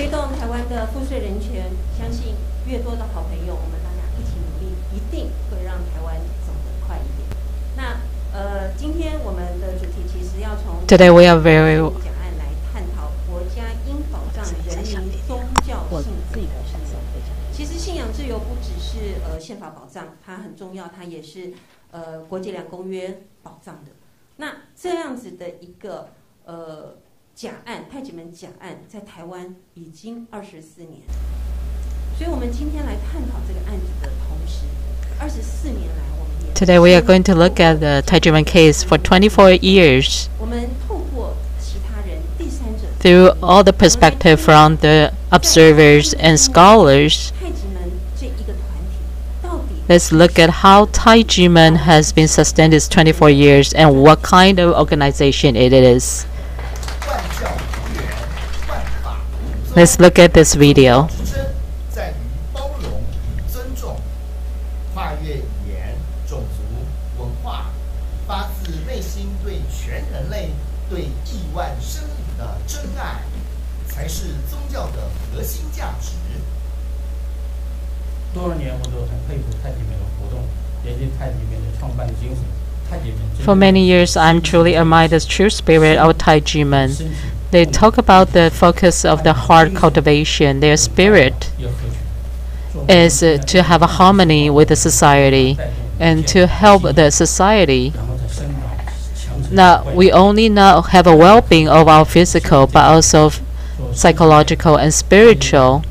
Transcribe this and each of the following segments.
推动台湾的赋税人权，相信越多的好朋友，我们大家一起努力，一定会让台湾走得快一点。那今天我们的主题其实要从 Today we are very 假案来探讨国家应保障人民宗教信仰。其实信仰自由不只是宪法保障，它很重要，它也是国际良公约保障的。那这样子的一个假案，太极门假案，在台湾已经24年，所以我们今天来探讨这个案子的同时，24年来我们也 Today we are going to look at the 太极门 case for 24 years 我们透过其他人第三者 through all the perspective from the observers and scholars. 太极门这一个团体到底 Let's look at how 太极门 has been sustained these 24 years and what kind of organization it is. Let's look at this video. 在于包容、尊重、跨越语言、种族、文化，发自内心对全人类、对亿万生灵的真爱，才是宗教的核心价值。多少年我都很佩服太极门的活动，也对太极门的创办精神。太极门 For many years, I'm truly admired the true spirit of 太极门. They talk about the focus of the heart cultivation. Their spirit is to have a harmony with the society and to help the society. Now, we only now have a well-being of our physical, but also psychological and spiritual.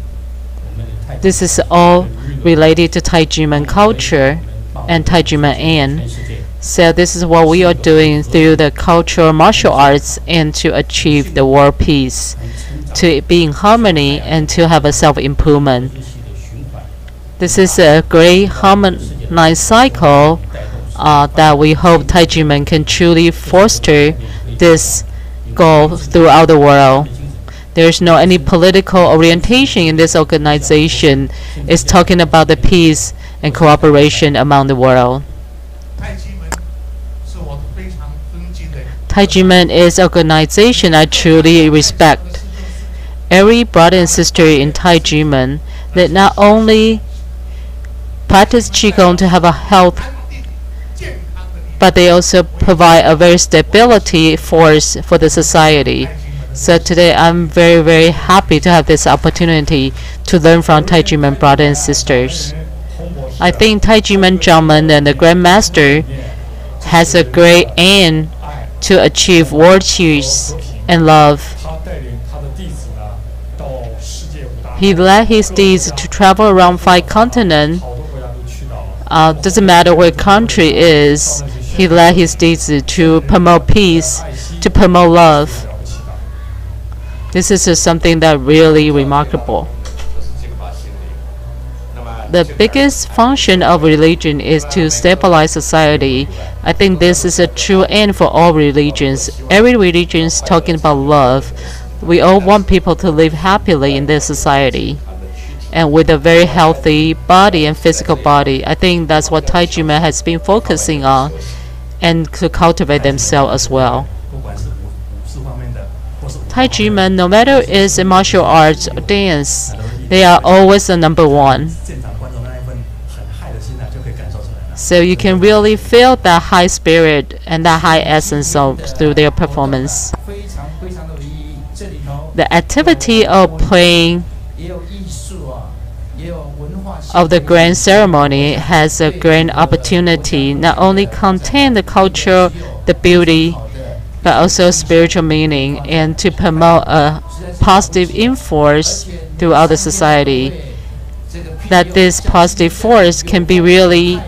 This is all related to 太极门 culture and 太极门An. So this is what we are doing through the cultural martial arts and to achieve the world peace, to be in harmony and to have a self-improvement. This is a great harmonized cycle that we hope 太极门 can truly foster this goal throughout the world. There's no any political orientation in this organization. It's talking about the peace and cooperation among the world. 太极门 is an organization I truly respect. Every brother and sister in 太极门, they not only practice Qigong to have a health, but they also provide a very stability force for the society. So today I'm very, very happy to have this opportunity to learn from 太极门 brothers and sisters. I think 太极门掌门 and the Grandmaster has a great aim to achieve world peace and love. He led his deeds to travel around 5 continents. Doesn't matter what country is, he led his deeds to promote peace, to promote love. This is just something that really remarkable. The biggest function of religion is to stabilize society. I think this is a true end for all religions. Every religion is talking about love. We all want people to live happily in this society and with a very healthy body and physical body. I think that's what 太极门 has been focusing on and to cultivate themselves as well. 太极门, no matter it's in martial arts or dance, they are always the number one. So you can really feel that high spirit and that high essence through their performance. The activity of playing of the grand ceremony has a grand opportunity not only contain the culture, the beauty, but also spiritual meaning, and to promote a positive influence throughout the society. That this positive force can be really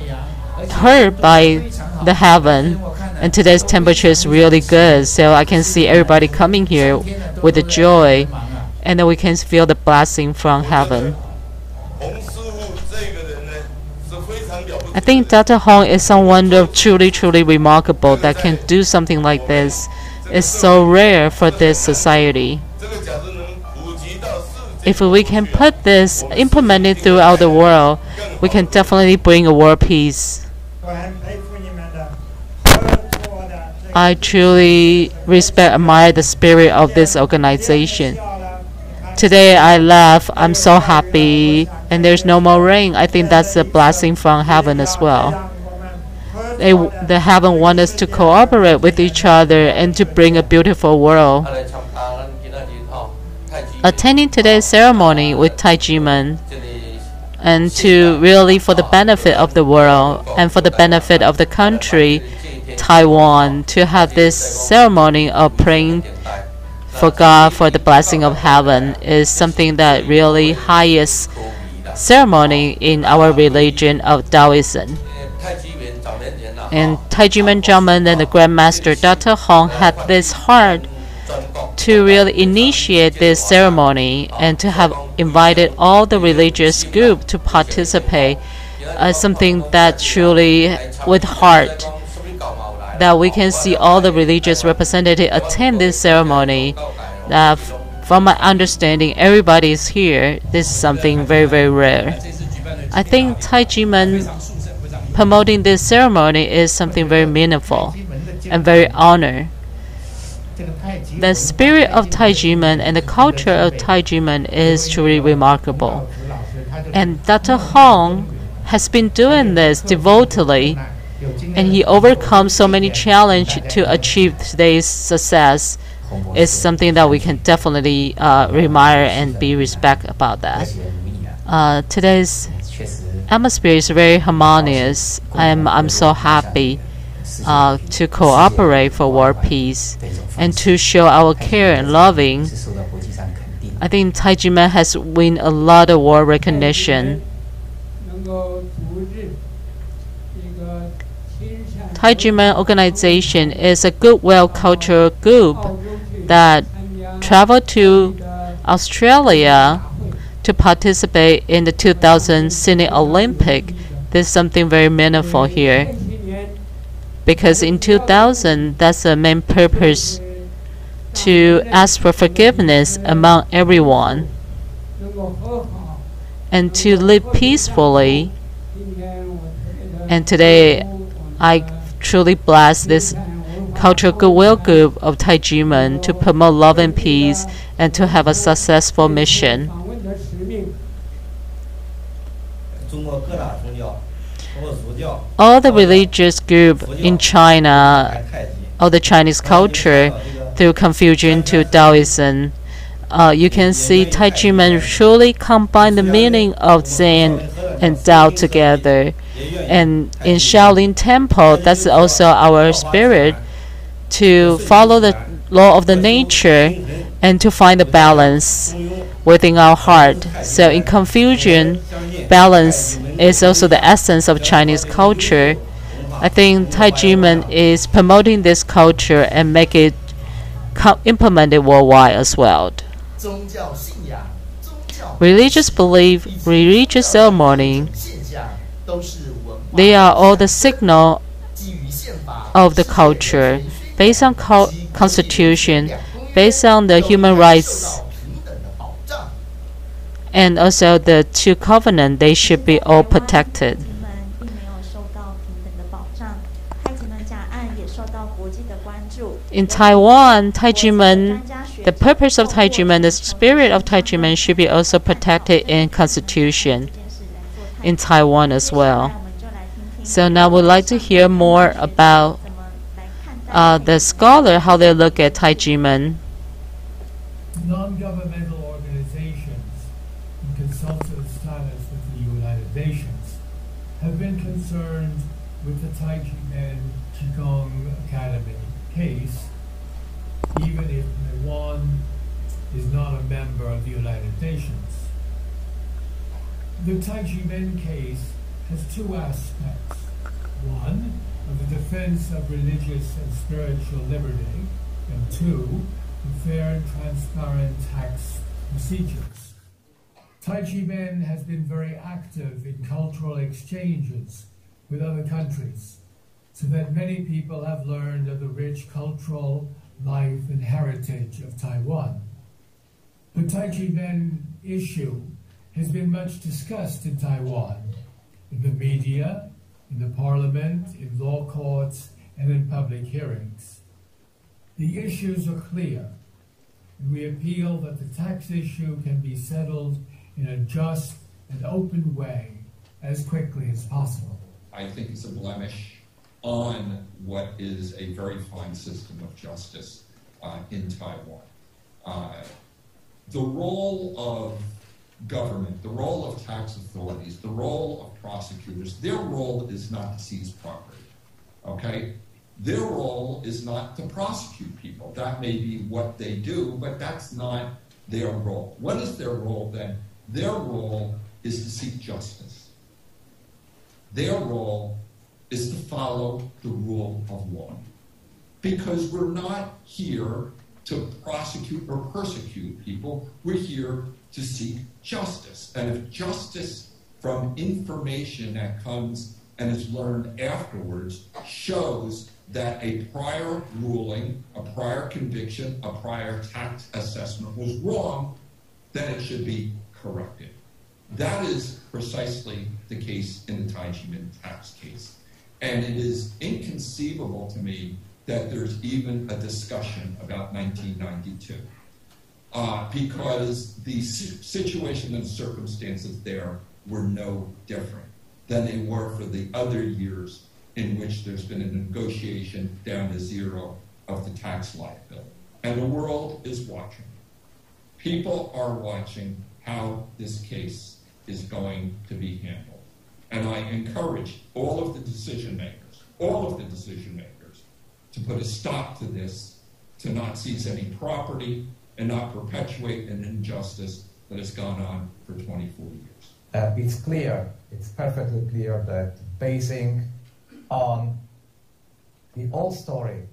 heard by the heaven, and today's temperature is really good, so I can see everybody coming here with the joy, and then we can feel the blessing from heaven. I think Dr. Hong is someone truly, truly remarkable that can do something like this. It's so rare for this society. If we can put this, implement it throughout the world, we can definitely bring a world peace. I truly respect and admire the spirit of this organization. Today I laugh, I'm so happy, and there's no more rain. I think that's a blessing from heaven as well. The heaven wants us to cooperate with each other and to bring a beautiful world. Attending today's ceremony with Taiji-man and to really for the benefit of the world and for the benefit of the country, Taiwan, to have this ceremony of praying for God for the blessing of heaven is something that really highest ceremony in our religion of Taoism. And Taiji-man Jiamen and the Grandmaster Dr. Hong had this heart to really initiate this ceremony and to have invited all the religious group to participate. Something that truly with heart that we can see all the religious representatives attend this ceremony. From my understanding, everybody is here. This is something very, very rare. I think Taiji-man promoting this ceremony is something very meaningful and very honored. The spirit of Taiji-man and the culture of Taiji-man is truly remarkable. And Dr. Hong has been doing this devotedly, and he overcomes so many challenges to achieve today's success. It's something that we can definitely admire and be respect about that. Today's atmosphere is very harmonious. I'm so happy to cooperate for world peace and to show our care and loving. I think Taiji-man has won a lot of world recognition. Taiji-man organization is a goodwill cultural group that traveled to Australia to participate in the 2000 Sydney Olympic. There's something very meaningful here, because in 2000, that's the main purpose, to ask for forgiveness among everyone and to live peacefully. And today, I truly bless this cultural goodwill group of Taiji-man to promote love and peace and to have a successful mission. All the religious groups in China, all the Chinese culture, through Confucian to Taoism, you can see Taiji-man truly combine the meaning of Zen and Tao together. And in Shaolin Temple, that's also our spirit, to follow the law of the nature and to find the balance within our heart. So in Confucian, balance is also the essence of Chinese culture. I think Taiji-man is promoting this culture and make it implemented worldwide as well. Religious belief, religious ceremony, they are all the signal of the culture, based on constitution, based on the human rights, and also the two covenants, they should be all protected. In Taiwan, Taiji-man, the purpose of Taiji-man, the spirit of Taiji-man should be also protected in constitution in Taiwan as well. So now we'd like to hear more about the scholar, how they look at Taiji-man. Non-governmental organizations in consultative status with the United Nations have been concerned with the Taiji-man Qigong Academy case, even if Taiwan is not a member of the United Nations. The Taiji-man case has two aspects. One, of the defense of religious and spiritual liberty, and two, the fair and transparent tax procedures. Taiji-man has been very active in cultural exchanges with other countries, so that many people have learned of the rich cultural life and heritage of Taiwan. The Taiji-man issue has been much discussed in Taiwan, in the media, in the parliament, in law courts, and in public hearings. The issues are clear. and we appeal that the tax issue can be settled in a just and open way as quickly as possible. I think it's a blemish on what is a very fine system of justice in Taiwan. The role of government, the role of tax authorities, the role of prosecutors, their role is not to seize property, okay? Their role is not to prosecute people. That may be what they do, but that's not their role. What is their role then? Their role is to seek justice. Their role is to follow the rule of law. Because we're not here to prosecute or persecute people. We're here to seek justice. And if justice from information that comes and is learned afterwards shows that a prior ruling, a prior conviction, a prior tax assessment was wrong, then it should be corrected. That is precisely the case in the Taijiman tax case. And it is inconceivable to me that there's even a discussion about 1992. Because the situation and circumstances there were no different than they were for the other years in which there's been a negotiation down to zero of the tax liability. And the world is watching. People are watching how this case is going to be handled. And I encourage all of the decision makers, to put a stop to this, to not seize any property, and not perpetuate an injustice that has gone on for 24 years. It's clear, it's perfectly clear that basing on the whole story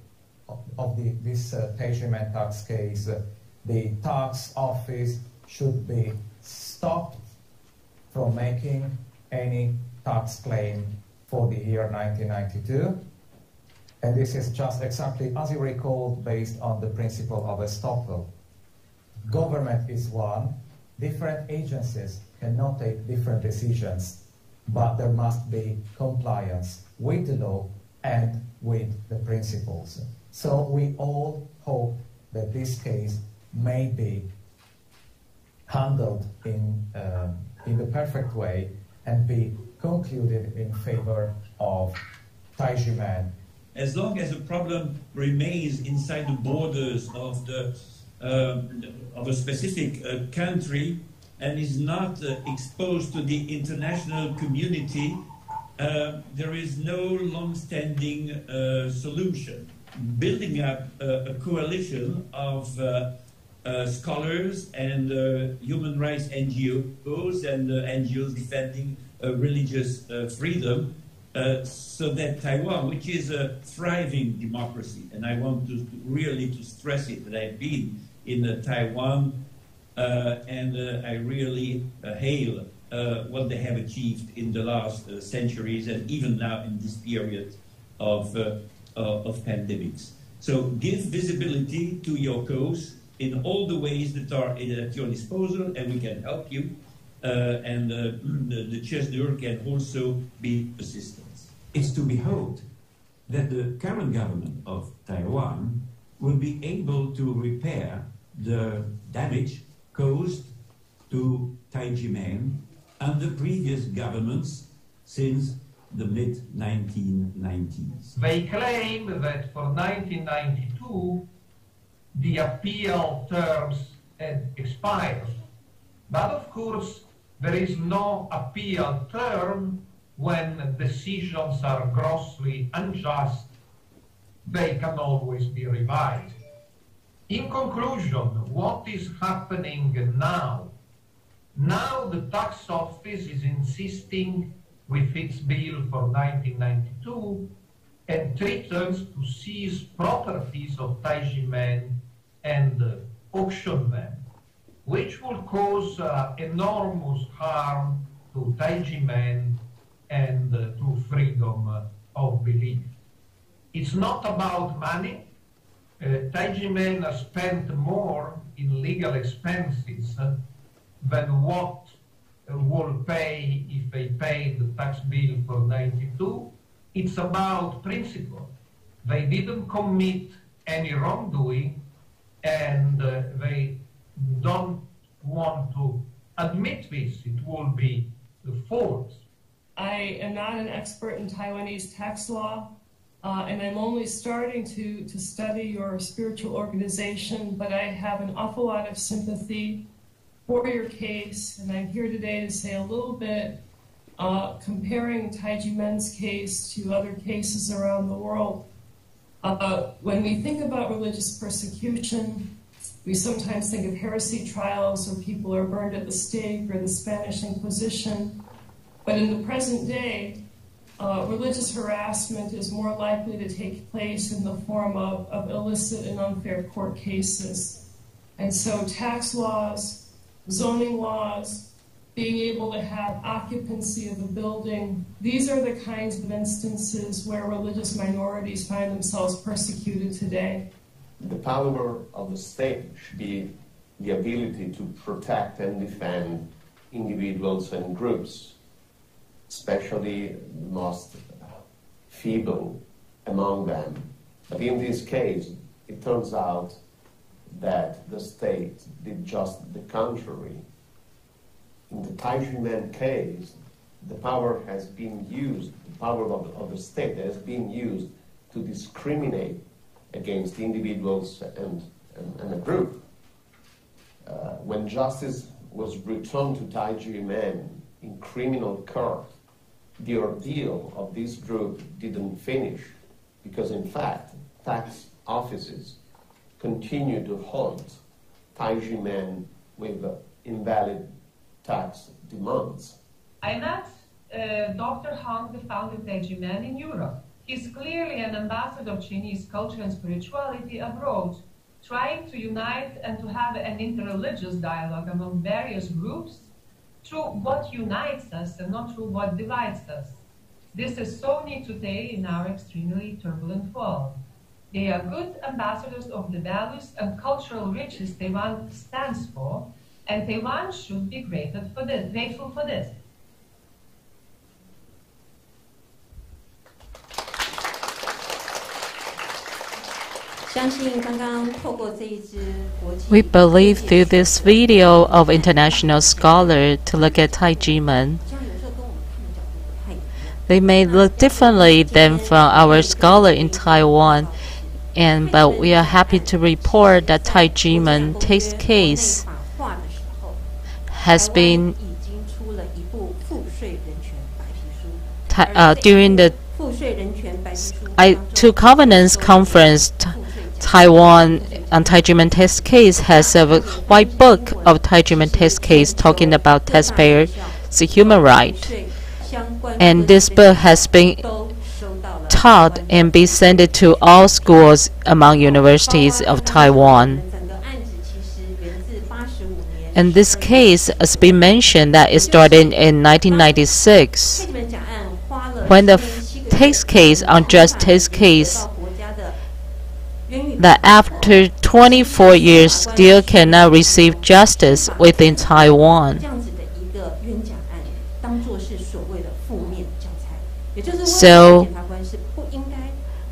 of this Taijiman tax case, the tax office should be stopped from making any tax claim for the year 1992. And this is just exactly as you recalled, based on the principle of estoppel. Government is one, different agencies cannot take different decisions, but there must be compliance with the law and with the principles. So we all hope that this case may be handled in the perfect way and be concluded in favor of Taijiman. As long as the problem remains inside the borders of a specific country and is not exposed to the international community, there is no long-standing solution. Building up a coalition of scholars and human rights NGOs and NGOs defending religious freedom, so that Taiwan, which is a thriving democracy, and I want to really stress it, that I've been in Taiwan and I really hail what they have achieved in the last centuries and even now in this period of pandemics. So give visibility to your cause in all the ways that are at your disposal, and we can help you. And the Chess d'Or can also be assistance. It's to be hoped that the current government of Taiwan will be able to repair the damage caused to Taijiman under previous governments since the mid-1990s. They claim that for 1992 the appeal terms had expired. But of course, there is no appeal term when decisions are grossly unjust. They can always be revised. In conclusion, what is happening now? Now the tax office is insisting with its bill for 1992 and threatens to seize properties of Taijiman and auction them, which will cause enormous harm to Taijiman and to freedom of belief. It's not about money. Taijiman has spent more in legal expenses than what will pay if they paid the tax bill for 92. It's about principle. They didn't commit any wrongdoing, and they don't want to admit this. It will be false. I am not an expert in Taiwanese tax law, and I'm only starting to study your spiritual organization, but I have an awful lot of sympathy for your case, and I'm here today to say a little bit comparing Taijimen's case to other cases around the world. When we think about religious persecution, we sometimes think of heresy trials where people are burned at the stake or the Spanish Inquisition. But in the present day, religious harassment is more likely to take place in the form of illicit and unfair court cases. And so tax laws, zoning laws, being able to have occupancy of a building, these are the kinds of instances where religious minorities find themselves persecuted today. The power of the state should be the ability to protect and defend individuals and groups, especially the most feeble among them. But in this case, it turns out that the state did just the contrary. In the Taijimen case, the power has been used, the power of the state has been used to discriminate against individuals and a group. When justice was returned to Taijimen in criminal court, the ordeal of this group didn't finish because, in fact, tax offices continue to haunt Taijimen with invalid tax demands. I met Dr. Hong, the founder of Taijimen in Europe. He's clearly an ambassador of Chinese culture and spirituality abroad, trying to unite and to have an interreligious dialogue among various groups through what unites us and not through what divides us. This is so neat today in our extremely turbulent world. They are good ambassadors of the values and cultural riches Taiwan stands for, and Taiwan should be grateful for this. 相信刚刚透过这一支国际 We believe through this video of international scholar to look at Taijimen, they may look differently than from our scholar in Taiwan, but we are happy to report that Taijimen case has been during the Two Covenants Conference. Taiwan and Taijimen test case has a white book of Taijimen test case talking about taxpayers' human right, and this book has been taught and be sent to all schools among universities of Taiwan. And this case has been mentioned that it started in 1996 when the tax case, unjust tax case, that after 24 years still cannot receive justice within Taiwan. So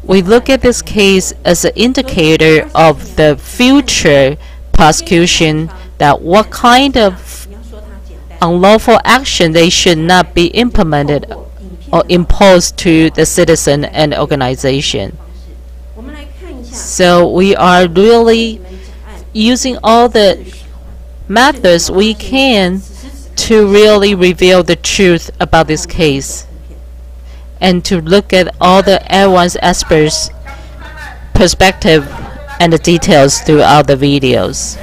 we look at this case as an indicator of the future prosecution, that what kind of unlawful action they should not be implemented or imposed to the citizen and organization. So we are really using all the methods we can to really reveal the truth about this case and to look at all everyone's experts' perspective and the details throughout the videos.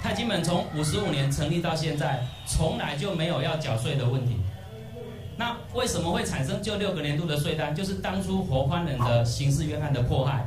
太极门从55年成立到现在，从来就没有要缴税的问题。那为什么会产生就6个年度的税单？就是当初侯宽仁的刑事冤案的迫害。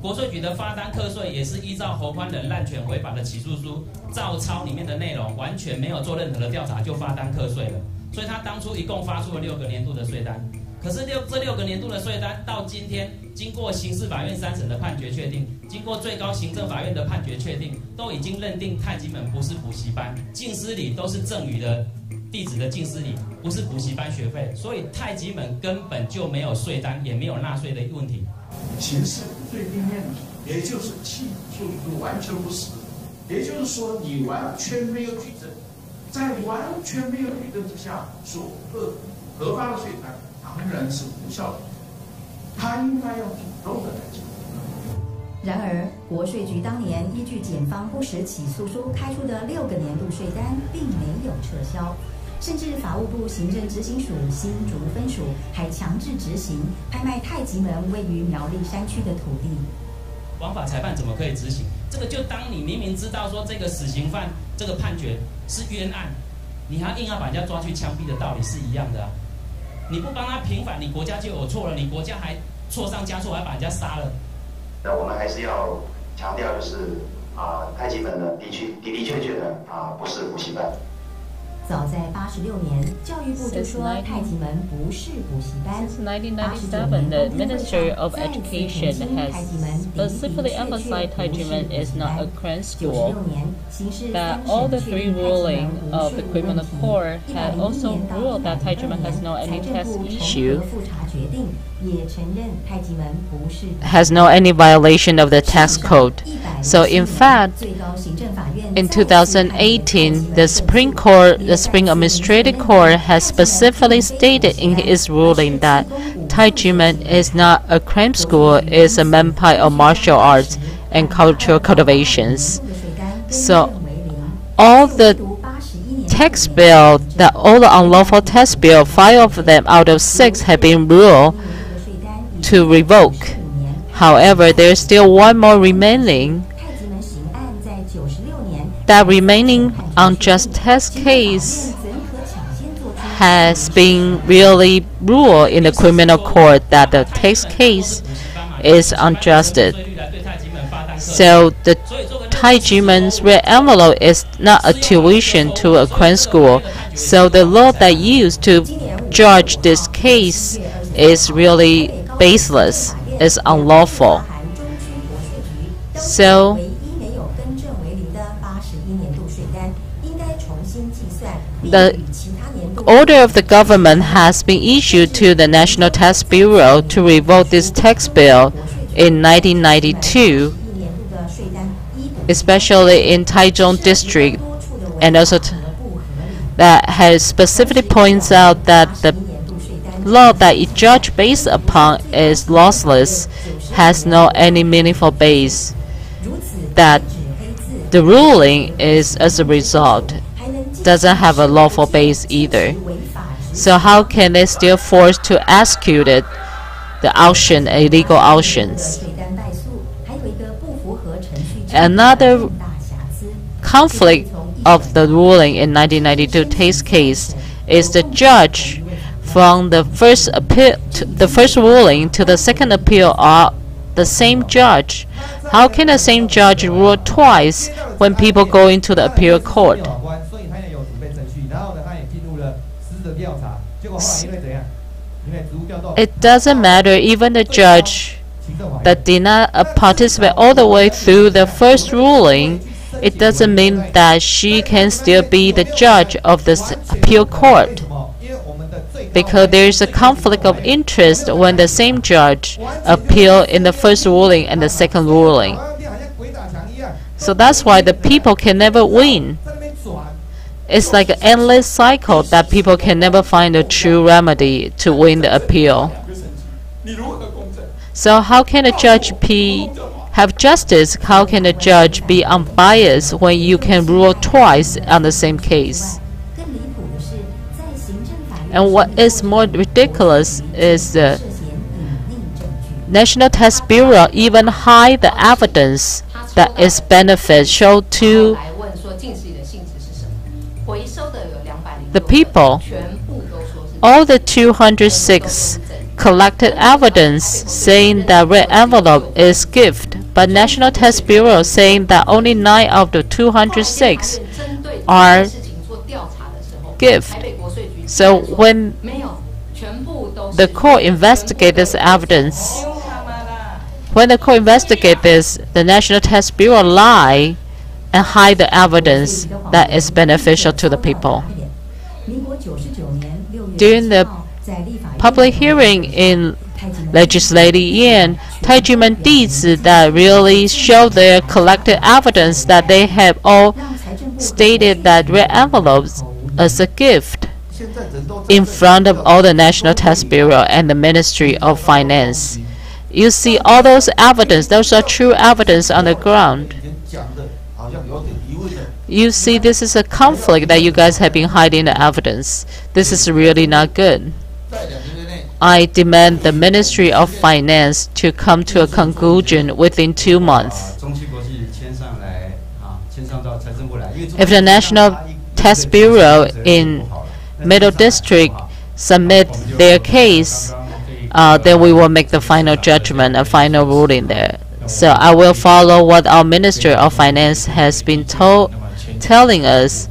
国税局的发单课税也是依照侯宽仁滥权违法的起诉书照抄里面的内容，完全没有做任何的调查就发单课税了。所以他当初一共发出了6个年度的税单。可是这6个年度的税单到今天，经过刑事法院3审的判决确定，经过最高行政法院的判决确定，都已经认定太极门不是补习班，净司礼都是赠与的弟子的净司礼，不是补习班学费，所以太极门根本就没有税单，也没有纳税的问题。刑事对立面，也就是起诉书完全不实，也就是说你完全没有举证，在完全没有举证之下所核发的税单当然是无效的，他应该要主动的来讲。然而，国税局当年依据检方不实起诉书开出的6个年度税单，并没有撤销，甚至法务部行政执行署新竹分署还强制执行拍卖太极门位于苗栗山区的土地。枉法裁判怎么可以执行？这个就当你明明知道说这个死刑犯这个判决是冤案，你还硬要把人家抓去枪毙的道理是一样的啊！你不帮他平反，你国家就有错了，你国家还错上加错，还把人家杀了。那我们还是要强调，就是太极门呢，的确呢不是补习班。早在86年，教育部就说太极门不是补习班。Since 1997, the Ministry of Education has specifically emphasized Taijimen is not a crime school. That all the 3 rulings of the criminal court had also ruled that Taijimen has no any tax issue, has no any violation of the tax code. So in fact, in 2018, the Supreme Court, the Supreme Administrative Court has specifically stated in its ruling that Taijimen is not a crime school, is a empire of martial arts and cultural cultivations. So all the tax bill, all the unlawful tax bill, 5 of them out of 6 have been ruled to revoke. However, there's still 1 more remaining. That remaining unjust tax case has been really ruled in the criminal court that the tax case is unjust. So the Taijimen's red envelope is not a tuition to a crime school. So the law that used to judge this case is really baseless, is unlawful. So the order of the government has been issued to the National Tax Bureau to revoke this tax bill in 1992, especially in Taichung District, and also that has specifically points out that the law that it judge based upon is lossless, has no any meaningful base, that the ruling is as a result doesn't have a lawful base either. So how can they still force to execute it, the auction, illegal auctions? Another conflict of the ruling in 1992 tax case is the judge from the first appeal, the first ruling to the second appeal are the same judge. How can the same judge rule twice when people go into the appeal court? It doesn't matter, even the judge that did not participate all the way through the first ruling, it doesn't mean that she can still be the judge of this appeal court, because there is a conflict of interest when the same judge appeal in the first ruling and the second ruling. So that's why the people can never win. It's like an endless cycle that people can never find a true remedy to win the appeal. So how can a judge have justice? How can a judge be unbiased when you can rule twice on the same case? And what is more ridiculous is the National Tax Bureau even hide the evidence that is beneficial to the people. all the 206 collected evidence saying that red envelope is gift, but National Test Bureau saying that only 9 out of the 206 are gift. So when the court investigate this evidence, the National Test Bureau lie and hide the evidence that is beneficial to the people. During the public hearing in Legislative Yuan, 太极门弟子 that really show their collected evidence that they have all stated that red envelopes as a gift in front of all the National Test Bureau and the Ministry of Finance. You see all those evidence, those are true evidence on the ground. You see this is a conflict that you guys have been hiding the evidence. This is really not good. I demand the Ministry of Finance to come to a conclusion within 2 months. If the National Test Bureau in Middle District submit their case, then we will make the final judgment, a final ruling there. So I will follow what our Minister of Finance has been telling us,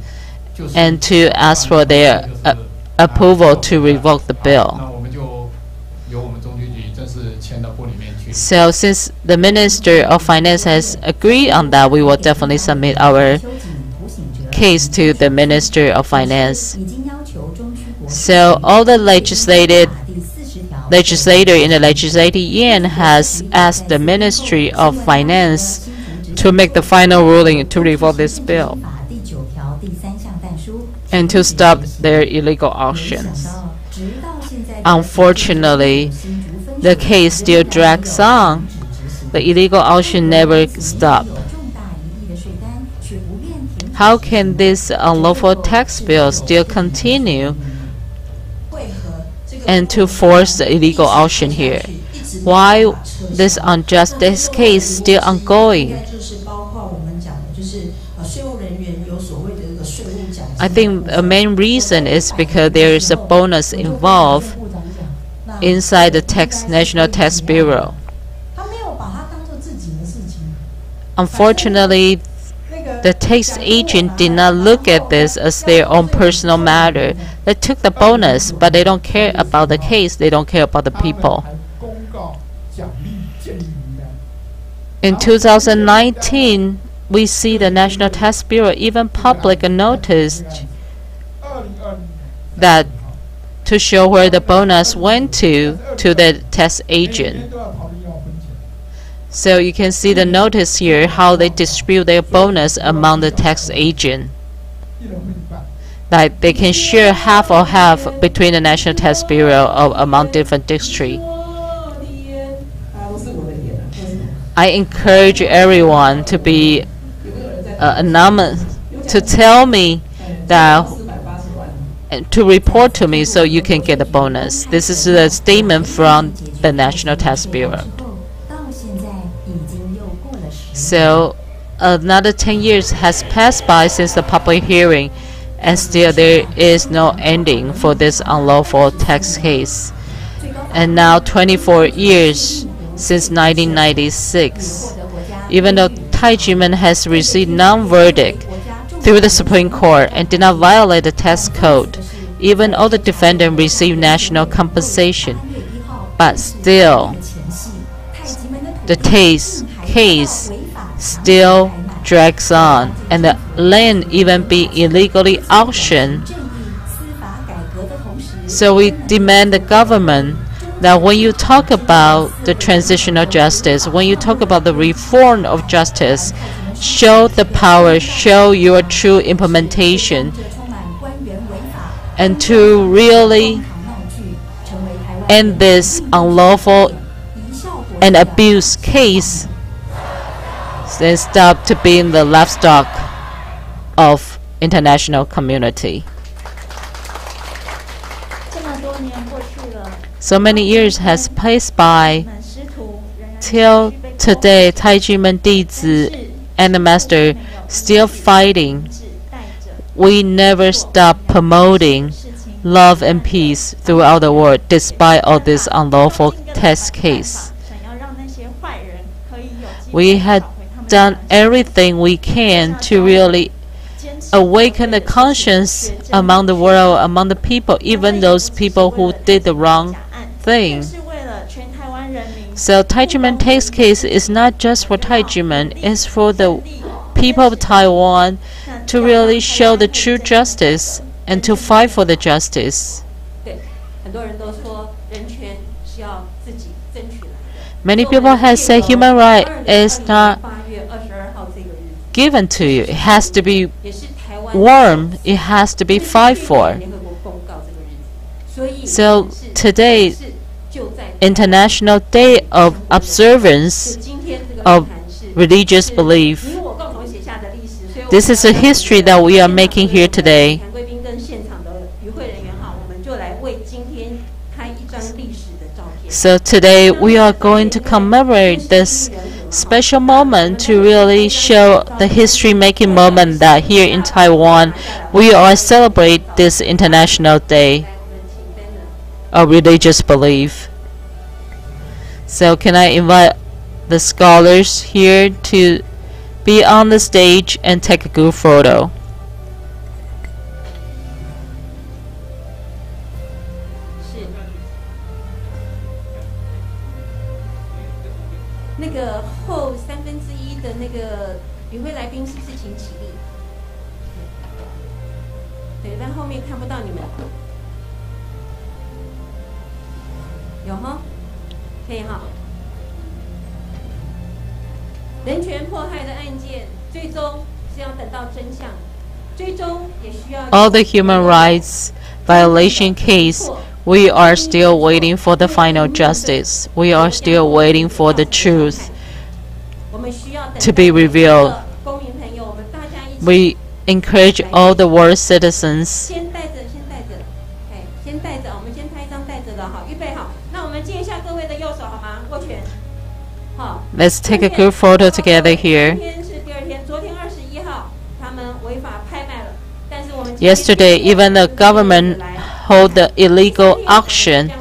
and to ask for their approval to revoke the bill. So since the Minister of Finance has agreed on that, we will definitely submit our case to the Minister of Finance. So all the legislator in the Legislative Yuan has asked the Ministry of Finance to make the final ruling to revoke this bill and to stop their illegal auctions. Unfortunately, the case still drags on. The illegal auction never stopped. How can this unlawful tax bill still continue and to force the illegal auction here? Why this injustice case still ongoing? I think the main reason is because there is a bonus involved inside the National Tax Bureau. Unfortunately, the tax agent did not look at this as their own personal matter. They took the bonus, but they don't care about the case. They don't care about the people. In 2019, we see the National Tax Bureau even public a notice that to show where the bonus went to the tax agent. So you can see the notice here how they distribute their bonus among the tax agent. Like they can share half or half between the National Tax Bureau among different districts. I encourage everyone to be anonymous, to tell me that, and to report to me so you can get a bonus. This is a statement from the National Tax Bureau. So another 10 years has passed by since the public hearing, and still there is no ending for this unlawful tax case. And now 24 years since 1996. Even though Taiji Men has received non-verdict through the Supreme Court and did not violate the tax code, even all the defendants received national compensation, but still the case still drags on, and the land even be illegally auctioned. So we demand the government that when you talk about the transitional justice, when you talk about the reform of justice, show the power, show your true implementation, and to really end this unlawful and abuse case, then stop to being the livestock of international community. So many years has passed by till today. Taiji Men Dizi and the master still fighting. We never stop promoting love and peace throughout the world despite all this unlawful test case. We had done everything we can to really awaken the conscience among the world, among the people, even those people who did the wrong thing. So Taijimen test case is not just for Taijimen, it's for the people of Taiwan to really show the true justice and to fight for the justice. Many people have said human right is not given to you. It has to be warm. It has to be fight for. So today, International Day of Observance of Religious Belief. This is a history that we are making here today. So today we are going to commemorate this special moment to really show the history-making moment that here in Taiwan we are celebrate this International Day of Religious Belief. So can I invite the scholars here to be on the stage and take a group photo. All the human rights violation case, we are still waiting for the final justice. We are still waiting for the truth to be revealed. We encourage all the world citizens let's take a group photo together here. Yesterday, even the government held the illegal auction.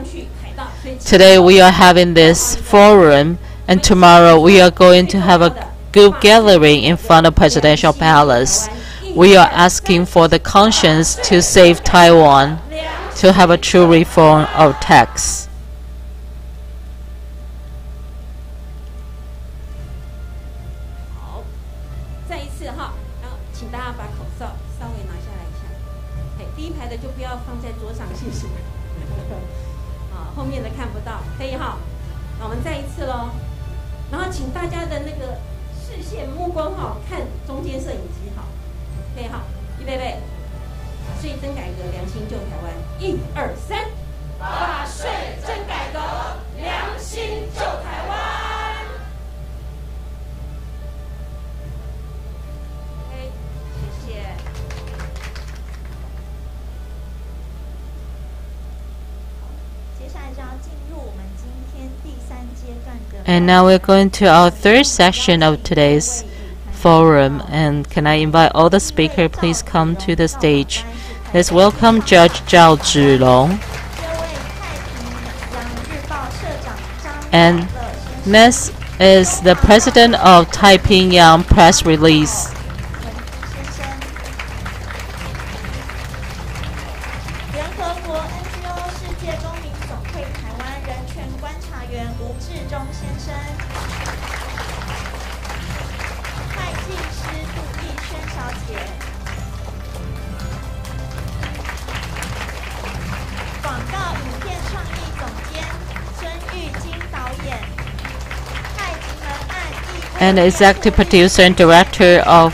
Today, we are having this forum, and tomorrow we are going to have a group gathering in front of Presidential Palace. We are asking for the conscience to save Taiwan, to have a true reform of tax. And now we're going to our third session of today's forum. And can I invite all the speakers, please come to the stage. Let's welcome Judge Zhao Zhilong. And next is the president of Taipingyang Press Release. And executive producer and director of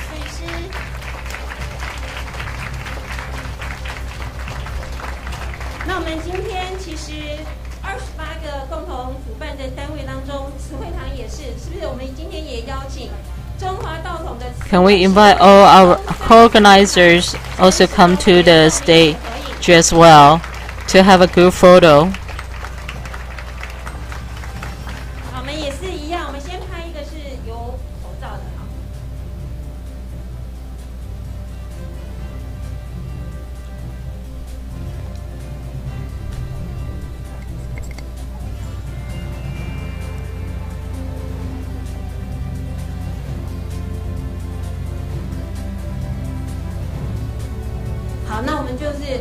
Can we invite all our co-organizers also come to the stage as well to have a group photo? 是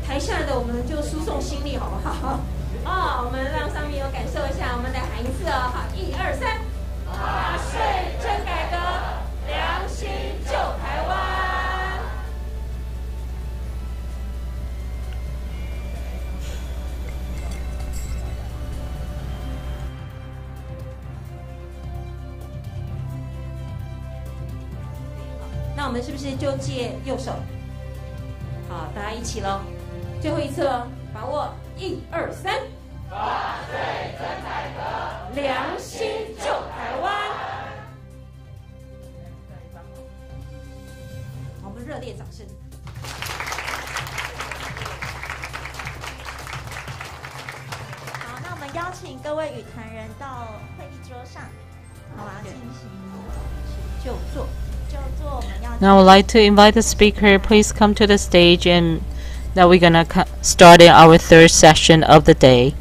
台下的我们就输送心力好不好？哦，我们让上面有感受一下，我们来喊一次哦，好，1、2、3，纳税真改革，良心救台湾。那我们是不是就借右手？好，大家一起喽，最后一次喽，把握1、2、3，纳税真改革，良心救台湾。我们热烈掌声。好，那我们邀请各位语坛人到会议桌上，好吧，进行就坐。Now I would like to invite the speaker. Please come to the stage, and now we're gonna start our third session of the day.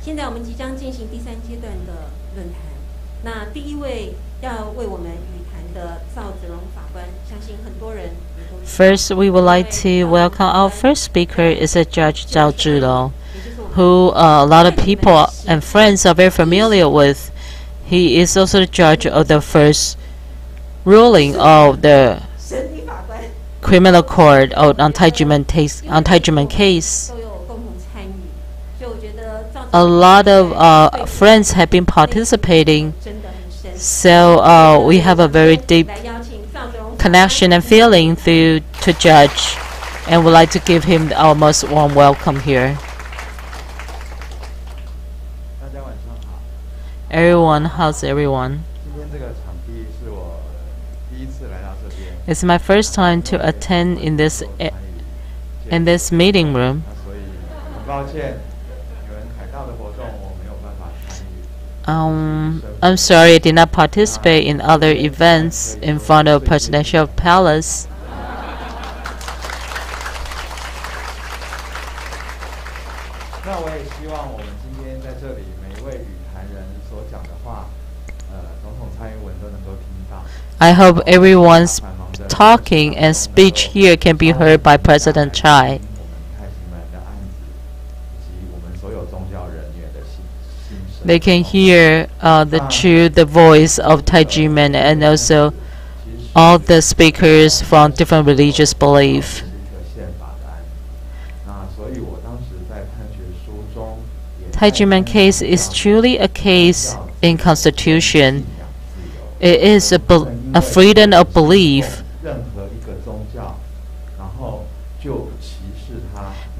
现在我们即将进行第3阶段的论坛。那第一位要为我们语坛的赵子龙法官，相信很多人。First, we would like to welcome our first speaker is Judge Zhao Zhilong, who a lot of people and friends are very familiar with. He is also the judge of the first ruling of the criminal court on Taijiman case. A lot of friends have been participating, so we have a very deep connection and feeling to Judge, and would like to give him our most warm welcome here. Everyone, how's everyone? It's my first time to attend in this meeting room. I'm sorry I did not participate in other events in front of Presidential Palace. I hope everyone's talking and speech here can be heard by President Chai. They can hear the voice of Taijiman and also all the speakers from different religious belief. Taijiman case is truly a case in Constitution. It is a freedom of belief.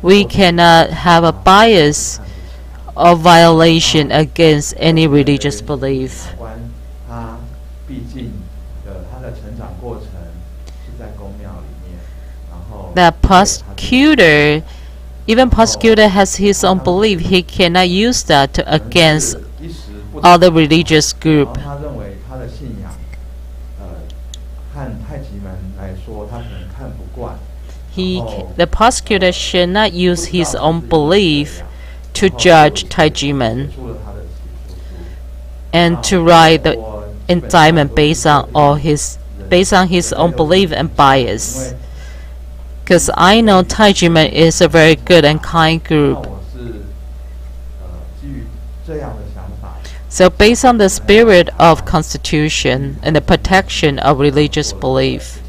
We cannot have a bias or violation against any religious belief. The prosecutor, even prosecutor has his own belief. He cannot use that against other religious group. The prosecutor should not use his own belief to judge Taijiman and to write the indictment based on his own belief and bias. Because I know Taijiman is a very good and kind group. So based on the spirit of Constitution and the protection of religious belief,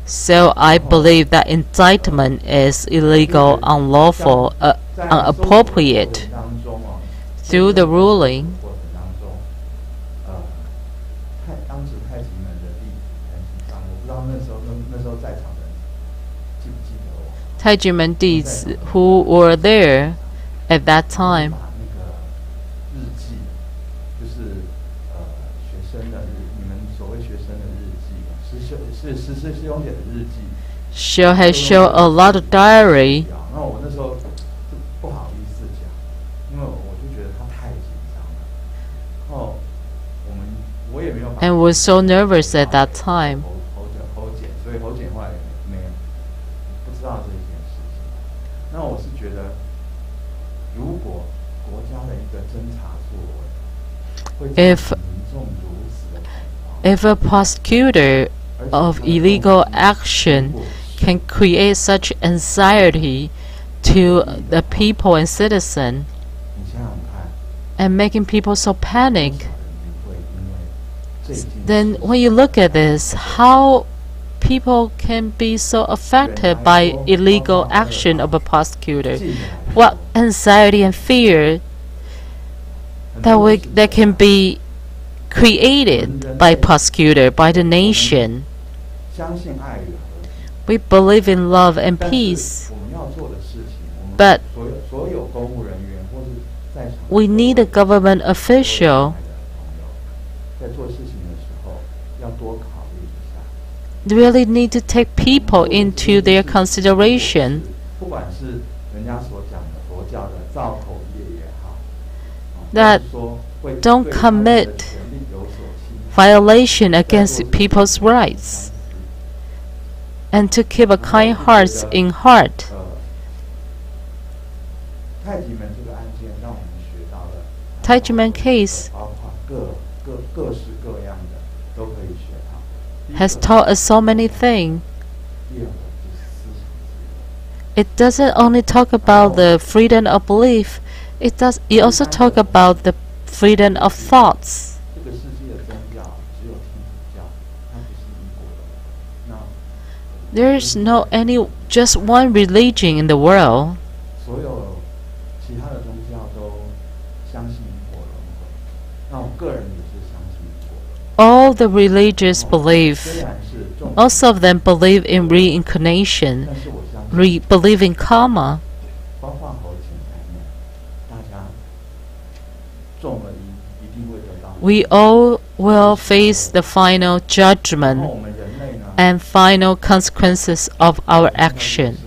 so I believe that indictment is illegal, unlawful, inappropriate. Through the ruling, Taijiman deeds who were there at that time has shown a lot of diary. And was so nervous at that time. if a prosecutor of illegal action can create such anxiety to the people and citizen and making people so panic, then when you look at this, how people can be so affected by illegal action of a prosecutor? What anxiety and fear that can be created by prosecutor, by the nation. We believe in love and peace, but we need a government official really need to take people into their consideration. That don't commit violation against people's rights, and to keep a kind heart in heart. Taijiman case has taught us so many things. It doesn't only talk about the freedom of belief, it also talk about the freedom of thoughts. There's no just one religion in the world. All the religious believe, most of them believe in reincarnation, believe in karma. We all will face the final judgment and final consequences of our action.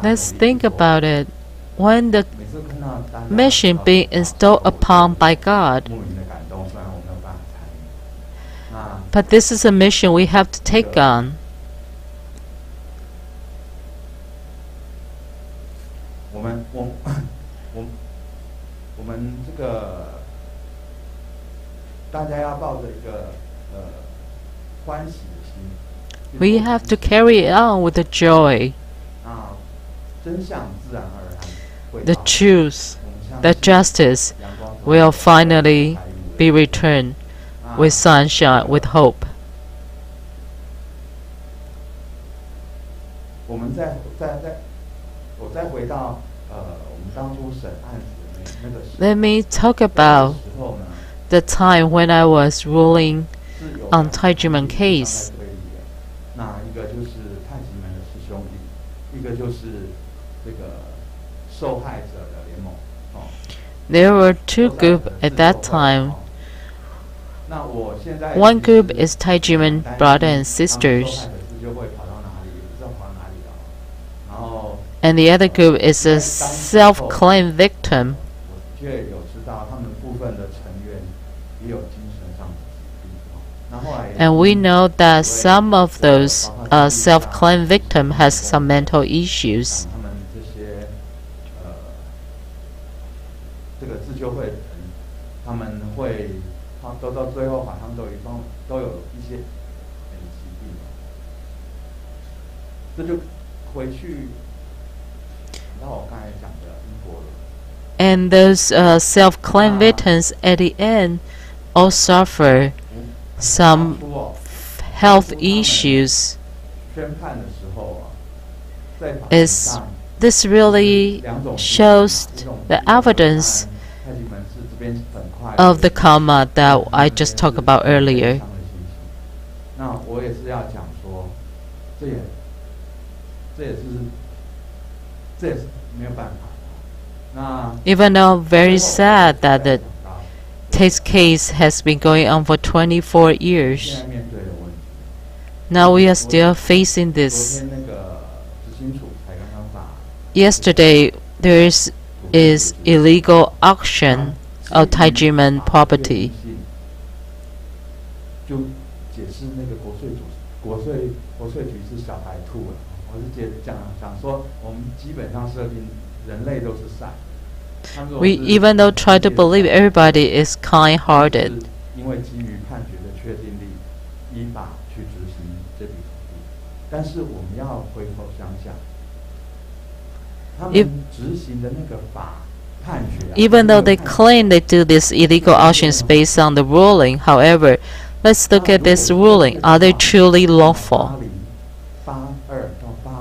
Let's think about it. When the mission being installed upon by God, but this is a mission we have to take on. We have to carry it on with the joy. The truth, the justice will finally be returned with sunshine, with hope. Let me talk about the time when I was ruling on Taijiman case. There were two groups at that time. One group is Taijiman brothers and sisters, and the other group is a self-claimed victim. And we know that some of those self-claimed victims has some mental issues. And those self-claimed victims at the end all suffer some health issues. This really shows the evidence of the karma that I just talked about earlier. Even though very sad that the case has been going on for 24 years, now we are still facing this. Yesterday, there is illegal auction of Taijiman property. We even though try to believe everybody is kind-hearted. Even though they claim they do these illegal auctions based on the ruling, however, let's look at this ruling. Are they truly lawful?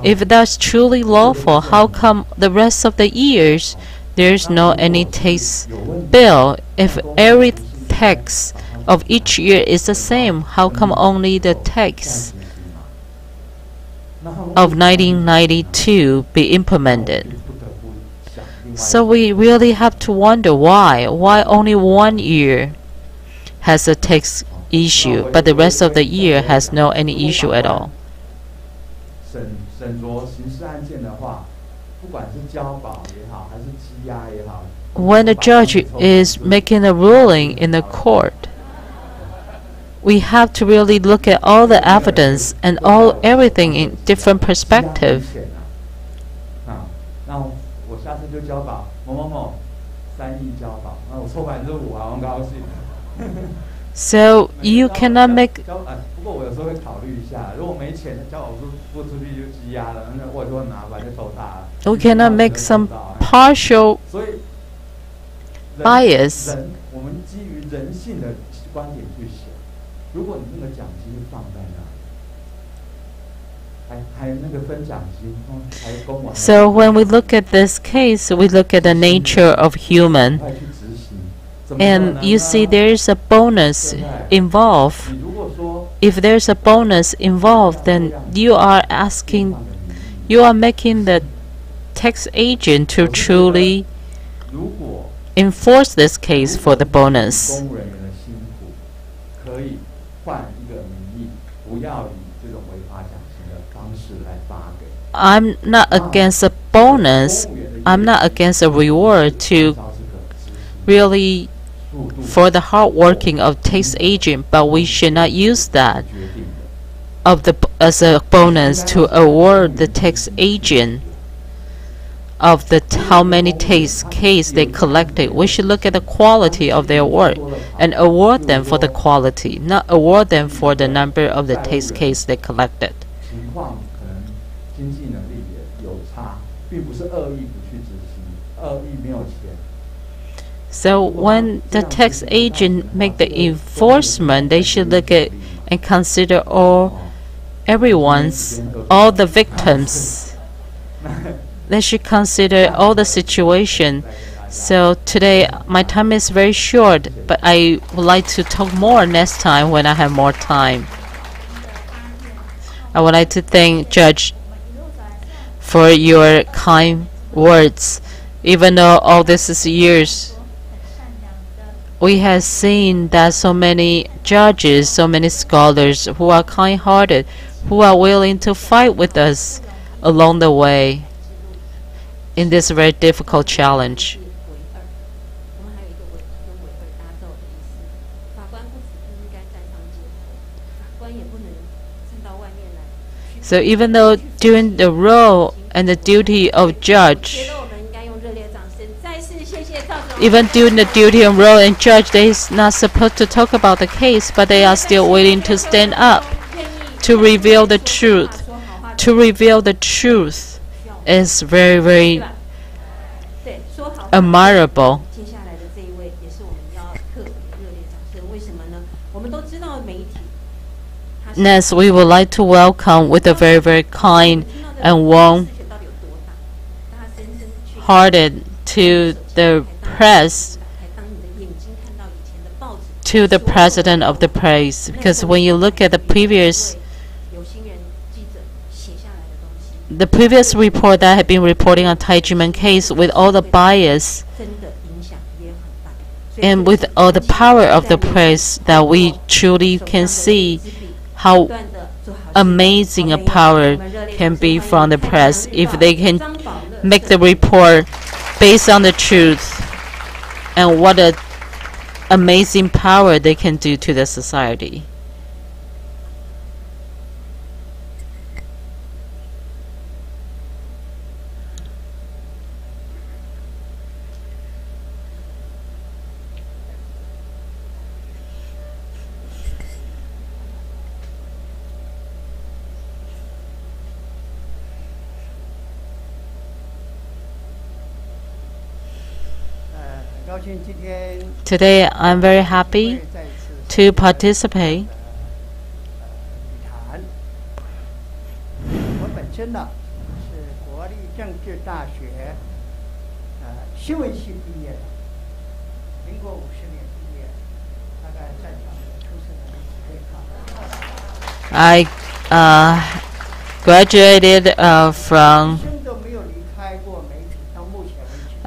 If that's truly lawful, how come the rest of the years there's no any tax bill? If every tax of each year is the same, how come only the tax of 1992 be implemented? So we really have to wonder why only 1 year has a tax issue, but the rest of the year has no any issue at all. When the judge is making a ruling in the court, we have to really look at all the evidence and everything in different perspective. So you cannot make we cannot make some partial bias. So when we look at this case, we look at the nature of human, and you see there's a bonus involved. If there's a bonus involved, then you are making the tax agent to truly enforce this case for the bonus. I'm not against a bonus. I'm not against a reward to really for the hard working of tax agent, but we should not use that as a bonus to award the tax agent of how many tax case they collected. We should look at the quality of their work and award them for the quality, not award them for the number of the tax case they collected. So when the tax agent make the enforcement, they should look at and consider all the victims. They should consider all the situation. So today my time is very short, but I would like to talk more next time when I have more time. I would like to thank Judge for your kind words. Even though all this is years, we have seen that so many judges, so many scholars who are kind-hearted, who are willing to fight with us along the way in this very difficult challenge. So even though doing the role and the duty of judge, even doing the duty and role and judge, they are not supposed to talk about the case, but they are still willing to stand up to reveal the truth. To reveal the truth is very, very admirable. Next, we would like to welcome with a very, very kind and warm-hearted to the press, to the president of the press, because when you look at the previous report that had been reporting on Taiji Man case with all the bias and with all the power of the press, that we truly can see how amazing a power can be from the press if they can make the report based on the truth, and what an amazing power they can do to the society. Today, I'm very happy to participate. 我本身呢是国立政治大学新闻系毕业的，民国50年毕业，大概在场的出生的可以看。I graduated from.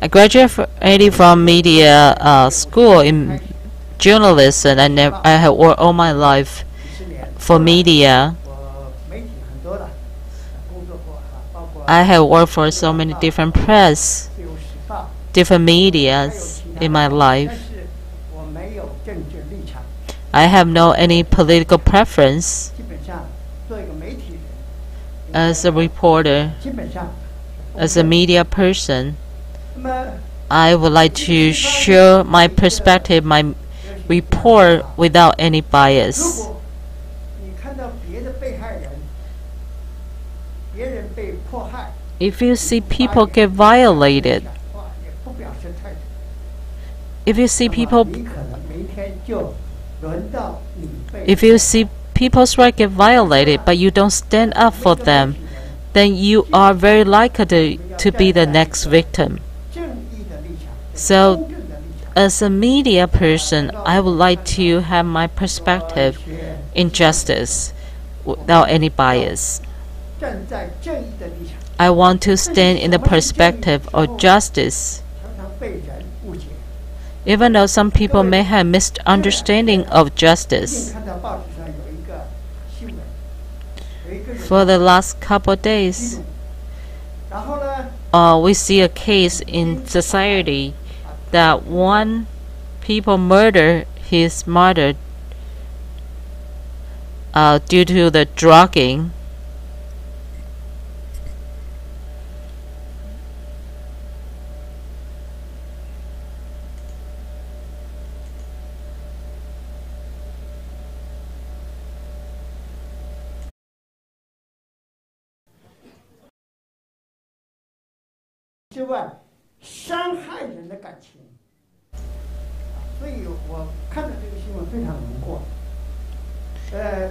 I graduated from media school in journalism, and I have worked all my life for media. I have worked for so many different press, different medias in my life. I have no any political preference. As a reporter, as a media person, I would like to share my perspective, my report without any bias. If you see people get violated, if you see people's rights get violated, but you don't stand up for them, then you are very likely to be the next victim. So, as a media person, I would like to have my perspective in justice without any bias. I want to stand in the perspective of justice. Even though some people may have misunderstanding of justice. For the last couple of days, we see a case in society that one people murder his mother due to the drugging.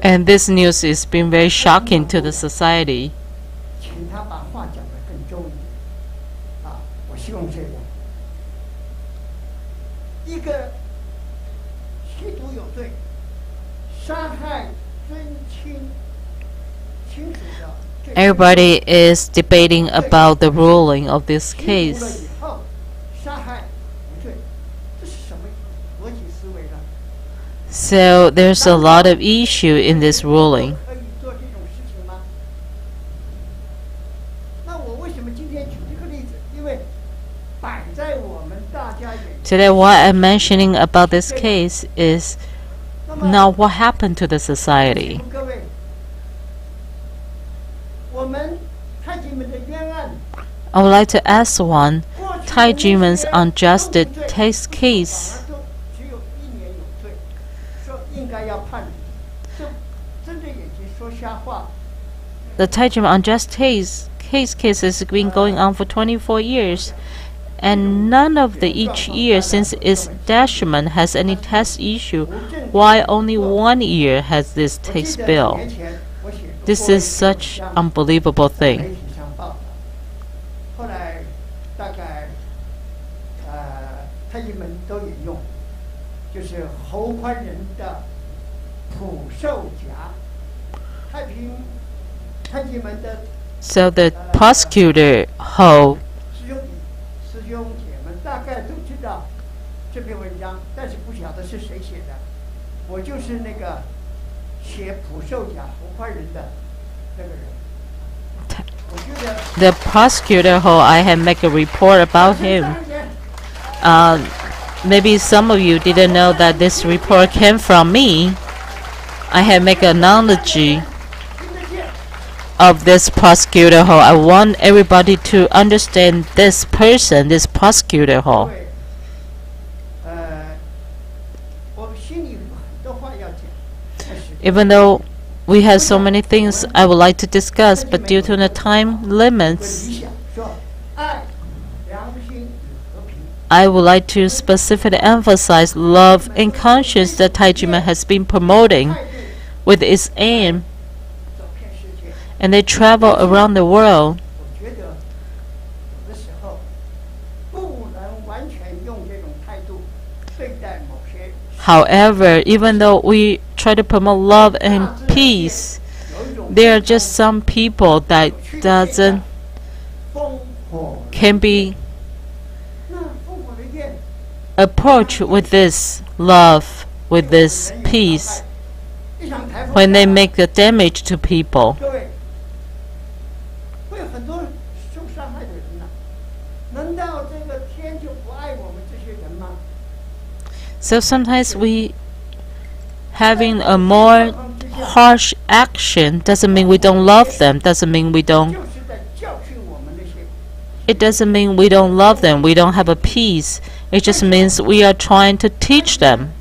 And this news has been very shocking to the society. Everybody is debating about the ruling of this case. So there's a lot of issue in this ruling. Today what I'm mentioning about this case is now what happened to the society. I would like to ask one, Taijiman's unjust tax case. The Taijiman unjust tax case has been going on for 24 years, and none of each year since its establishment has any tax issue, while only 1 year has this tax bill. This is such unbelievable thing. So the prosecutor Ho the prosecutor Ho, I have made a report about him. Maybe some of you didn't know that this report came from me. I have made an analogy of this prosecutor Ho. I want everybody to understand this person, this prosecutor Ho. Even though we have so many things I would like to discuss, but due to the time limits, I would like to specifically emphasize love and conscience that Taiji has been promoting with its aim, and they travel around the world. However, even though we try to promote love and peace, there are just some people that can be approached with this love, with this peace, when they make the damage to people. So sometimes we having a more harsh action doesn't mean we don't love them, doesn't mean we don't. It doesn't mean we don't love them, we don't have a peace. It just means we are trying to teach them.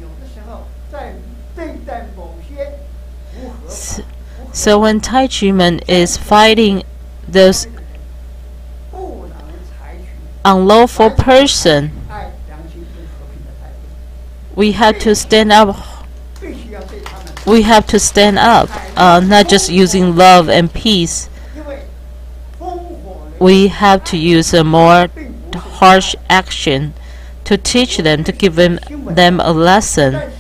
So when Taiji is fighting those unlawful person, we have to stand up. We have to stand up, not just using love and peace. We have to use a more harsh action to teach them, to give them a lesson.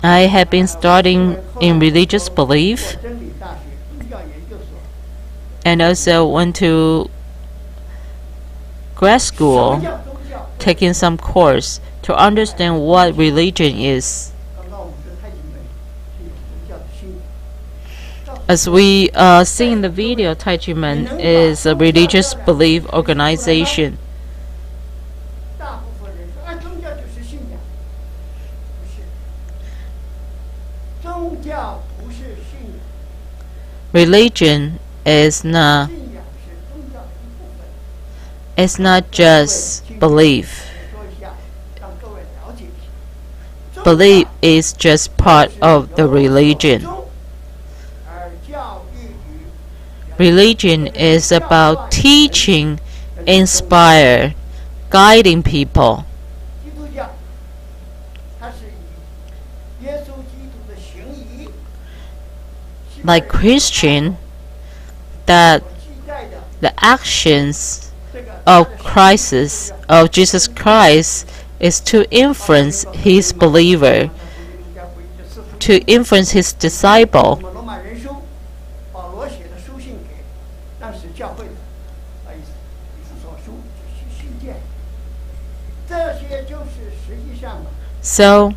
I have been studying in religious belief, and also went to grad school, taking some course to understand what religion is. As we see in the video, Taiji is a religious belief organization. Religion is not just belief. Belief is just part of the religion. Religion is about teaching, inspire, guiding people. Like Christian, that the actions of Jesus Christ is to influence his believer, to influence his disciple. So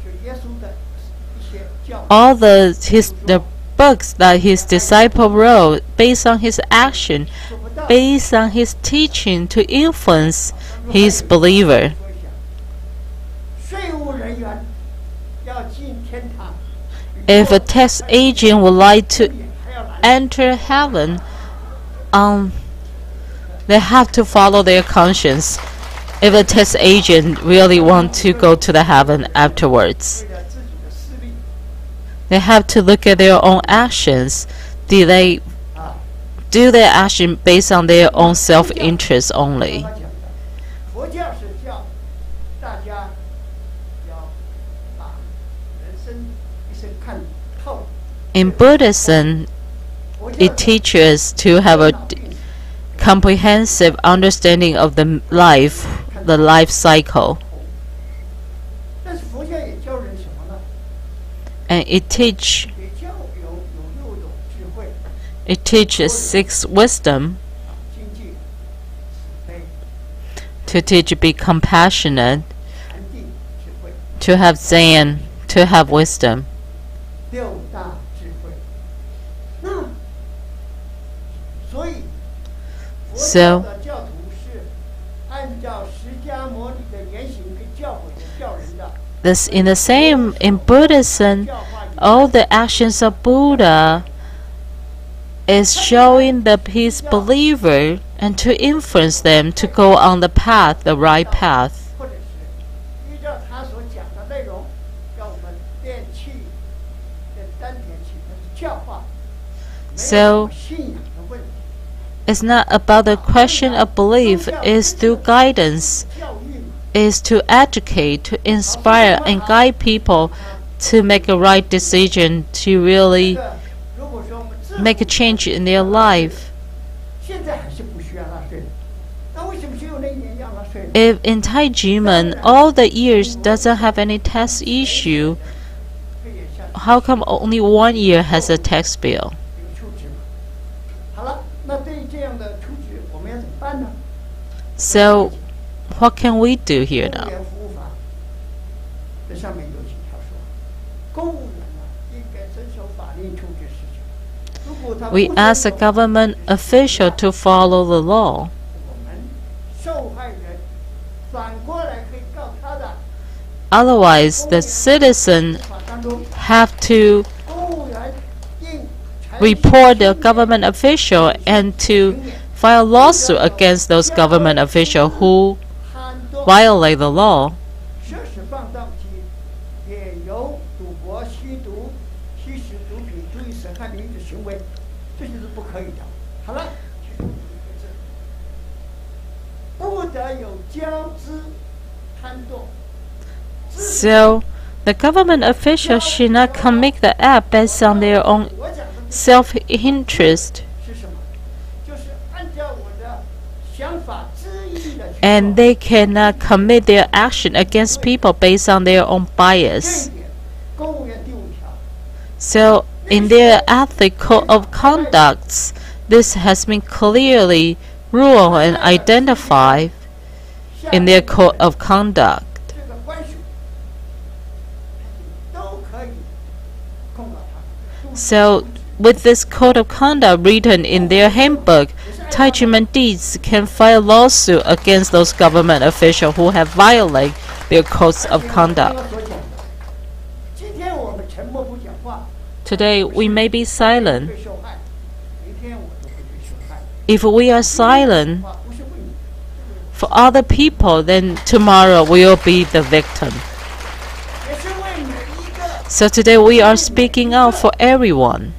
all the books that his disciple wrote based on his action, based on his teaching to influence his believer. If a tax agent would like to enter heaven, they have to follow their conscience. If a tax agent really want to go to the heaven afterwards, they have to look at their own actions. Do they do their action based on their own self-interest only? In Buddhism, it teaches to have a comprehensive understanding of the life cycle. And it teaches 6 wisdom, to teach be compassionate, to have Zen, to have wisdom. So this in Buddhism, all the actions of Buddha is showing the peace believer and to influence them to go on the path, the right path. So It's not about the question of belief, it's through guidance, is to educate, to inspire and guide people to make a right decision, to really make a change in their life. If in Taijimen all the years doesn't have any tax issue, how come only 1 year has a tax bill? So, what can we do here now? We ask a government official to follow the law. Otherwise, the citizen have to report the government official and to file lawsuit against those government officials who violate the law. So, the government officials should not commit the act based on their own self-interest. And they cannot commit their action against people based on their own bias. So, in their ethical of conduct, this has been clearly ruled and identified in their code of conduct. So, with this code of conduct written in their handbook, Taijimen deeds can file lawsuit against those government officials who have violated their codes of conduct. Today, we may be silent. If we are silent for other people, then tomorrow we will be the victim. So today we are speaking out for everyone.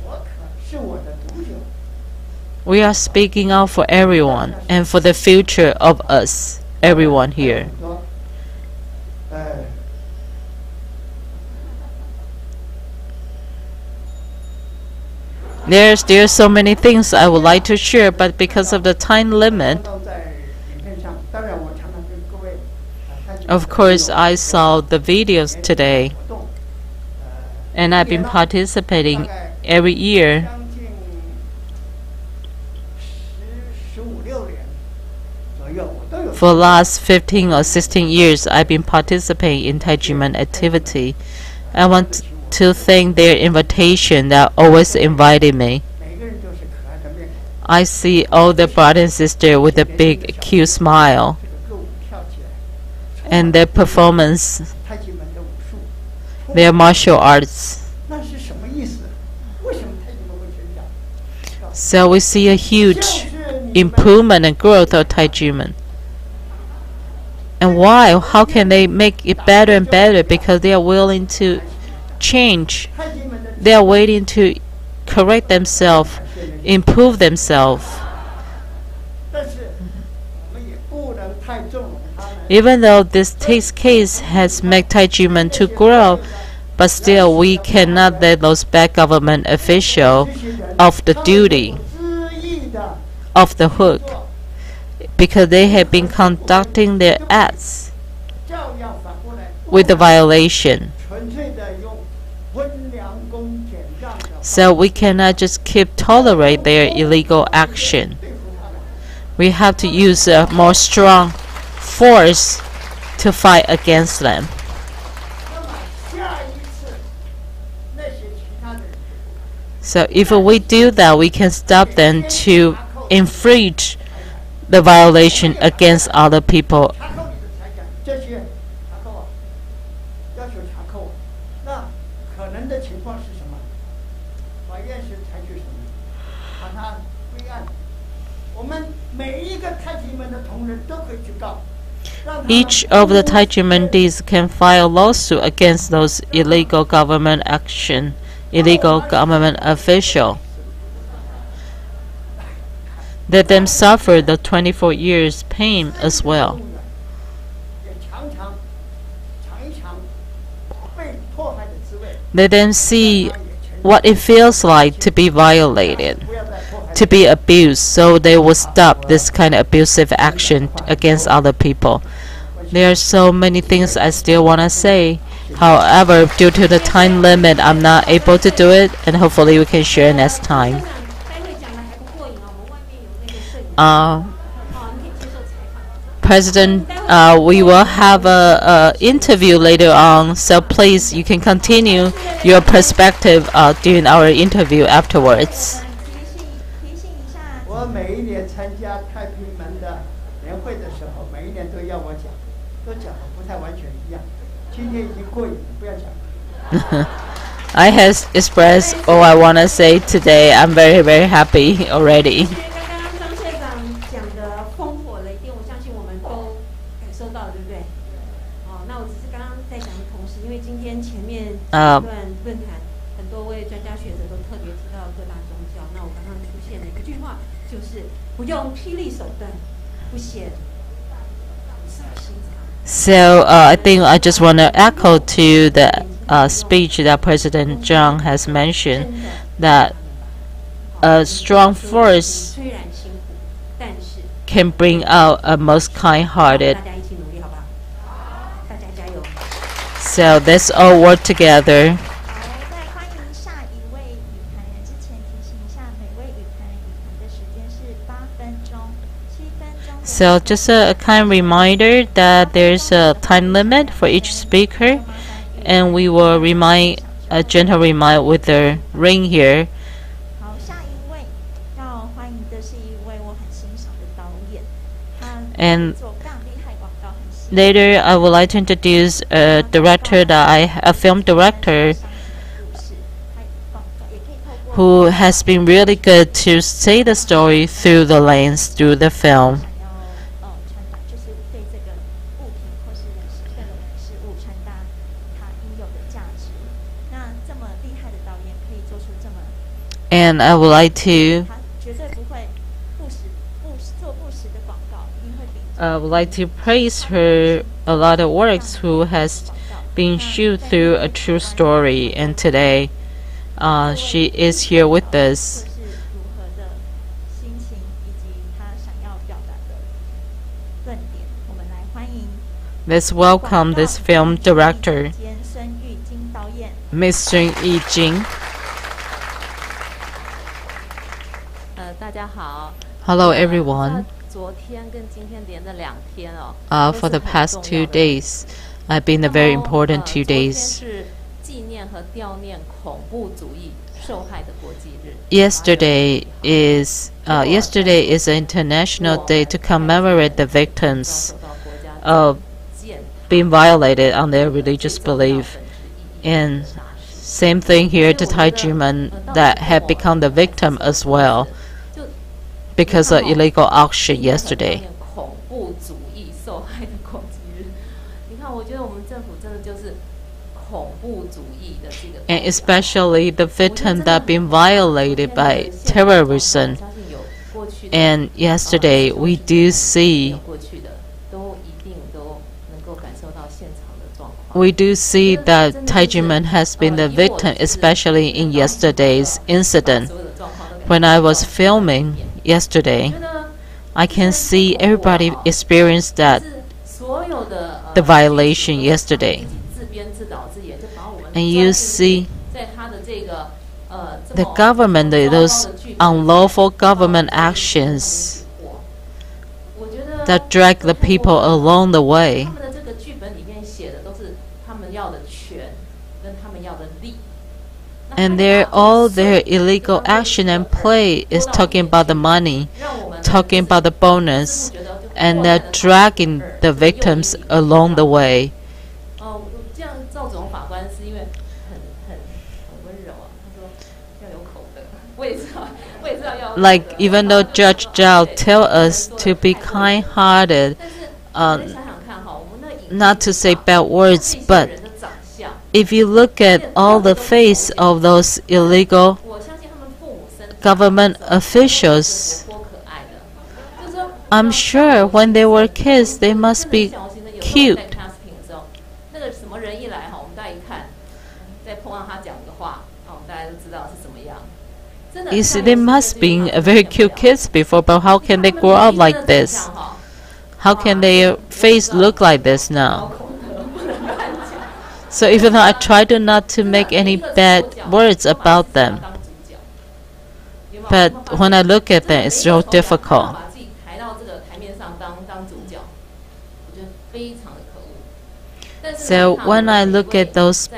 We are speaking out for everyone and for the future of us, everyone here. There's so many things I would like to share, but because of the time limit, of course I saw the videos today. And I've been participating every year. For the last 15 or 16 years, I've been participating in Taijimen activity. I want to thank their invitation that always invited me. I see all the brothers and sisters with a big, cute smile. And their performance, their martial arts. So we see a huge improvement and growth of Taijimen. And why? How can they make it better and better? Because they are willing to change. They are waiting to correct themselves, improve themselves. Even though this case has made Taijimen to grow, but still we cannot let those bad government officials off the duty, off the hook, because they have been conducting their acts with the violation. So we cannot just keep tolerate their illegal action. We have to use a more strong force to fight against them. So if we do that, we can stop them to infringe the violation against other people. Each of the Taijimen deeds can file a lawsuit against those illegal government action, illegal government official. let them suffer the 24 years pain as well. Let them see what it feels like to be violated, to be abused, so they will stop this kind of abusive action against other people. There are so many things I still want to say. However, due to the time limit, I'm not able to do it, and hopefully we can share next time. President, we will have a interview later on, so please, you can continue your perspective during our interview afterwards. 我每一年参加太平门的年会的时候，每一年都要我讲，都讲的不太完全一样。今天已经过瘾了，不要讲。I has expressed all I want to say today. I'm very, very happy already. 论坛很多位专家学者都特别提到各大宗教。那我刚刚出现的一句话就是不用霹雳手段，不显心肠。So I think I just want to echo to the speech that President Zhang has mentioned that a strong force can bring out a most kind-hearted. So let's all work together. So just a kind reminder that there's a time limit for each speaker, and we will remind a gentle reminder with the ring here. And later, I would like to introduce a director a film director who has been really good to say the story through the lens, through the film. And I would like to praise her a lot of works who has been shoot through a true story, and today she is here with us. Let's welcome this film director, Ms. Sun Yijing. Hello everyone. For the past 2 days, I've been a very important 2 days. Yesterday is an international day to commemorate the victims of being violated on their religious belief, and same thing here to Taijiman that had become the victim as well because of illegal auction yesterday. And especially the victims that have been violated by terrorism. And yesterday we do see that Taijiman has been the victim, especially in yesterday's incident. When I was filming yesterday, I can see everybody experienced the violation yesterday. And you see the government, those unlawful government actions that drag the people along the way. And all their illegal action and play is talking about the money, talking about the bonus, and they're dragging the victims along the way. Like, even though Judge Zhao tells us to be kind-hearted, not to say bad words, but if you look at all the face of those illegal government officials, I'm sure when they were kids, they must be cute. You see, they must be very cute kids before, but how can they grow up like this? How can their face look like this now? So even though I try to not to make any bad words about them, but when I look at them, it's so difficult. So when I look at those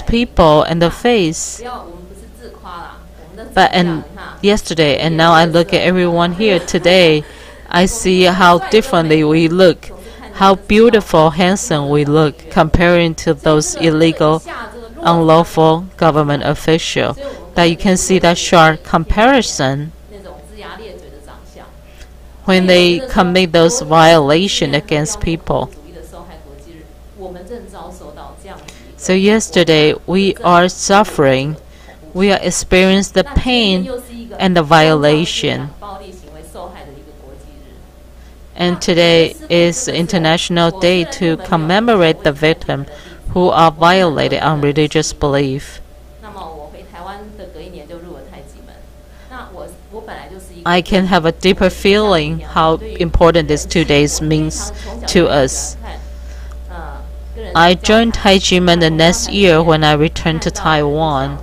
people and the face, and yesterday and now I look at everyone here today, I see how differently we look, how beautiful, handsome we look comparing to those illegal, unlawful government officials. That you can see that sharp comparison when they commit those violations against people. So yesterday we are suffering, we are experiencing the pain and the violation. And today is International Day to commemorate the victims who are violated on religious belief. I can have a deeper feeling how important these 2 days means to us. I joined Taiji the next year when I returned to Taiwan.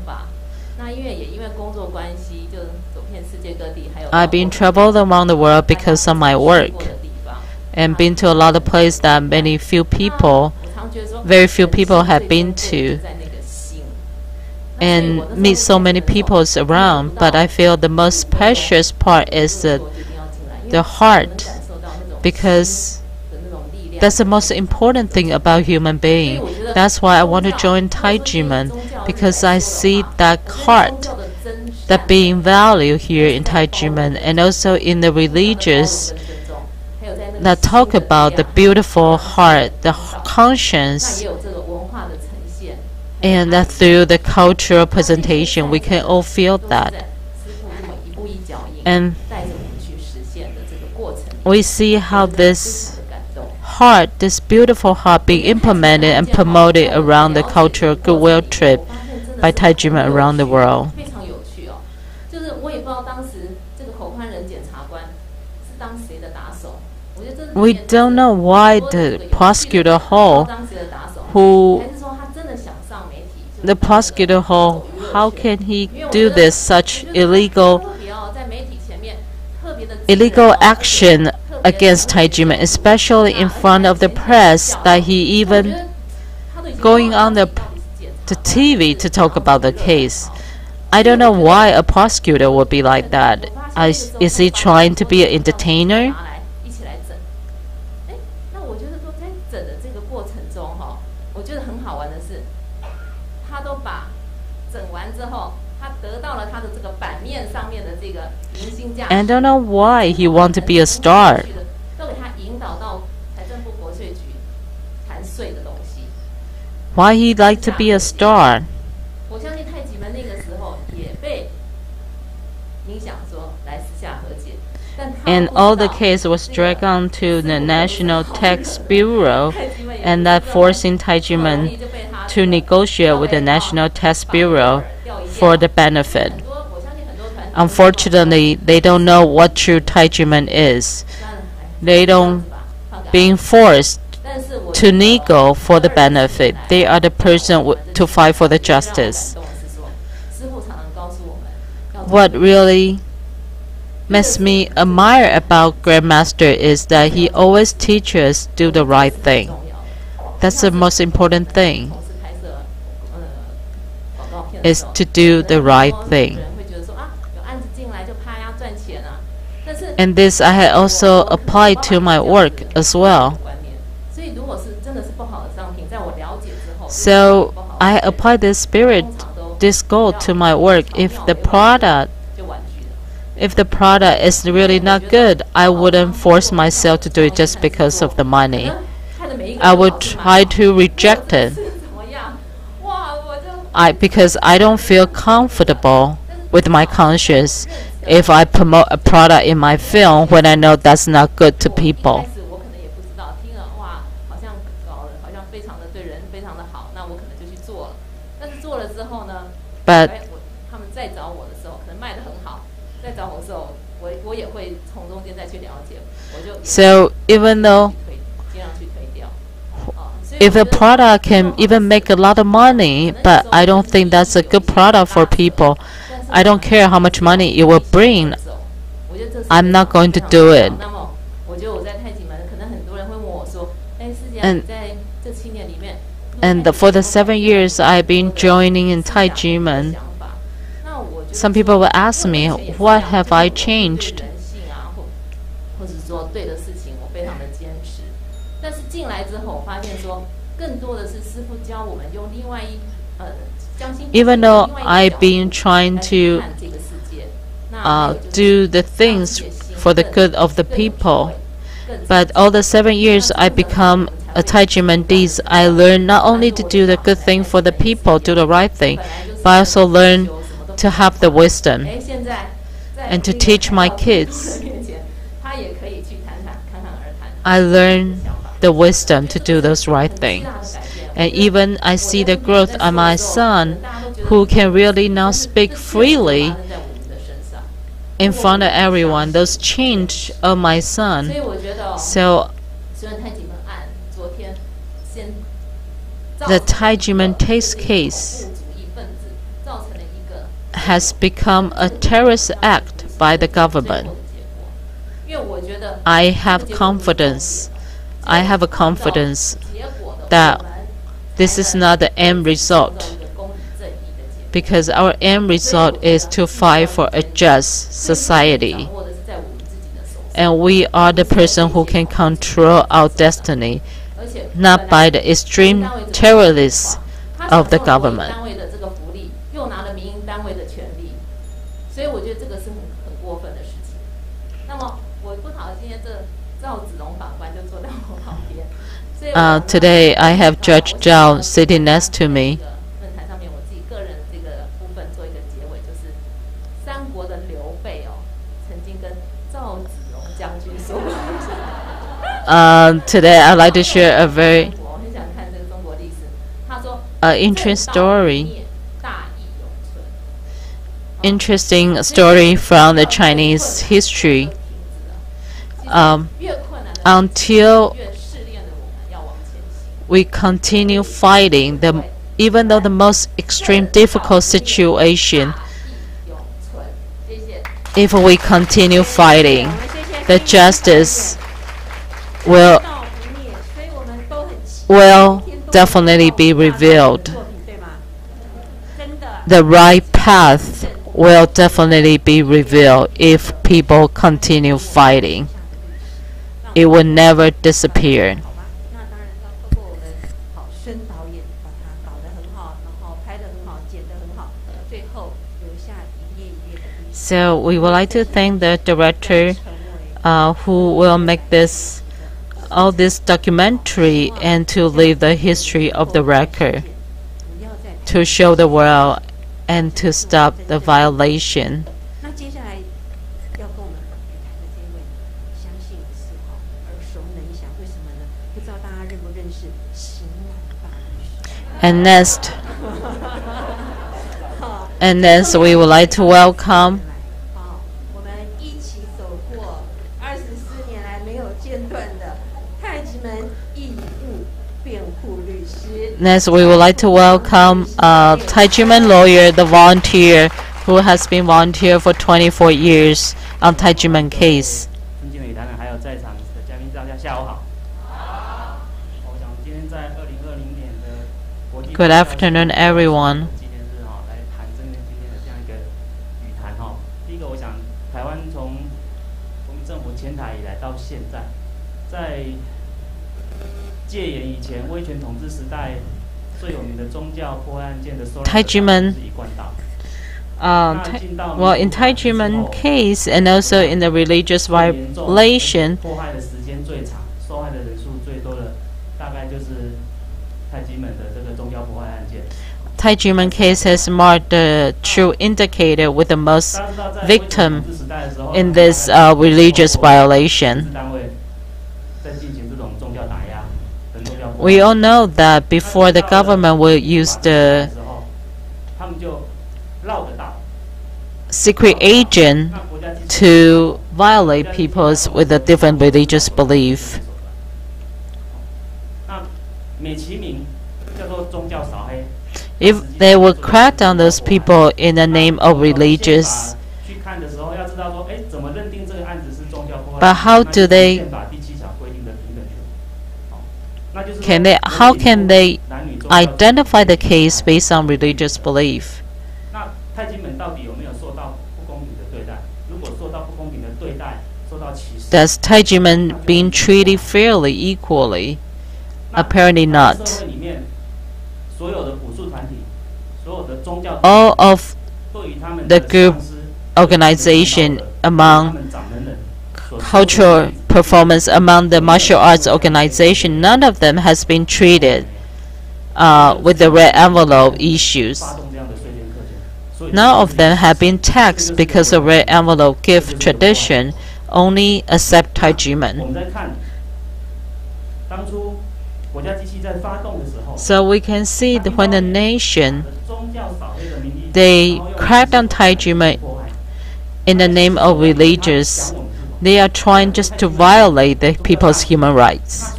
I've been traveled around the world because of my work, and been to a lot of places that very few people have been to, and meet so many people around. But I feel the most precious part is the heart, because that's the most important thing about human being. That's why I want to join Taiji, because I see that heart that being valued here in Taiji, and also in the religious that talk about the beautiful heart, the conscience, and that through the cultural presentation we can all feel that. And we see how this heart, this beautiful heart, being implemented and promoted around the cultural goodwill trip by Taiji around the world. We don't know why the prosecutor Hall, how can he do this, such illegal action against Taiji, especially in front of the press, that he even going on the TV to talk about the case. I don't know why a prosecutor would be like that. Is he trying to be an entertainer? I don't know why he wants to be a star. Why he like to be a star? And all the case was dragged on to the National Tax Bureau, and that forcing Taiji to negotiate with the National Tax Bureau for the benefit. Unfortunately, they don't know what true Taiji is. They don't being forced to nego for the benefit. They are the person to fight for the justice. What really makes me admire about Grandmaster is that he always teaches us do the right thing. That's the most important thing, is to do the right thing. And this I had also applied to my work as well. So I applied this spirit, this goal to my work. If the product is really not good, I wouldn't force myself to do it just because of the money. I would try to reject it. Because I don't feel comfortable with my conscience. if I promote a product in my film when I know that's not good to people. But so even though if a product can even make a lot of money, but I don't think that's a good product for people, I don't care how much money it will bring, I'm not going to do it. And for the 7 years I've been joining in Tajimen, some people will ask me, what have I changed? Even though I've been trying to do the things for the good of the people, but all the 7 years I become a Taijimendese, I learned not only to do the good thing for the people, do the right thing, but I also learn to have the wisdom and to teach my kids. I learn the wisdom to do those right things. And even I see the growth of my son, who can really now speak freely in front of everyone, those change of my son. So the Taijimen case has become a terrorist act by the government. I have confidence. I have a confidence that this is not the end result, because our end result is to fight for a just society. And we are the person who can control our destiny, not by the extreme terrorists of the government. Today I have Judge Zhao sitting next to me. Today I'd like to share a very interesting story from the Chinese history. Until we continue fighting, even though the most extreme difficult situation, if we continue fighting, the justice will definitely be revealed. The right path will definitely be revealed if people continue fighting. It will never disappear. So we would like to thank the director who will make all this documentary and to leave the history of the record to show the world and to stop the violation. And next we would like to welcome Taijimen lawyer, the volunteer who has been volunteer for 24 years on Taijimen case. Good afternoon, everyone. Taijimen, well, in Taijimen case and also in the religious violation, Taijiman case has marked the true indicator with the most victim in this religious violation. We all know that before the government will use the secret agent to violate people with a different religious belief. If they will crack down those people in the name of religious, but how do they? How can they identify the case based on religious belief? Does Taijiman being treated fairly, equally? Apparently not. All of the group organization among cultural performance among the martial arts organization, none of them has been treated with the red envelope issues. None of them have been taxed because of red envelope gift tradition, only except Taijiman. So we can see that when the nation, they cracked on Taijiman in the name of religious, they are trying just to violate the people's human rights.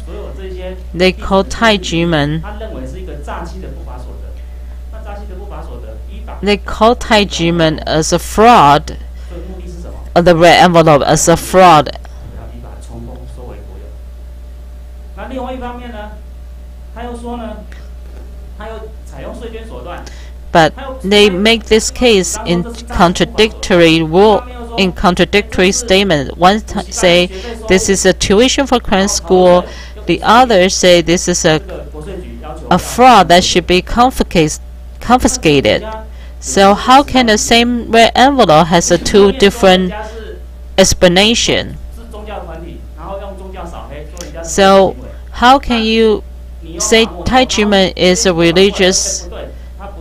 They call Taijiman, as a fraud, or the red envelope as a fraud. But they make this case in contradictory statement. One say this is a tuition for Korean school, the others say this is a fraud that should be confiscated. So how can the same red envelope has a two different explanation? So how can you say Taijiman is a religious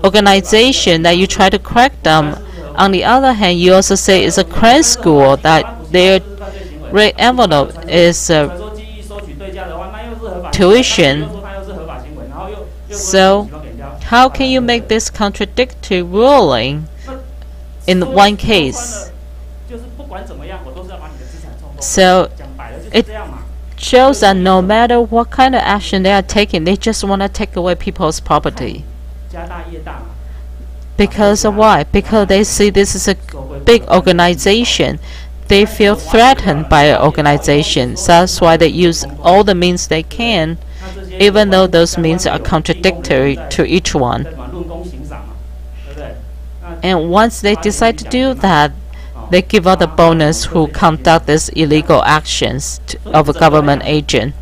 organization that you try to crack down? On the other hand, you also say it's a Korean school that their red envelope is tuition. So how can you make this contradictory ruling in one case? So it shows that no matter what kind of action they are taking, they just want to take away people's property. Because of why? Because they see this is a big organization. They feel threatened by an organization. So that's why they use all the means they can, even though those means are contradictory to each one. And once they decide to do that, they give out the bonus who conduct these illegal actions of a government agent.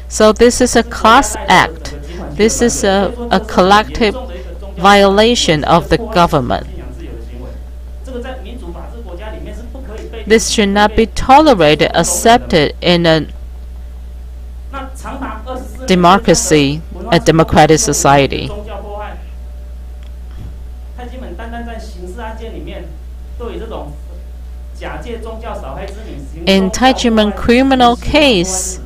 So this is a class act. This is a collective violation of the government. This should not be tolerated, accepted in a democracy, a democratic society. In Taijiman criminal case,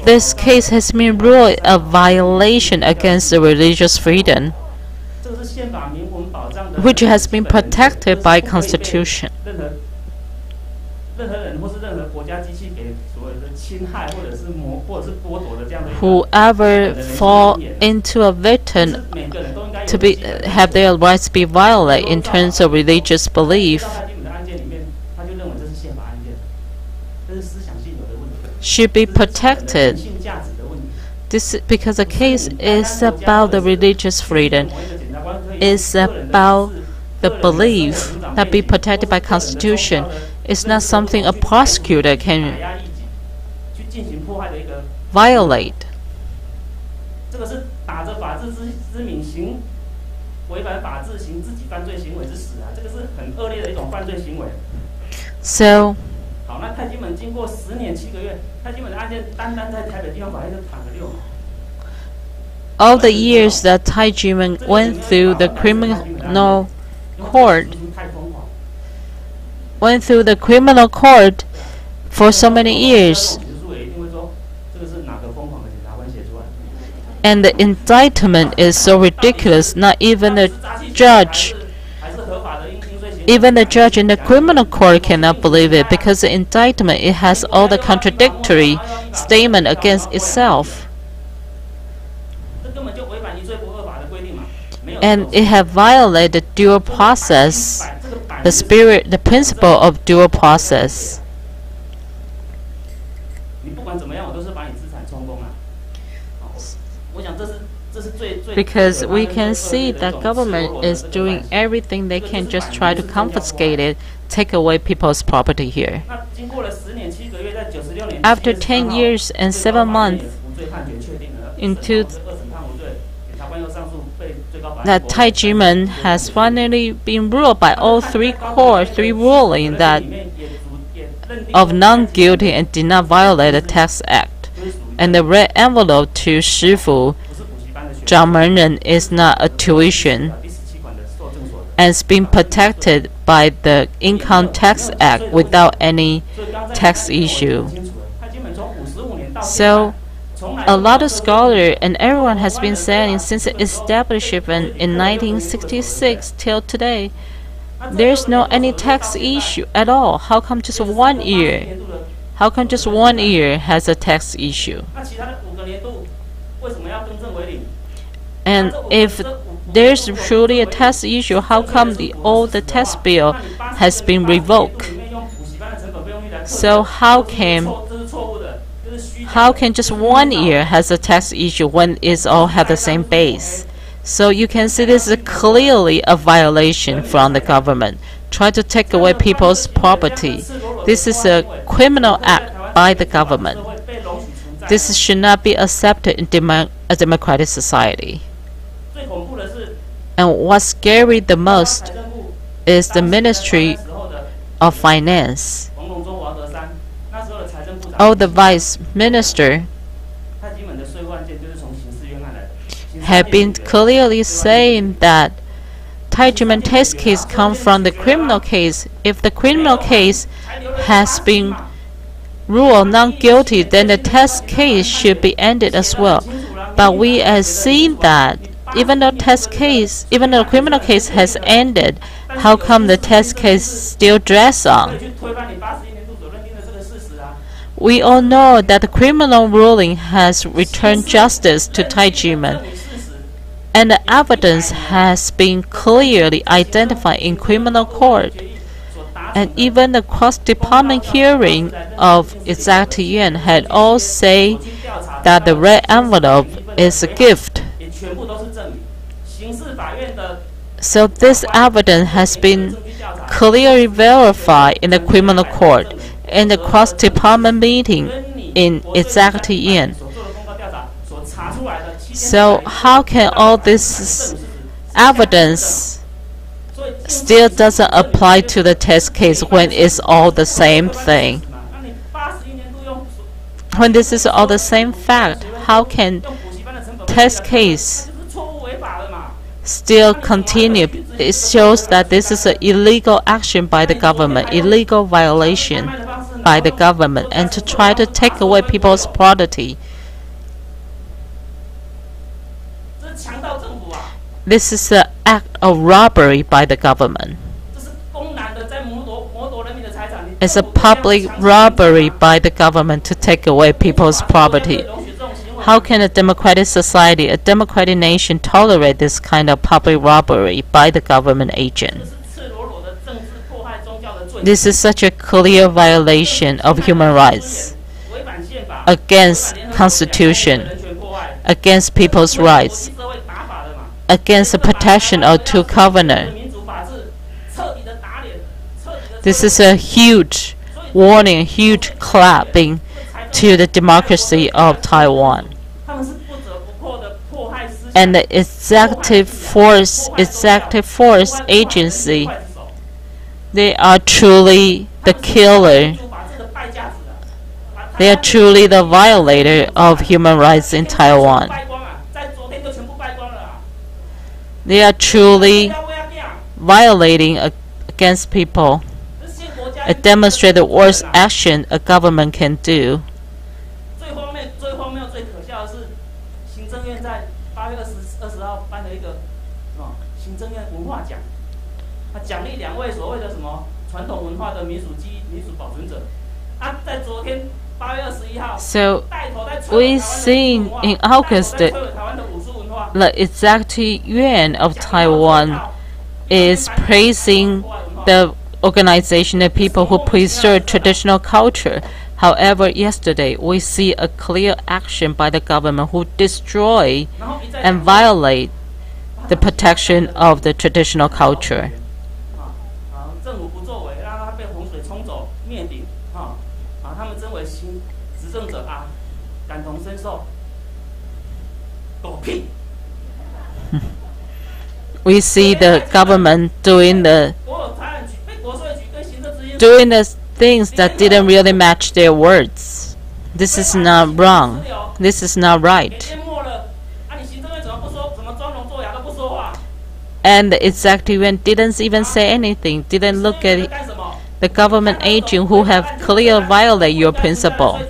this case has been ruled a violation against the religious freedom, which has been protected by Constitution. Whoever fall into a victim to have their rights be violated in terms of religious belief should be protected. This because the case is about the religious freedom. It's about the belief that be protected by Constitution. It's not something a prosecutor can violate. So, all the years that Taijimen went through the criminal court, for so many years, and the indictment is so ridiculous, not even the judge in the criminal court cannot believe it, because the indictment, it has all the contradictory statement against itself. And it have violated due process, the principle of due process. Because we can see that government is doing everything they can, just try to confiscate it, take away people's property here. After 10 years and 7 months, that Taijimen has finally been ruled by all three rulings that of non-guilty and did not violate the Tax Act. And the red envelope to Shifu Zhang Menren is not a tuition, and it's been protected by the Income Tax Act without any tax issue. So a lot of scholars and everyone has been saying since its establishment in 1966 till today, there's no any tax issue at all. How come just 1 year? How come just 1 year has a tax issue? And if there's truly a tax issue, how come all the tax bill has been revoked? So how can just 1 year has a tax issue when it's all have the same base? So you can see this is clearly a violation from the government. Try to take away people's property. This is a criminal act by the government. This should not be accepted in a democratic society. And what's scary the most is the Ministry of Finance. All the vice minister have been clearly saying that Taijimen test case comes from the criminal case. If the criminal case has been ruled non-guilty, then the test case should be ended as well. But we have seen that even though the criminal case has ended, how come the test case still drags on? We all know that the criminal ruling has returned justice to Taijimen, and the evidence has been clearly identified in criminal court. And even the cross-department hearing of Exact Yuan had all say that the red envelope is a gift. So this evidence has been clearly verified in the criminal court in the cross-department meeting in Exact Yuan. So how can all this evidence still doesn't apply to the test case when it's all the same thing? When this is all the same fact, how can test case still continue? It shows that this is an illegal action by the government, illegal violation by the government, and to try to take away people's property. This is an act of robbery by the government. It's a public robbery by the government to take away people's property. How can a democratic society, a democratic nation tolerate this kind of public robbery by the government agent? This is such a clear violation of human rights, against Constitution, against people's rights, against the protection of two covenants. This is a huge warning, a huge clapping to the democracy of Taiwan. And the executive force agency, they are truly the killer. They are truly the violator of human rights in Taiwan. They are truly violating against people. It demonstrates the worst action a government can do. 最荒谬、最可笑的是，行政院在8月20号颁了一个什么行政院文化奖，他奖励2位所谓的什么传统文化的民俗保存者。啊，在昨天8月21号， So we seen in August that the Executive Yuan of Taiwan is praising the organization of people who preserve traditional culture. However, yesterday we see a clear action by the government who destroy and violate the protection of the traditional culture. 政府不作为，让它被洪水冲走、灭顶，他们真为新执政者啊感同身受，狗屁。We see the government doing the things that didn't really match their words. This is not wrong. This is not right. And the executive yuan didn't even say anything, didn't look at the government agent who have clearly violated your principle.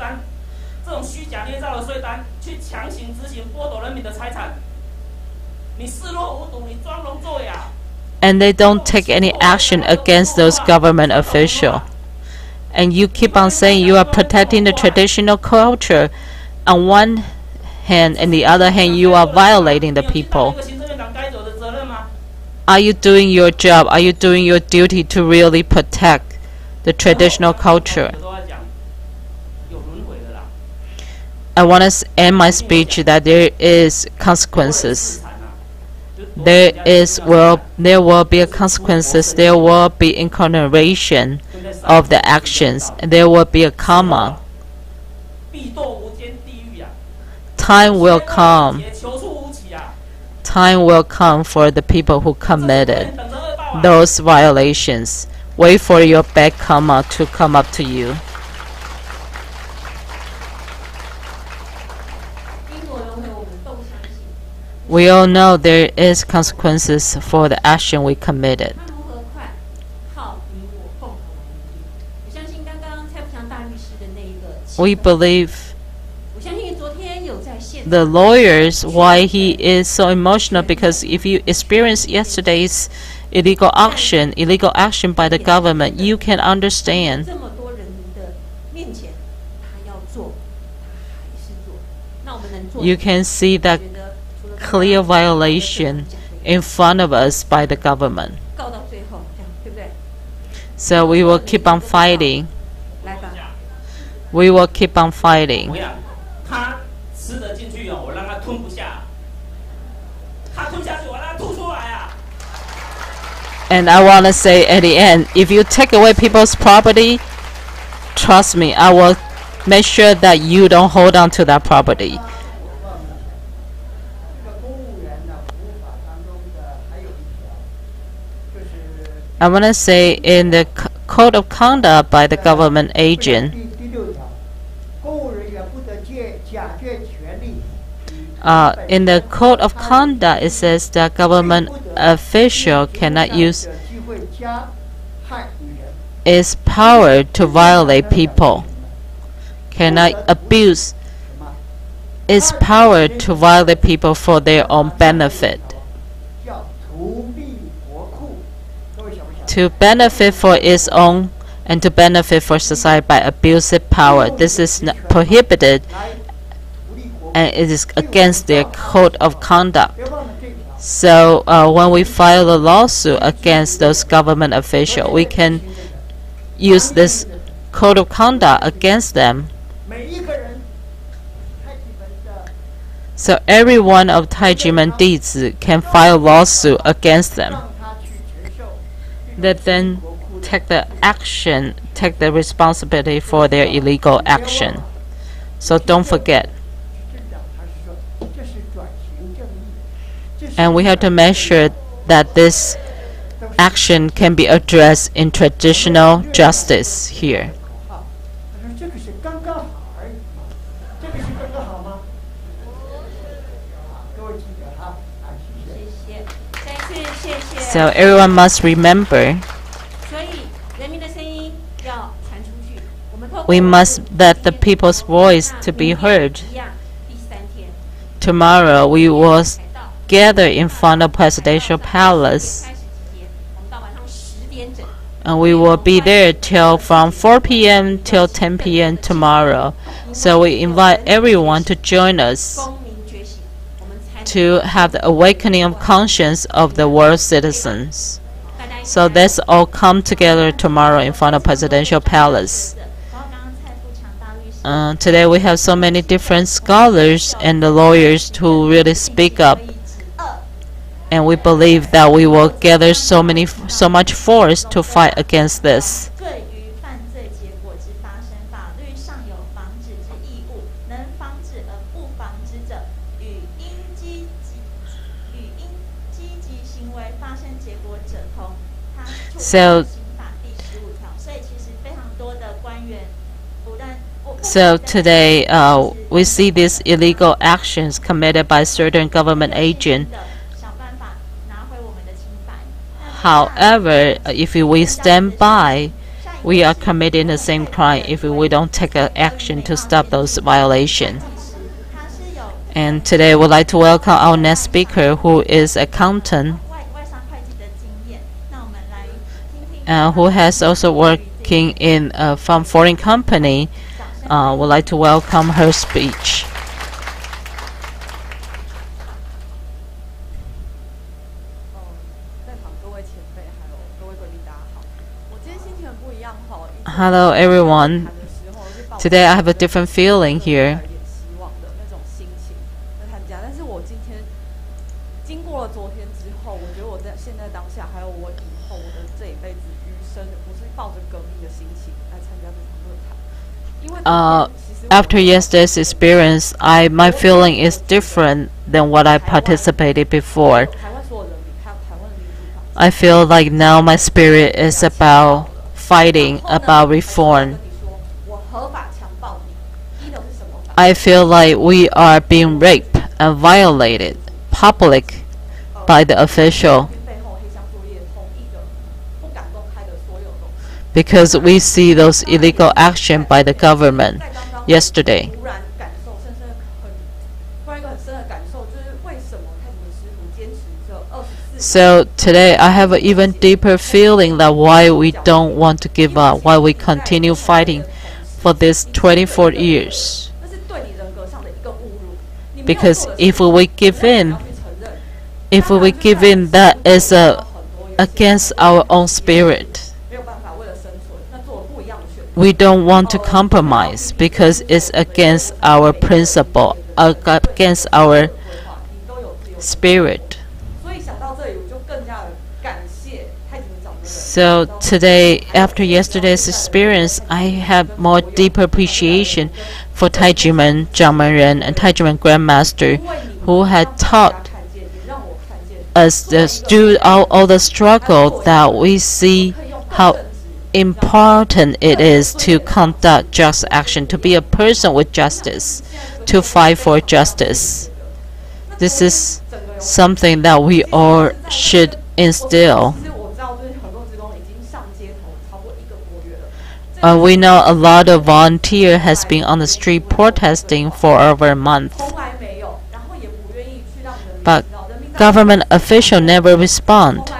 And they don't take any action against those government officials. And you keep on saying you are protecting the traditional culture. On one hand, and the other hand, you are violating the people. Are you doing your job? Are you doing your duty to really protect the traditional culture? I want to end my speech that there is consequences. There will be consequences. There will be incarnation of the actions. And there will be a karma. Time will come. Time will come for the people who committed those violations. Wait for your bad karma to come up to you. We all know there is consequences for the action we committed. We believe the lawyers, why he is so emotional, because if you experienced yesterday's illegal action by the government, you can understand. You can see that clear violation in front of us by the government. So we will keep on fighting. We will keep on fighting. And I want to say at the end, if you take away people's property, trust me, I will make sure that you don't hold on to that property. I want to say in the code of conduct by the government agent, in the code of conduct it says that government official cannot use its power to violate people, cannot abuse its power to violate people for their own benefit. To benefit for its own and to benefit for society by abusive power. This is not prohibited, and it is against their code of conduct. So when we file a lawsuit against those government officials, we can use this code of conduct against them. So every one of Taijiman Dizi can file a lawsuit against them. That then take the action, take the responsibility for their illegal action. So don't forget. And we have to make sure that this action can be addressed in traditional justice here. So everyone must remember, we must let the people's voice to be heard. Tomorrow we will gather in front of Presidential Palace, and we will be there till from 4 p.m. till 10 p.m. tomorrow. So we invite everyone to join us to have the awakening of conscience of the world citizens. So let's all come together tomorrow in front of Presidential Palace. Today we have so many different scholars and the lawyers who really speak up, and we believe that we will gather so much force to fight against this. So today we see these illegal actions committed by certain government agents. However, if we stand by, we are committing the same crime if we don't take action to stop those violations. And today we'd like to welcome our next speaker, who is an accountant, who has also working in from foreign company. Would like to welcome her speech. Hello everyone. Today I have a different feeling here. After yesterday's experience, my feeling is different than what I participated before. I feel like now my spirit is about fighting, about reform. I feel like we are being raped and violated public by the official, because we see those illegal action by the government yesterday. So today I have an even deeper feeling that why we don't want to give up, why we continue fighting for this 24 years. Because if we give in, that is against our own spirit. We don't want to compromise because it's against our principle, against our spirit. So today, after yesterday's experience, I have more deeper appreciation for Taijiman, Jiangmen and Taijiman Grandmaster, who had taught us through all the struggle that we see how important it is to conduct just action, to be a person with justice, to fight for justice. This is something that we all should instill. We know a lot of volunteers has been on the street protesting for over a month, but government officials never respond.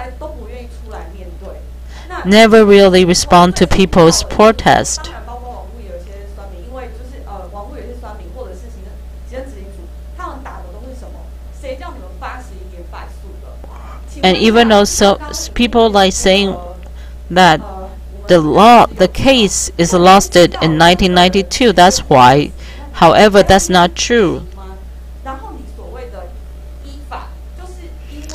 Never really respond to people's protest. And even though people like saying that the case is lost in 1992, that's why. However, that's not true.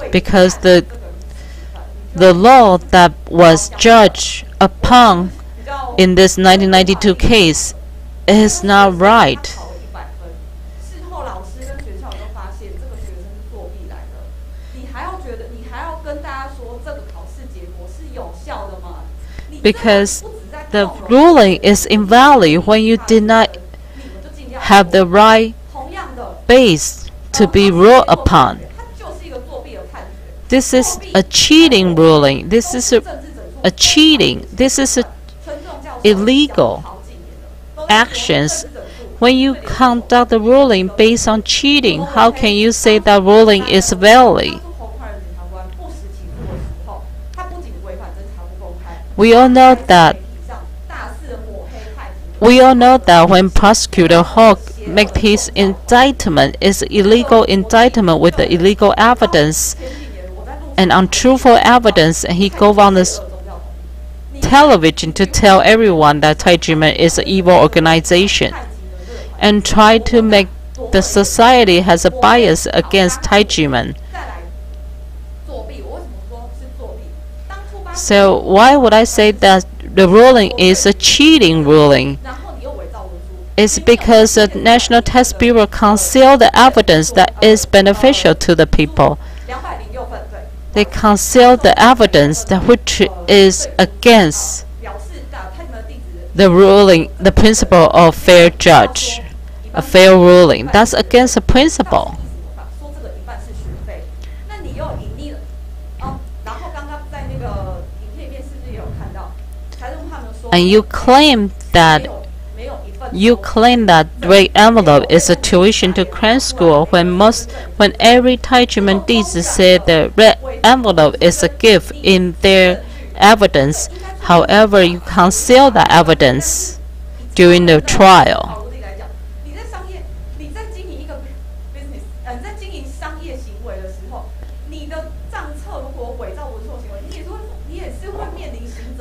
Because the law that was judged upon in this 1992 case is not right. Because the ruling is invalid when you did not have the right base to be ruled upon. This is a cheating ruling. This is a cheating. This is illegal actions. When you conduct the ruling based on cheating, how can you say that ruling is valid? We all know that when prosecutor Hawk make his indictment is illegal indictment with the illegal evidence and untruthful evidence, and he go on the television to tell everyone that Taiji Men is an evil organization and try to make the society has a bias against Taiji Men. So why would I say that the ruling is a cheating ruling? It's because the National Tax Bureau concealed the evidence that is beneficial to the people. They conceal the evidence that which is against the ruling, the principle of fair judge, a fair ruling. That's against the principle. And you claim that red envelope is a tuition to crime school when every Taiji Men teacher said the red envelope is a gift in their evidence. However, you conceal the evidence during the trial.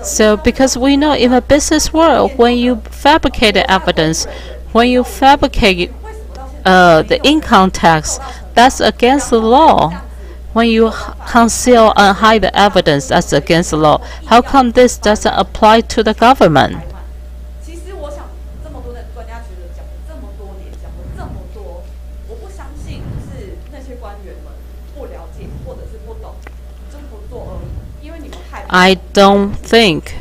So, because we know in the business world, when you fabricate the evidence, when you fabricate the income tax, that's against the law. When you conceal and hide the evidence, that's against the law. How come this doesn't apply to the government? I don't think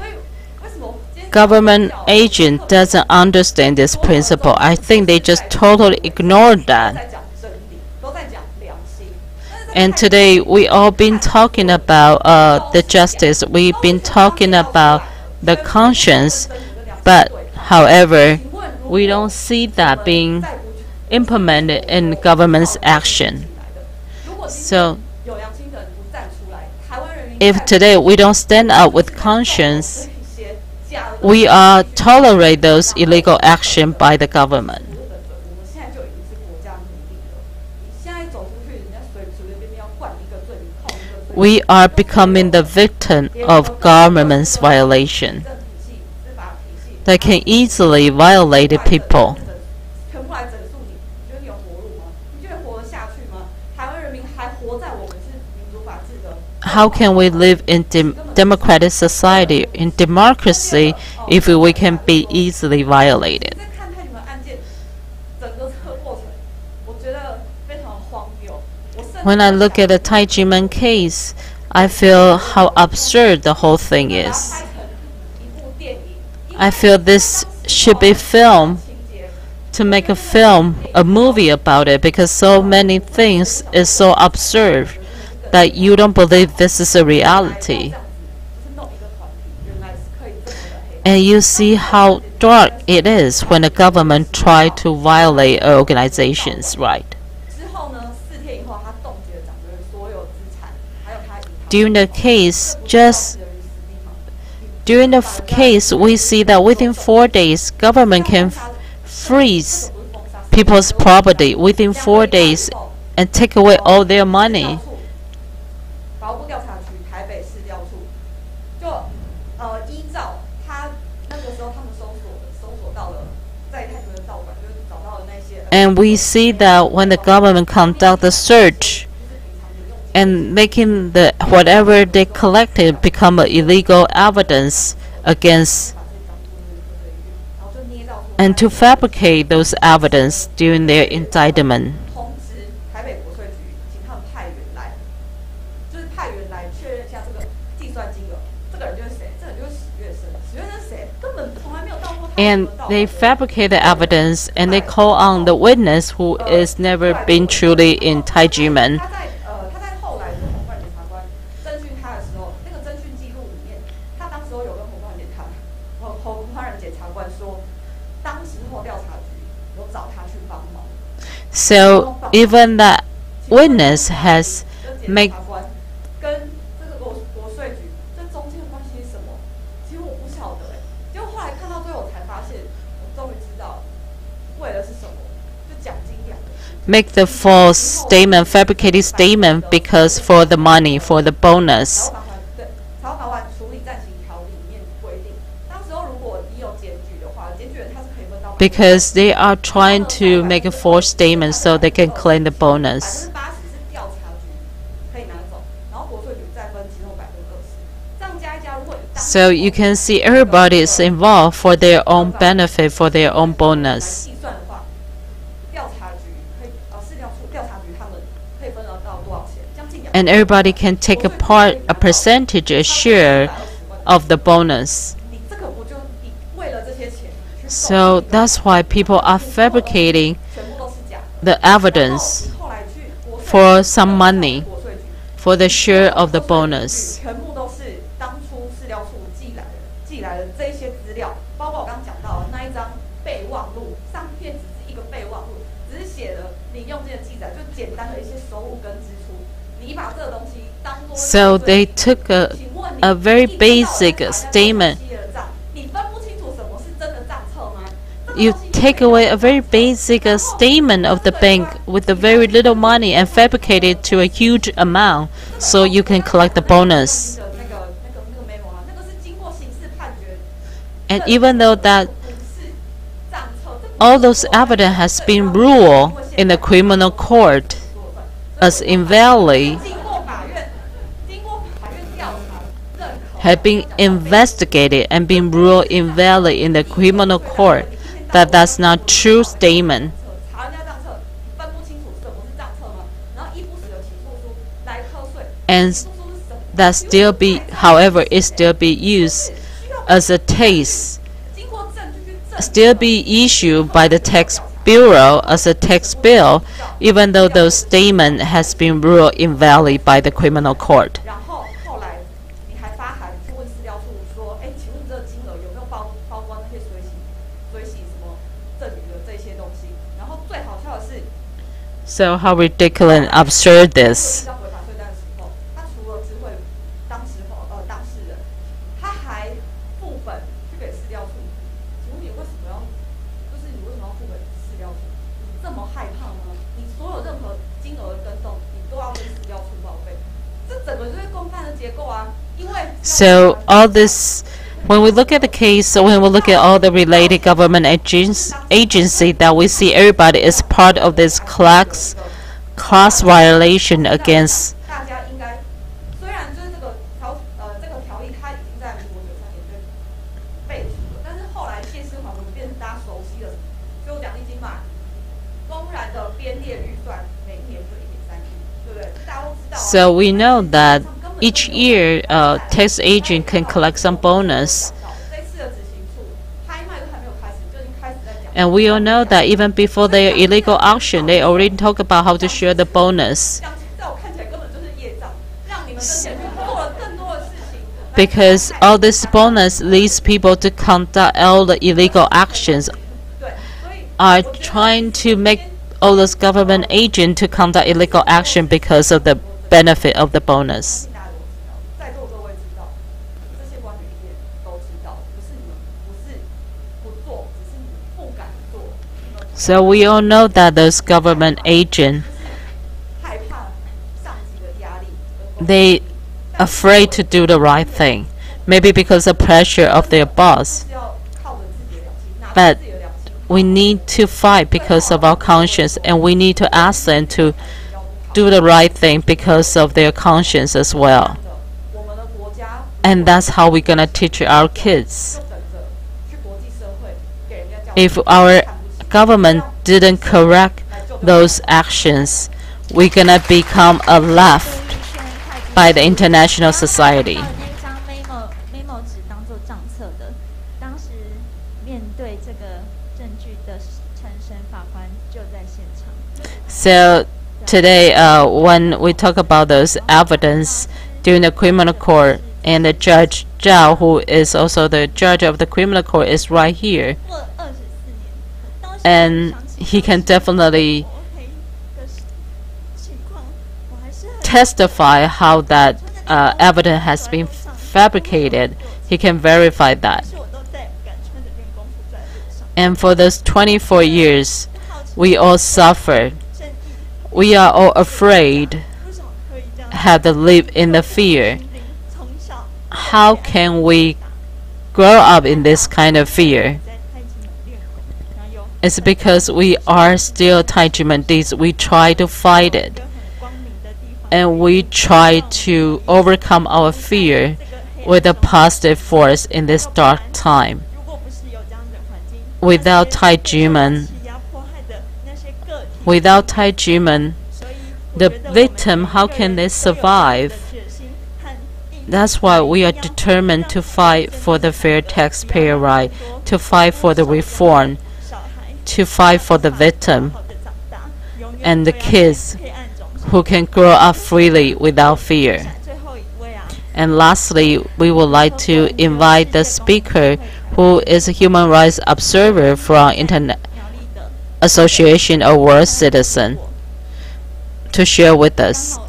government agent doesn't understand this principle. I think they just totally ignore that. And today we all been talking about the justice. We've been talking about the conscience, but however, we don't see that being implemented in government's action. So if today we don't stand up with conscience, we tolerate those illegal action by the government. We are becoming the victim of government's violation. They can easily violate the people. How can we live in democratic society, in democracy, if we can be easily violated? When I look at the Taiji Men case, I feel how absurd the whole thing is. I feel this should be filmed, to make a movie about it, because so many things is so absurd that you don't believe this is a reality. And you see how dark it is when the government try to violate an organization's right. During the case, we see that within 4 days, government can freeze people's property within 4 days and take away all their money. And we see that when the government conduct the search and making whatever they collected become illegal evidence against, and to fabricate those evidence during their indictment. And they fabricate the evidence and they call on the witness who is never been truly in Taiji Men. So even the witness has made make the false statement, fabricated statement, because for the money, for the bonus. Because they are trying to make a false statement so they can claim the bonus. So you can see everybody is involved for their own benefit, for their own bonus. And everybody can take a percentage, a share of the bonus. So that's why people are fabricating the evidence for some money, for the share of the bonus. So they took a very basic statement. You take away a very basic statement of the bank with a very little money and fabricate it to a huge amount so you can collect the bonus. And even though that all those evidence has been ruled in the criminal court as invalid, have been investigated and been ruled invalid in the criminal court, that's not true statement. And that still be, however, it still be used as a tax, still be issued by the tax bureau as a tax bill, even though those statement has been ruled invalid by the criminal court. So how ridiculous and absurd this. So all this, when we look at the case, when we look at all the related government agency, that we see everybody is part of this class violation against. So we know that each year, tax agent can collect some bonus. And we all know that even before their illegal auction, they already talk about how to share the bonus. Because all this bonus leads people to conduct all the illegal actions, are trying to make all those government agents to conduct illegal action because of the benefit of the bonus. So we all know that those government agents, they afraid to do the right thing, maybe because of pressure of their boss. But we need to fight because of our conscience, and we need to ask them to do the right thing because of their conscience as well. And that's how we're gonna teach our kids. If our government didn't correct those actions, we're gonna become left by the international society. So today, when we talk about those evidence during the criminal court, And the Judge Zhao, who is also the judge of the criminal court, is right here. And he can definitely testify how that evidence has been fabricated. He can verify that. And for those 24 years, we all suffered. We are all afraid, have to live in the fear. How can we grow up in this kind of fear? It's because we are still Taijimenese. We try to fight it. And we try to overcome our fear with a positive force in this dark time. Without Taijimen, the victim, how can they survive? That's why we are determined to fight for the fair taxpayer right, to fight for the reform, to fight for the victim and the kids who can grow up freely without fear. And lastly, we would like to invite the speaker, who is a human rights observer from Association of World Citizens, to share with us.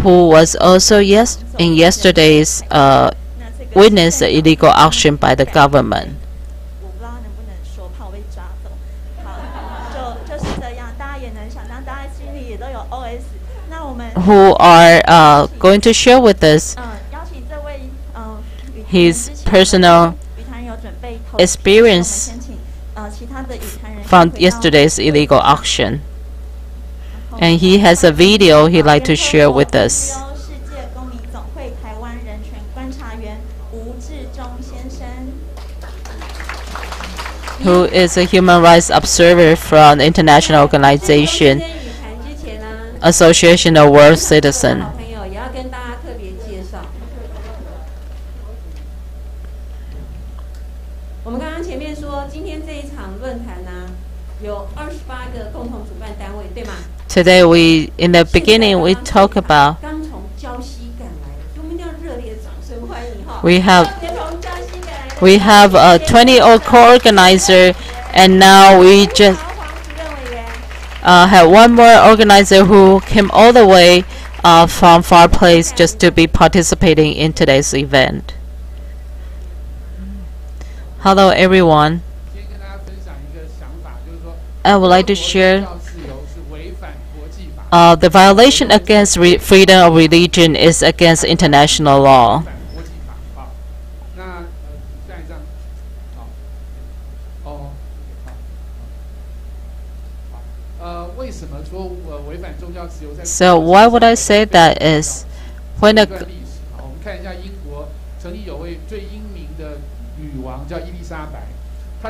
Who was also in yesterday's witnessed the illegal auction by the government. Who are going to share with us his personal experience from yesterday's illegal auction. And he has a video he'd like to share with us. Who is a human rights observer from the international organization Association of World Citizens. Today in the beginning we talk about we have a 20-year-old co-organizer, and now we just have one more organizer who came all the way from far place just to be participating in today's event. Hello everyone. I would like to share the violation against freedom of religion is against international law. So why would I say that is when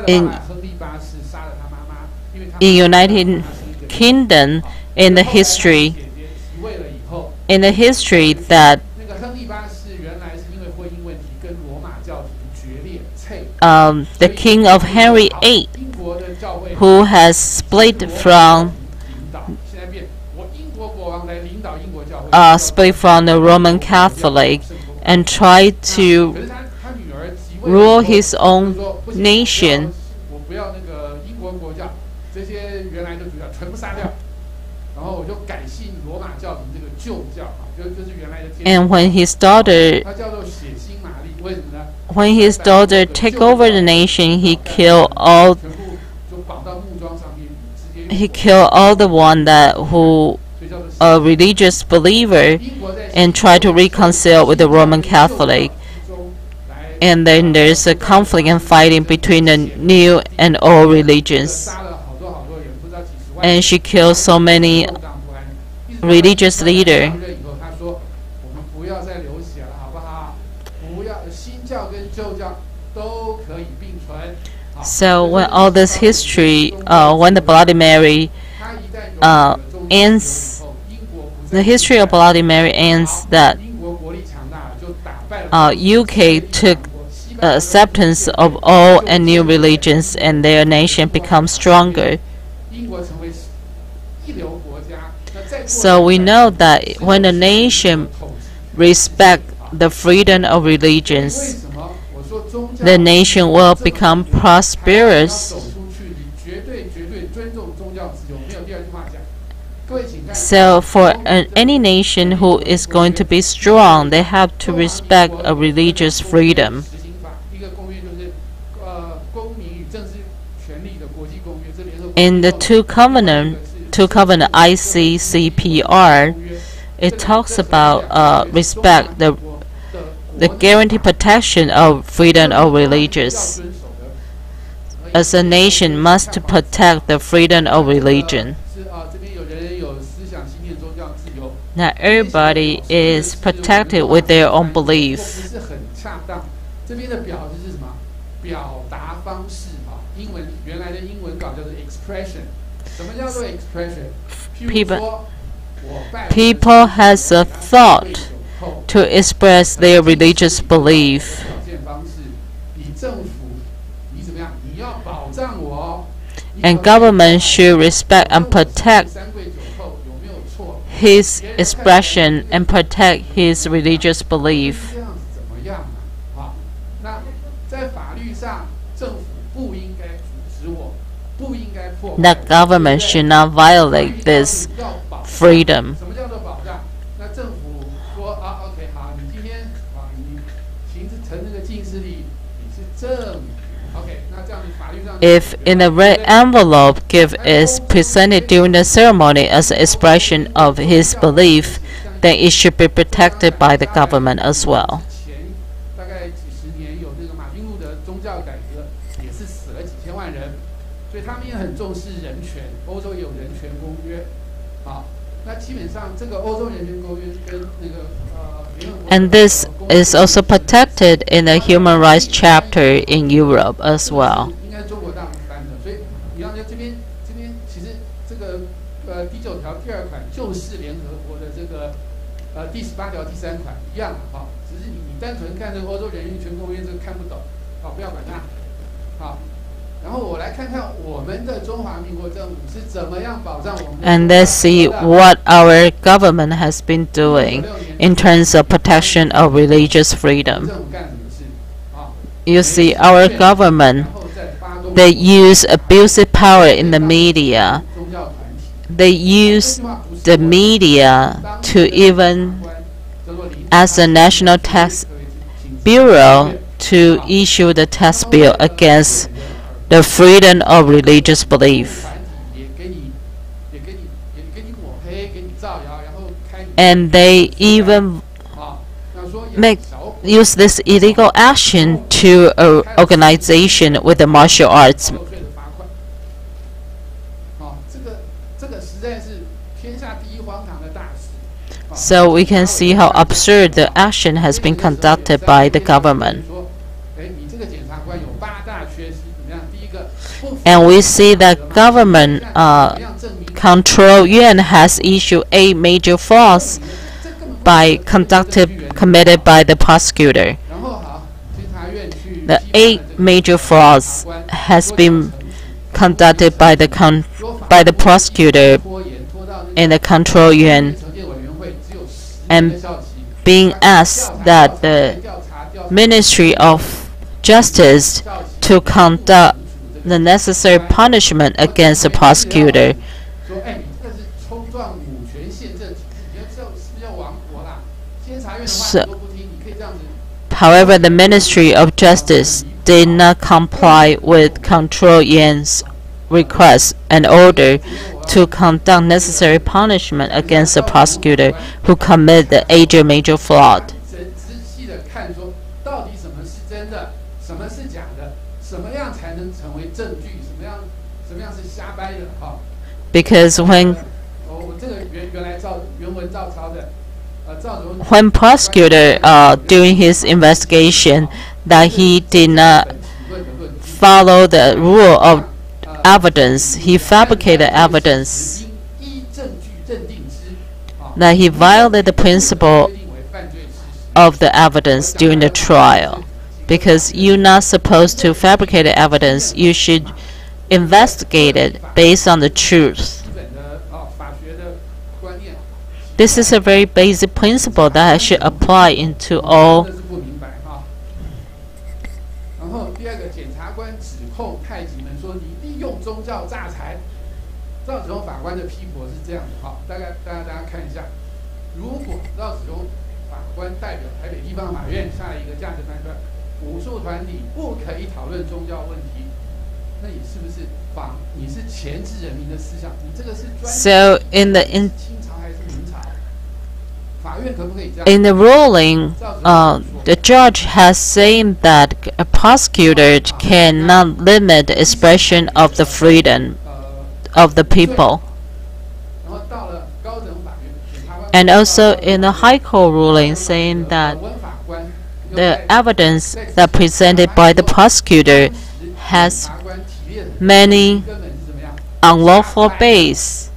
in United Kingdom in the history that the king of Henry VIII, who has split from the Roman Catholic and tried to rule his own nation. And when his daughter took over the nation, he killed all the one who a religious believer and tried to reconcile with the Roman Catholic. And then there's a conflict and fighting between the new and old religions. And she killed so many religious leaders. So when all this history, when the Bloody Mary ends, the history of Bloody Mary ends that UK took acceptance of all and new religions, and their nation becomes stronger. So we know that when a nation respects the freedom of religions, the nation will become prosperous. So for any nation who is going to be strong, they have to respect a religious freedom. In the two covenant ICCPR, it talks about respect, the guaranteed protection of freedom of religions. As a nation must protect the freedom of religion. Now everybody is protected with their own belief. People has a thought to express their religious belief. And government should respect and protect his expression and protect his religious belief. That government should not violate this freedom. If in a red envelope gift is presented during the ceremony as an expression of his belief, then it should be protected by the government as well. And this is also protected in the human rights chapter in Europe as well. And let's see what our government has been doing in terms of protection of religious freedom. You see, our government, they use abusive power in the media. They use the media to even ask the National Tax Bureau to issue the tax bill against the freedom of religious belief. And they even use this illegal action to an organization with the martial arts. So we can see how absurd the action has been conducted by the government. And we see that government control yuan has issued 8 major frauds committed by the prosecutor. The 8 major frauds has been conducted by the prosecutor in the control yuan, and being asked that the Ministry of Justice to conduct the necessary punishment against the prosecutor. However, the Ministry of Justice did not comply with Control Yuan's request and order to conduct necessary punishment against the prosecutor who committed the major fraud. Because when prosecutor during his investigation that he did not follow the rule of evidence, he fabricated evidence, that he violated the principle of the evidence during the trial. Because you're not supposed to fabricate the evidence, you should investigate it based on the truth. This is a very basic principle that should apply into all. 然后第二个，检察官指控太极门说你利用宗教诈财。赵子龙法官的批驳是这样的，大家看一下，如果赵子龙法官代表台北地方法院下了一个价值判断，武术团体不可以讨论宗教问题，那你是不是你是钳制人民的思想？你这个是So in the ruling, the judge has said that a prosecutor cannot limit the expression of the freedom of the people. And also in the High Court ruling saying that the evidence that presented by the prosecutor has many unlawful base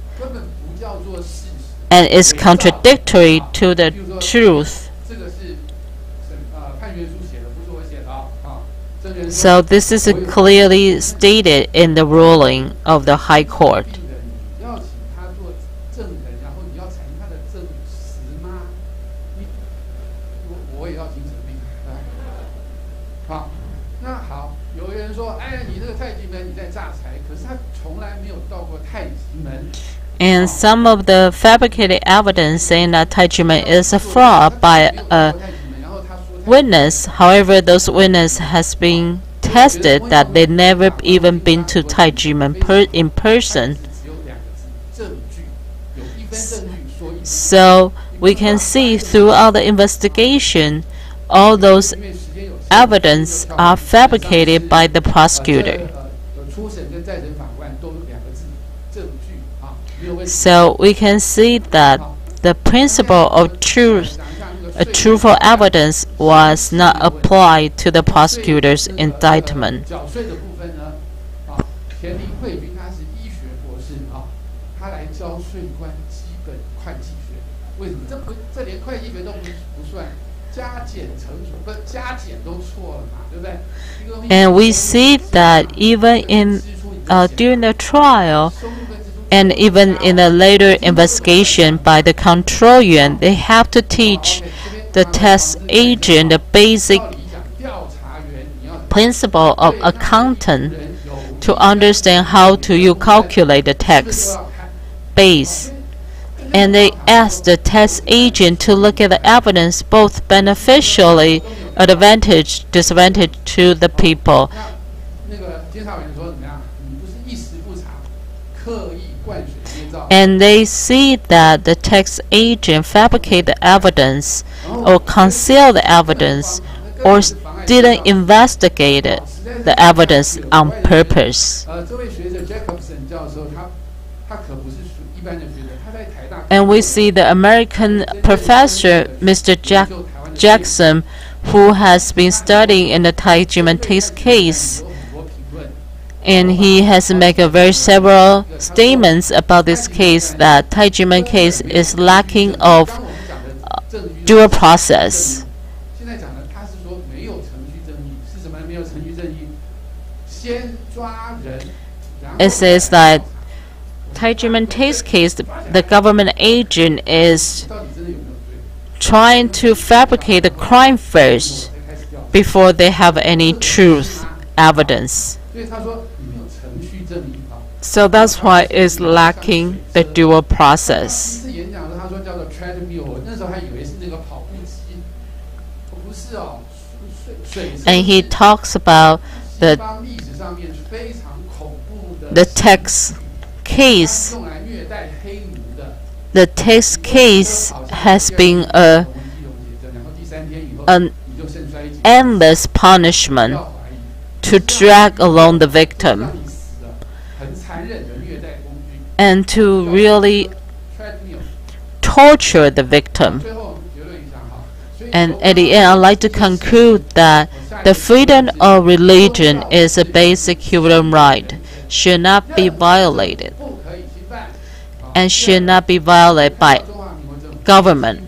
and is contradictory to the truth. So this is clearly stated in the ruling of the High Court. And some of the fabricated evidence saying that Taiji Man is a fraud by a witness. However, those witness has been tested that they never even been to Taiji Man in person. So we can see throughout the investigation, all those evidence are fabricated by the prosecutor. So we can see that the principle of truthful evidence was not applied to the prosecutor's indictment. And we see that even in during the trial, and even in a later investigation by the control yuan, they have to teach the test agent the basic principle of accountant to understand how to calculate the tax base. And they ask the test agent to look at the evidence both beneficially, advantage, disadvantage to the people. And they see that the tax agent fabricate the evidence or conceal the evidence or didn't investigate the evidence on purpose. And we see the American professor, Mr. Jackson, who has been studying in the Taiji Man case, and he has made several statements about this case that Taiji Man case is lacking of due process. It says that Taiji Man case, the government agent is trying to fabricate the crime first before they have any truth evidence. So that's why it's lacking the dual process. And he talks about the tax case. The tax case has been an endless punishment to drag along the victim and to really torture the victim. And at the end, I'd like to conclude that the freedom of religion is a basic human right, should not be violated, and should not be violated by government.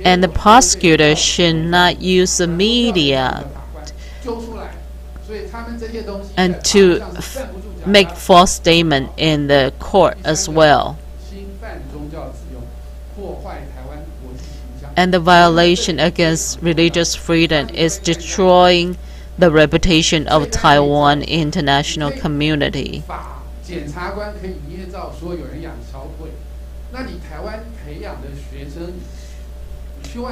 And the prosecutor should not use the media and to make false statement in the court as well. And the violation against religious freedom is destroying the reputation of Taiwan in international community.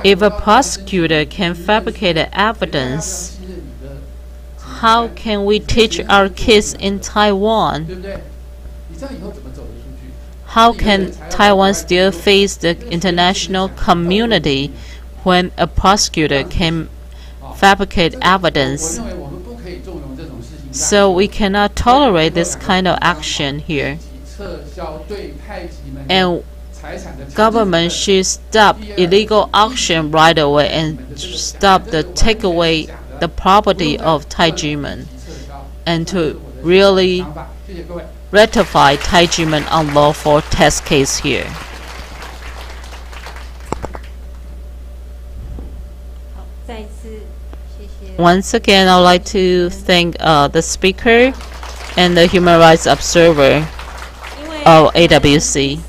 If a prosecutor can fabricate evidence, how can we teach our kids in Taiwan? How can Taiwan still face the international community when a prosecutor can fabricate evidence? So we cannot tolerate this kind of action here. And government should stop illegal auction right away and stop the take away the property of Taiji-men, and to really rectify Taiji-men unlawful tax case here. Once again, I would like to thank the speaker and the human rights observer of AWC.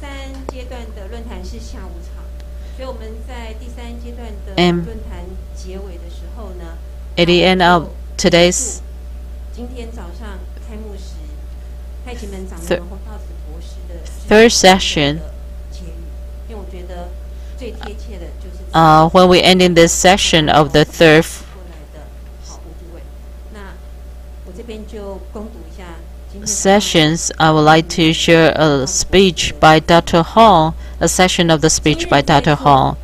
And at the end of today's third session, when we end in this session of the third sessions, I would like to share a speech by Dr. Hong, a section of the speech by Dr. Hong.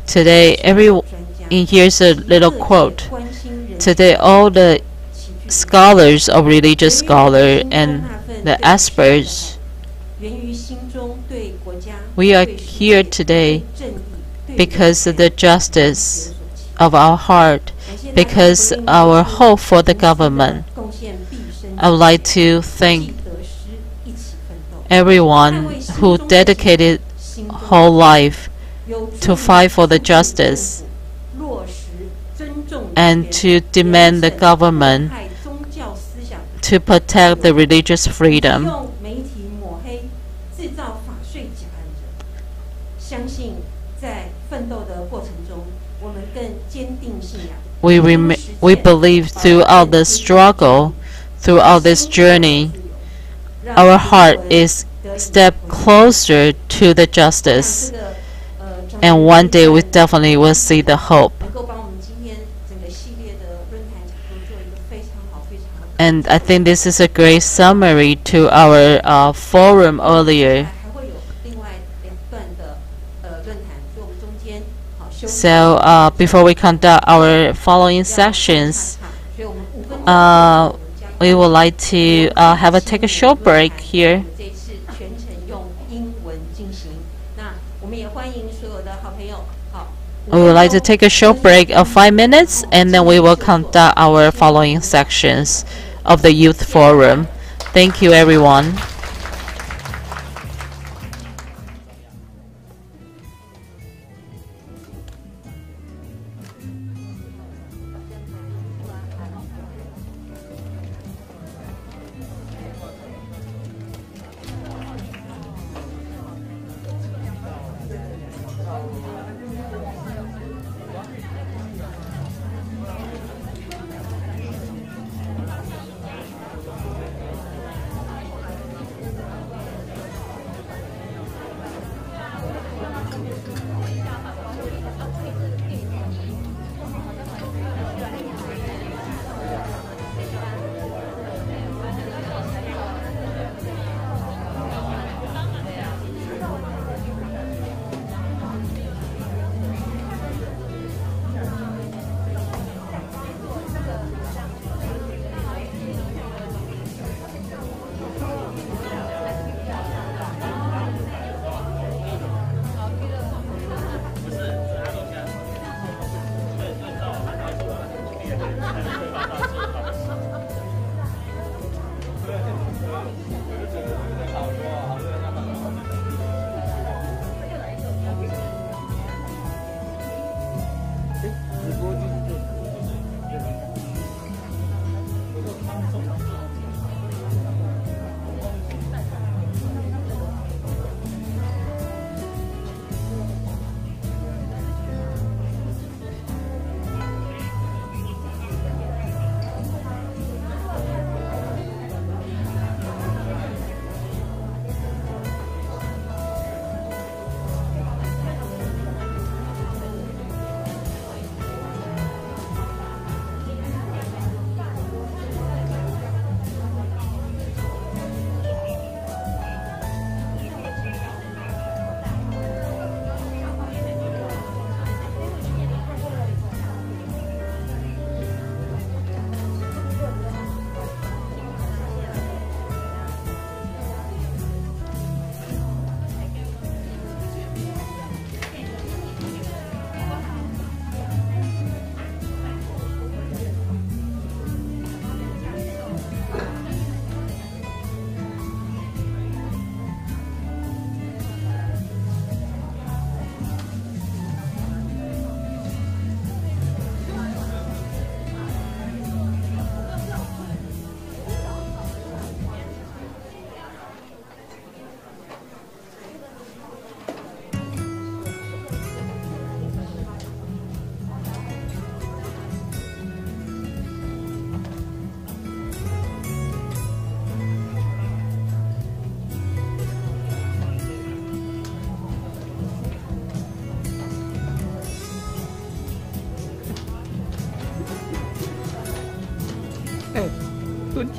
Today, here's a little quote. Today, all the scholars of religious scholars and the experts, we are here today because of the justice of our heart, because our hope for the government. I would like to thank everyone who dedicated whole life to fight for the justice and to demand the government to protect the religious freedom. We believe throughout the struggle, throughout this journey, our heart is step closer to the justice, and one day we definitely will see the hope. And I think this is a great summary to our forum earlier. So before we conduct our following sessions, we would like to take a short break here. We would like to take a short break of 5 minutes, and then we will conduct our following sections of the Youth Forum. Thank you, everyone.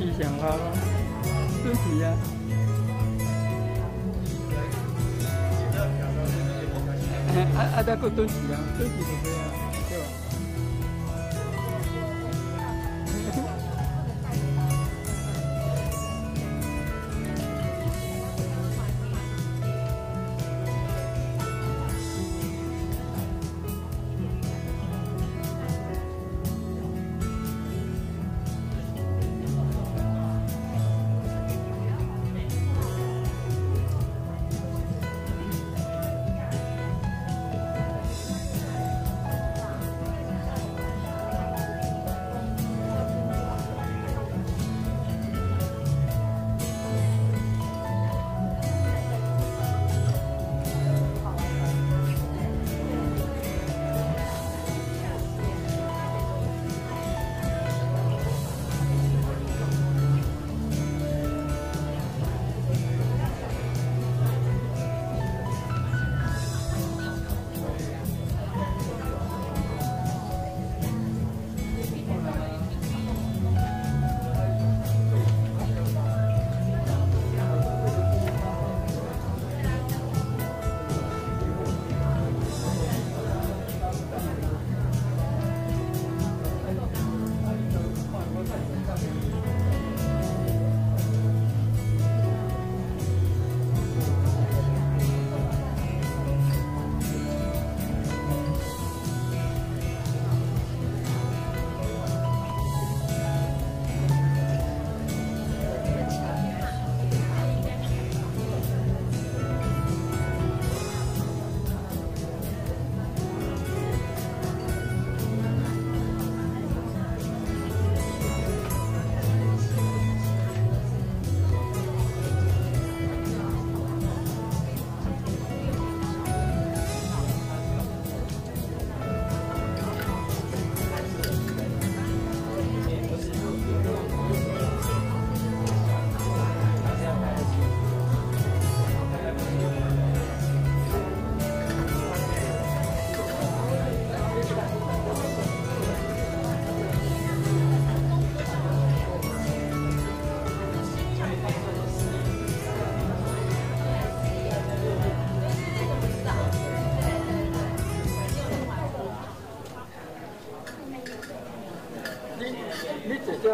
吉祥话咯，对不起啊。再过对不起啊，对不起就这样，对吧？你姐姐。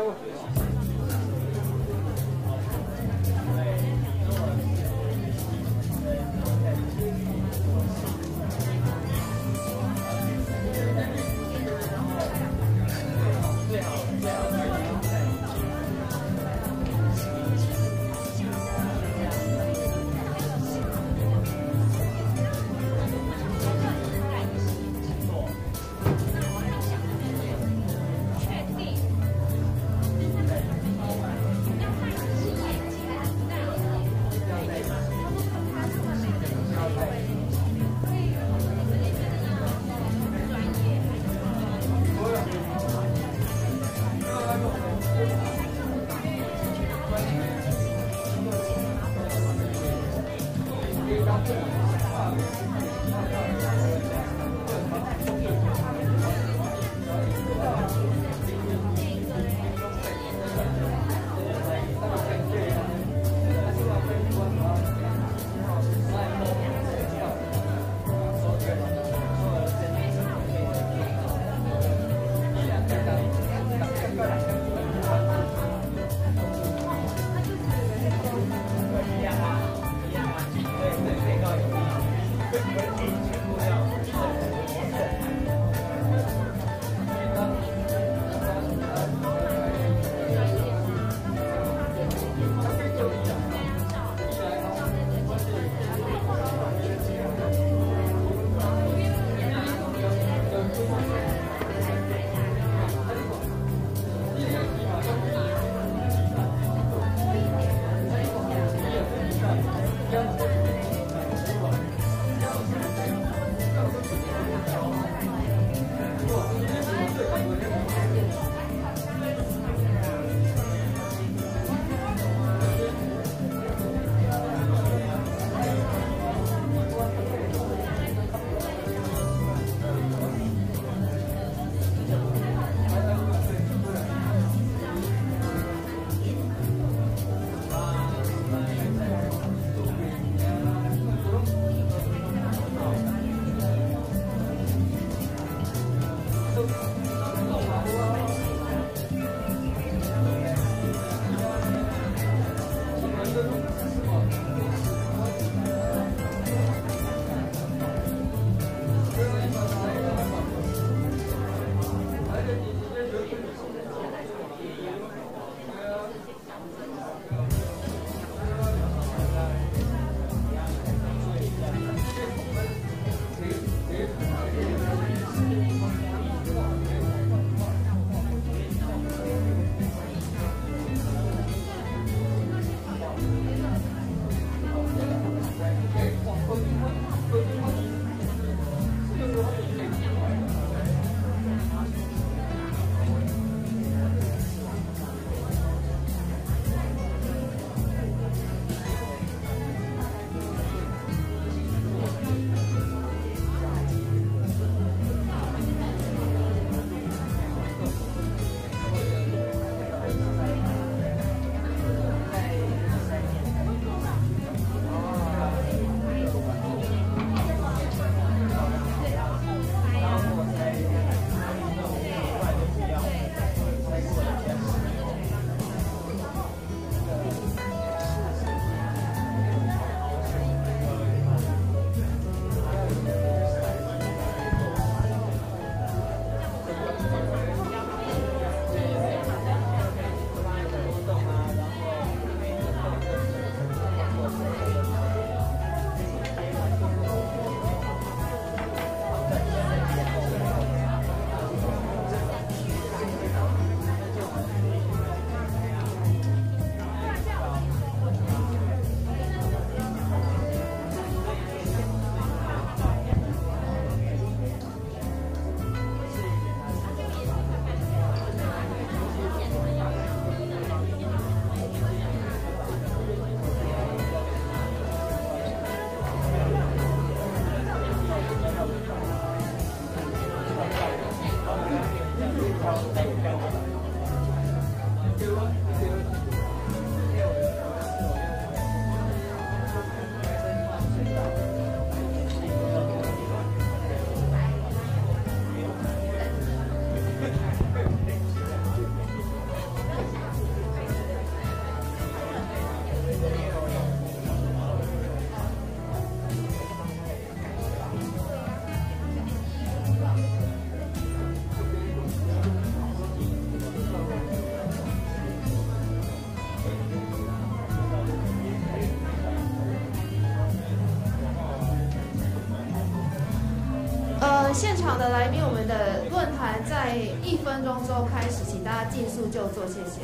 现场的来宾，我们的论坛在1分钟之后开始，请大家尽速就座，谢谢。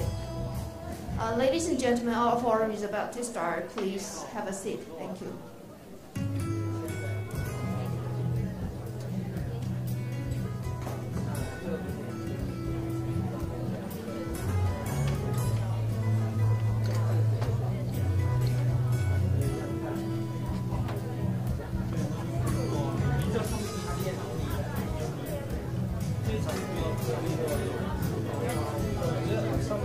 Ladies and gentlemen, our forum is about to start. Please have a seat. Thank you. 好，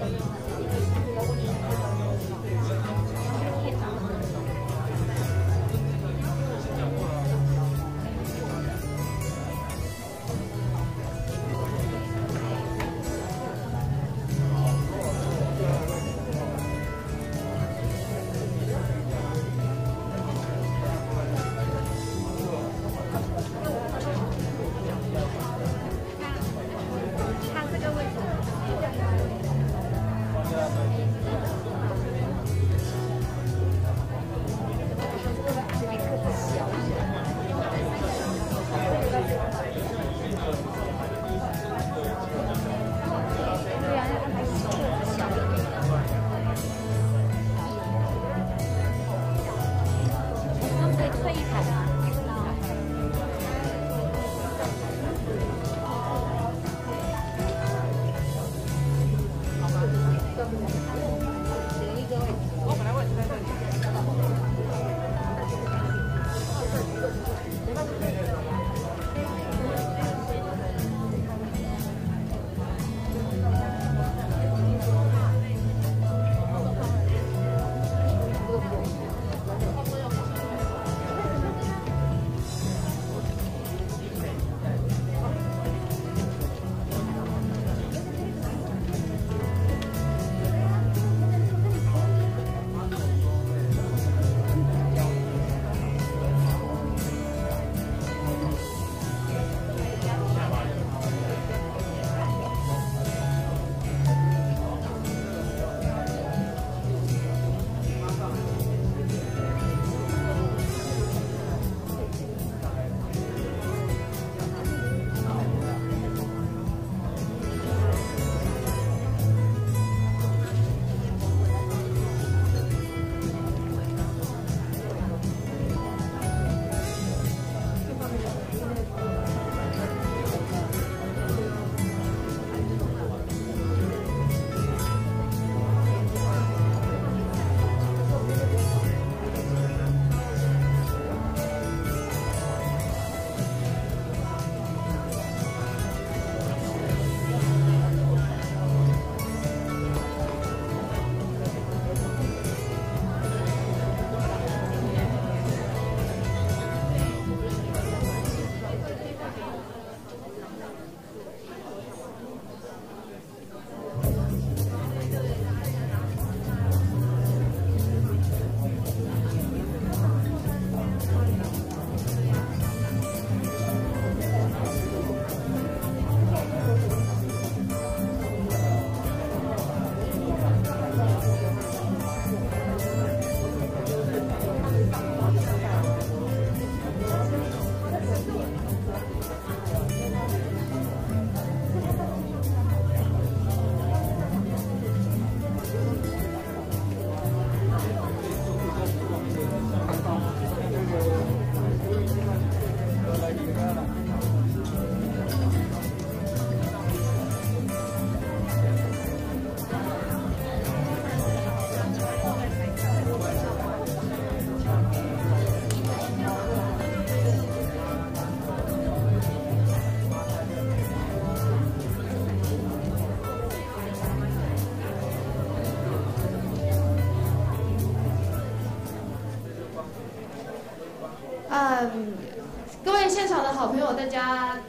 各位现场的好朋友，大家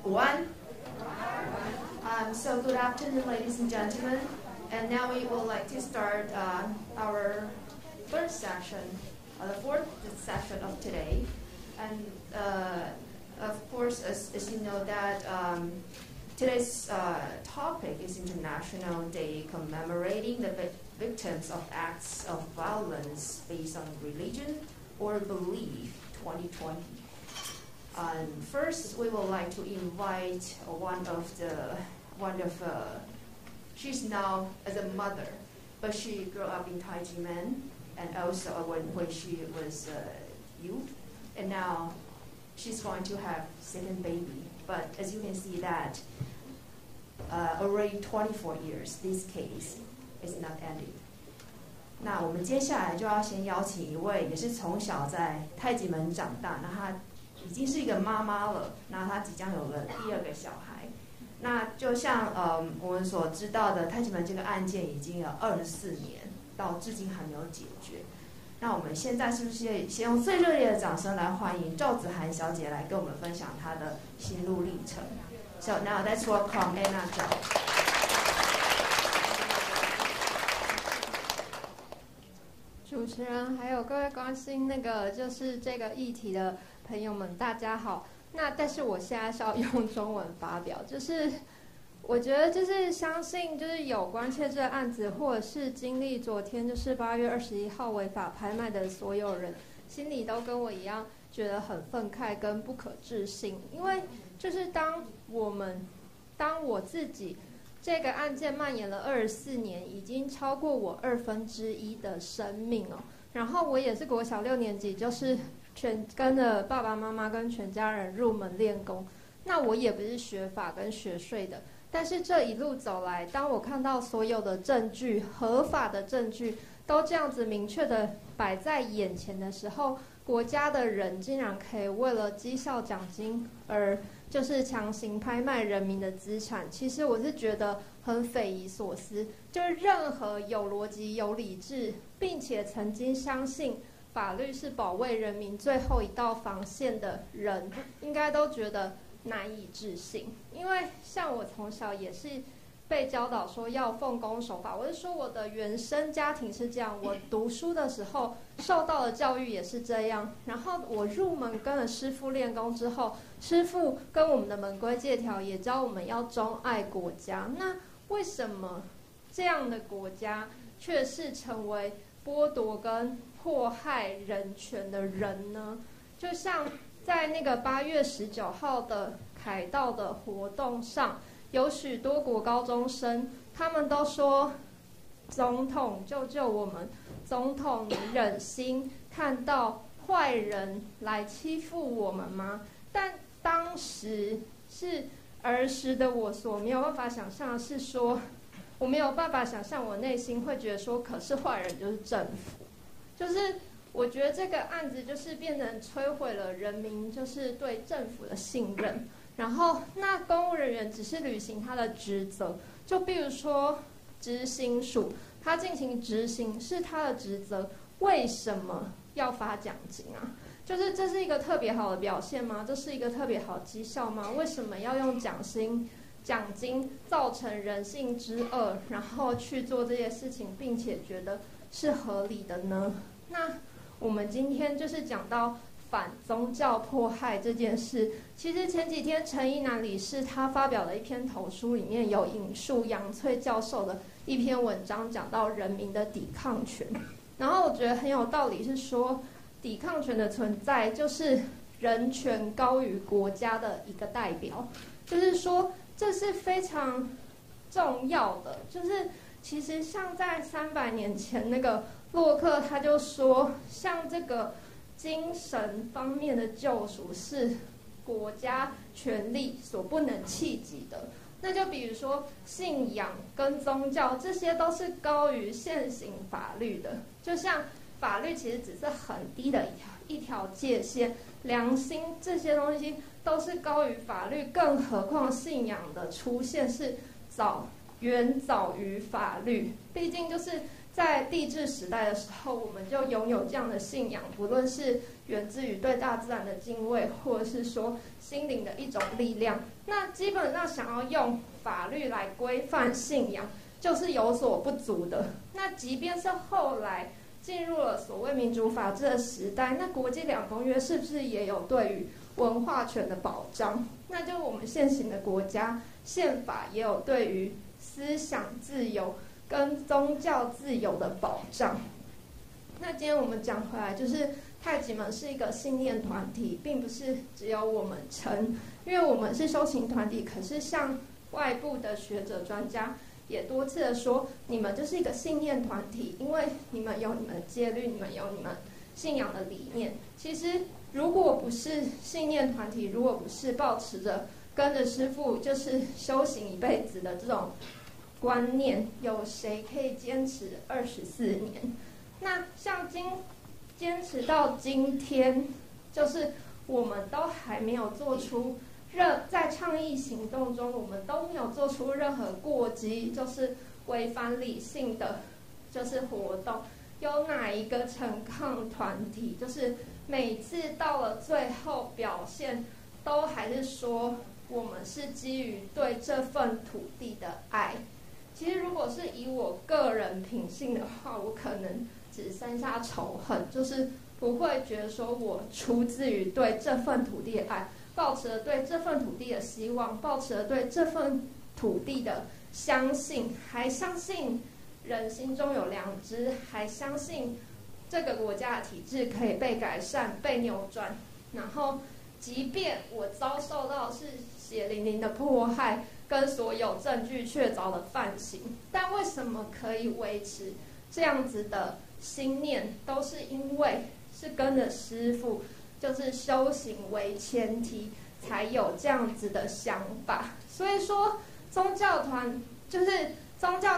午安。So good afternoon, ladies and gentlemen. And now we would like to start our third session, the fourth session of today. And of course, as you know that today's topic is International Day commemorating the victims of acts of violence based on religion or belief 2020. First, we would like to invite she's now as a mother, but she grew up in Taijimen, and also when she was youth, and now she's going to have second baby. But as you can see that already 24 years, this case is not ended. 那我们接下来就要先邀请一位也是从小在太极门长大，那她已经是一个妈妈了，那她即将有了第二个小孩。那就像我们所知道的，太极门这个案件已经有24年，到至今还没有解决。那我们现在是不是先用最热烈的掌声来欢迎赵子涵小姐来跟我们分享她的心路历程 ？So now let's welcome Anna Zhao. 主持人还有各位关心就是这个议题的朋友们，大家好。那但是我现在是要用中文发表，就是我觉得就是相信就是有关切这个案子，或者是经历昨天就是8月21号违法拍卖的所有人，心里都跟我一样觉得很愤慨跟不可置信，因为就是当我自己这个案件蔓延了24年，已经超过我1/2的生命哦。然后我也是国小6年级，就是跟着爸爸妈妈跟全家人入门练功。那我也不是学法跟学税的，但是这一路走来，当我看到所有的证据，合法的证据都这样子明确的摆在眼前的时候，国家的人竟然可以为了绩效奖金而就是强行拍卖人民的资产，其实我是觉得很匪夷所思。就是任何有逻辑、有理智，并且曾经相信法律是保卫人民最后一道防线的人，应该都觉得难以置信。因为像我从小也是被教导说要奉公守法，我是说我的原生家庭是这样，我读书的时候受到的教育也是这样。然后我入门跟了师父练功之后，师父跟我们的门规戒条也教我们要钟爱国家。那为什么这样的国家却是成为剥夺跟迫害人权的人呢？就像在那个8月19号的凯道的活动上，有许多国高中生，他们都说：“总统救救我们！总统，你忍心看到坏人来欺负我们吗？”但当时是儿时的我所没有办法想象的是说，我没有办法想象我内心会觉得说，可是坏人就是政府，就是我觉得这个案子就是变成摧毁了人民就是对政府的信任。然后，那公务人员只是履行他的职责，就比如说执行署，他进行执行是他的职责，为什么要发奖金啊？就是这是一个特别好的表现吗？这是一个特别好的绩效吗？为什么要用奖金造成人性之恶，然后去做这些事情，并且觉得是合理的呢？那我们今天就是讲到反宗教迫害这件事，其实前几天陈一南理事他发表的一篇投书里面有引述杨翠教授的一篇文章，讲到人民的抵抗权。然后我觉得很有道理，是说抵抗权的存在就是人权高于国家的一个代表，就是说这是非常重要的。就是其实像在300年前，那个洛克他就说，像这个精神方面的救赎是国家权力所不能企及的。那就比如说信仰跟宗教，这些都是高于现行法律的。就像法律其实只是很低的一条界限，良心这些东西都是高于法律，更何况信仰的出现是远早于法律。毕竟就是在帝制时代的时候，我们就拥有这样的信仰，不论是源自于对大自然的敬畏，或者是说心灵的一种力量。那基本上想要用法律来规范信仰，就是有所不足的。那即便是后来进入了所谓民主法治的时代，那国际2公约是不是也有对于文化权的保障？那就我们现行的国家宪法也有对于思想自由跟宗教自由的保障。那今天我们讲回来，就是太极门是一个信念团体，并不是只有我们称，因为我们是修行团体，可是像外部的学者专家也多次的说，你们就是一个信念团体，因为你们有你们的戒律，你们有你们信仰的理念。其实如果不是信念团体，如果不是抱持着跟着师父就是修行一辈子的这种观念，有谁可以坚持24年？那像坚持到今天，就是我们都还没有做出在倡议行动中，我们都没有做出任何过激，就是违反理性的就是活动。有哪一个陈抗团体，就是每次到了最后表现，都还是说我们是基于对这份土地的爱？其实如果是以我个人品性的话，我可能只剩下仇恨，就是不会觉得说我出自于对这份土地的爱，抱持了对这份土地的希望，抱持了对这份土地的相信，还相信人心中有良知，还相信这个国家的体制可以被改善、被扭转。然后即便我遭受到是血淋淋的迫害跟所有证据确凿的犯行，但为什么可以维持这样子的心念，都是因为是跟着师父就是修行为前提，才有这样子的想法。所以说宗教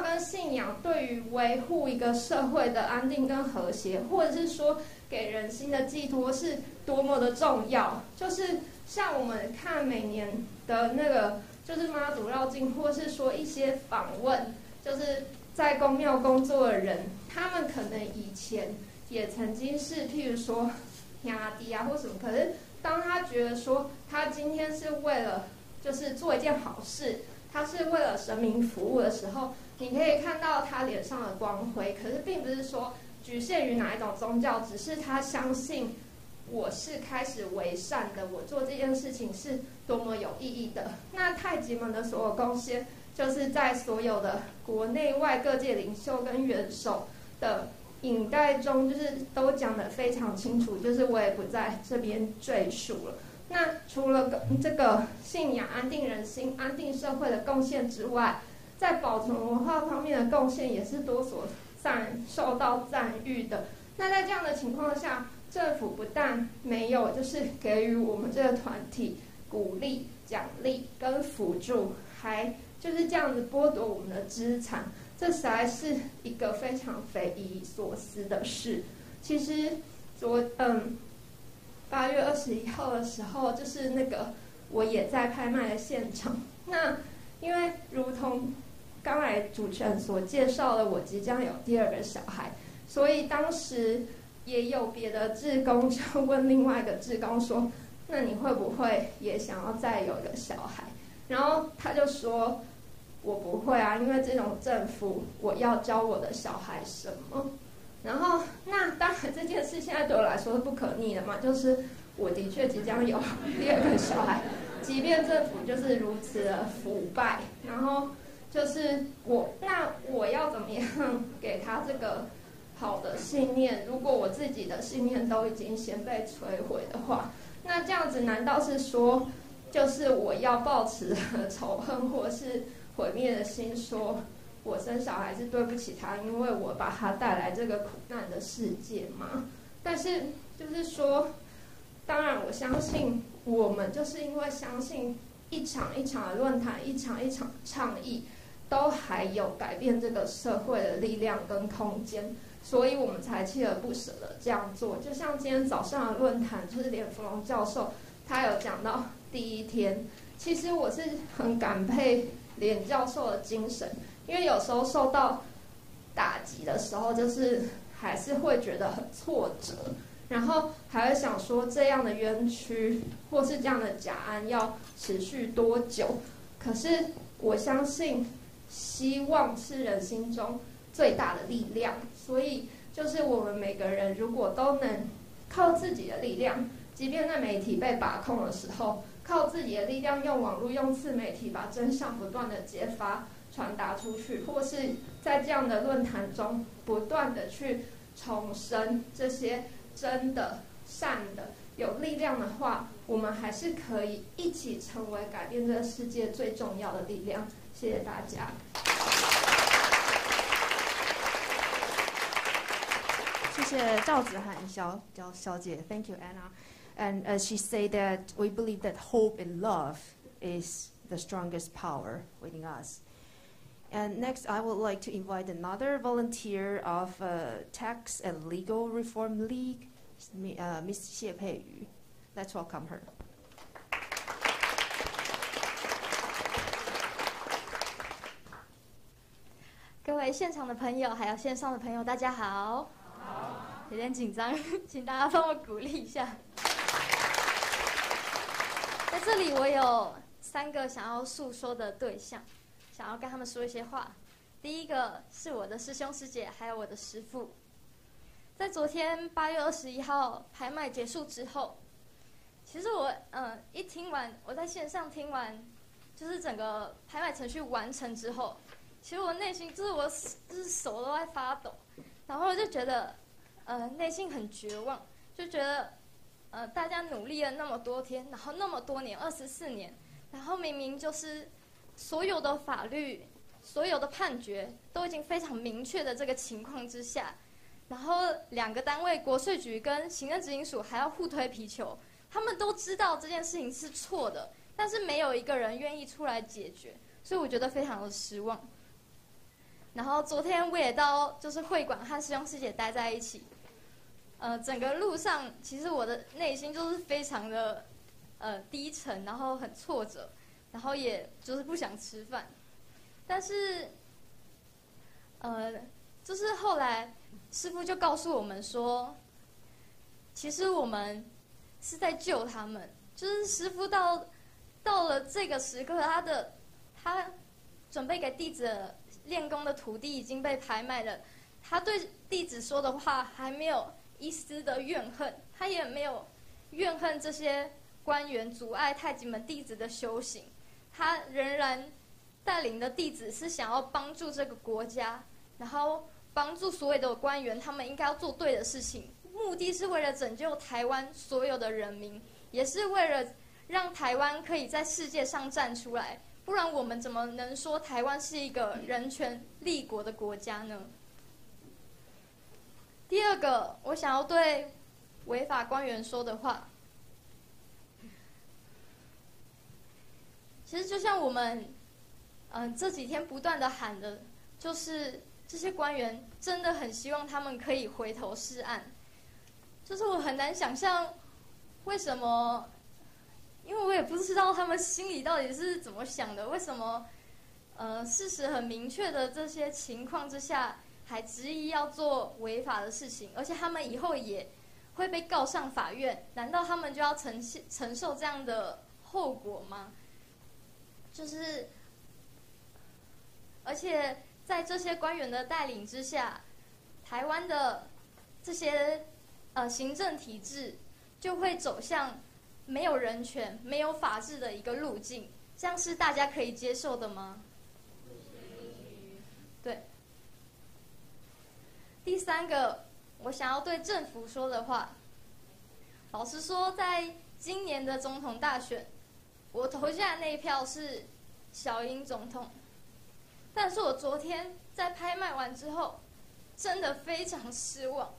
跟信仰对于维护一个社会的安定跟和谐，或者是说给人心的寄托是多么的重要。就是像我们看每年的那个就是妈祖绕境，或是说一些访问，就是在公庙工作的人，他们可能以前也曾经是譬如说压低啊或什么，可是当他觉得说他今天是为了就是做一件好事，他是为了神明服务的时候，你可以看到他脸上的光辉。可是并不是说局限于哪一种宗教，只是他相信我是开始为善的，我做这件事情是多么有意义的。那太极门的所有贡献，就是在所有的国内外各界领袖跟元首的引带中，就是都讲得非常清楚，就是我也不在这边赘述了。那除了这个信仰安定人心、安定社会的贡献之外，在保存文化方面的贡献也是多所受到赞誉的。那在这样的情况下，政府不但没有就是给予我们这个团体鼓励、奖励跟辅助，还就是这样子剥夺我们的资产，这实在是一个非常匪夷所思的事。其实8月21号的时候，就是那个我也在拍卖的现场。那因为如同刚才主持人所介绍的，我即将有第2个小孩，所以当时也有别的志工就问另外一个志工说，那你会不会也想要再有一个小孩？然后他就说，我不会啊，因为这种政府，我要教我的小孩什么？然后那当然这件事现在对我来说是不可逆的嘛，就是我的确即将有第2个小孩，即便政府就是如此的腐败，然后就是我要怎么样给他这个好的信念？如果我自己的信念都已经先被摧毁的话，那这样子难道是说，就是我要抱持仇恨或是毁灭的心，说我生小孩是对不起他，因为我把他带来这个苦难的世界吗？但是就是说，当然我相信我们就是因为相信一场一场的论坛，一场一场倡议，都还有改变这个社会的力量跟空间，所以我们才锲而不舍的这样做。就像今天早上的论坛，就是连福龙教授他有讲到第一天，其实我是很感佩连教授的精神，因为有时候受到打击的时候，就是还是会觉得很挫折，然后还会想说这样的冤屈或是这样的假案要持续多久？可是我相信，希望是人心中最大的力量，所以就是我们每个人如果都能靠自己的力量，即便在媒体被把控的时候，靠自己的力量，用网络、用自媒体把真相不断的揭发、传达出去，或是在这样的论坛中不断的去重申这些真的、善的、有力量的话，我们还是可以一起成为改变这个世界最重要的力量。谢谢大家。谢谢赵子涵小姐 ，Thank you, Anna. And she said that we believe that hope and love is the strongest power within us. And next, I would like to invite another volunteer of Tax and Legal Reform League, Ms. 谢佩瑜. Let's welcome her. 各位现场的朋友，还有线上的朋友，大家好。有点紧张，请大家帮我鼓励一下。在这里，我有3个想要诉说的对象，想要跟他们说一些话。第一个是我的师兄师姐，还有我的师父。在昨天8月21号拍卖结束之后，其实我一听完，我在线上听完，就是整个拍卖程序完成之后，其实我内心就是手都在发抖，然后我就觉得内心很绝望，就觉得大家努力了那么多天，然后那么多年24年，然后明明就是所有的法律、所有的判决都已经非常明确的这个情况之下，然后2个单位国税局跟行政执行署还要互推皮球，他们都知道这件事情是错的，但是没有一个人愿意出来解决，所以我觉得非常的失望。然后昨天我也到就是会馆和师兄师姐待在一起，整个路上其实我的内心就是非常的低沉，然后很挫折，然后也就是不想吃饭。但是就是后来师父就告诉我们说，其实我们是在救他们，就是师父到了这个时刻，他准备给弟子练功的土地已经被拍卖了，他对弟子说的话还没有一丝的怨恨，他也没有怨恨这些官员阻碍太极门弟子的修行，他仍然带领的弟子是想要帮助这个国家，然后帮助所有的官员，他们应该要做对的事情，目的是为了拯救台湾所有的人民，也是为了让台湾可以在世界上站出来，不然我们怎么能说台湾是一个人权立国的国家呢？第二个，我想要对违法官员说的话，其实就像我们这几天不断的喊的，就是这些官员真的很希望他们可以回头是岸。就是我很难想象为什么，因为我也不知道他们心里到底是怎么想的，为什么事实很明确的这些情况之下还执意要做违法的事情，而且他们以后也会被告上法院，难道他们就要承受这样的后果吗？就是而且在这些官员的带领之下，台湾的这些行政体制就会走向没有人权、没有法治的一个路径，这样是大家可以接受的吗？对。第三个，我想要对政府说的话，老实说，在今年的总统大选，我投下的那一票是小英总统，但是我昨天在拍卖完之后，真的非常失望。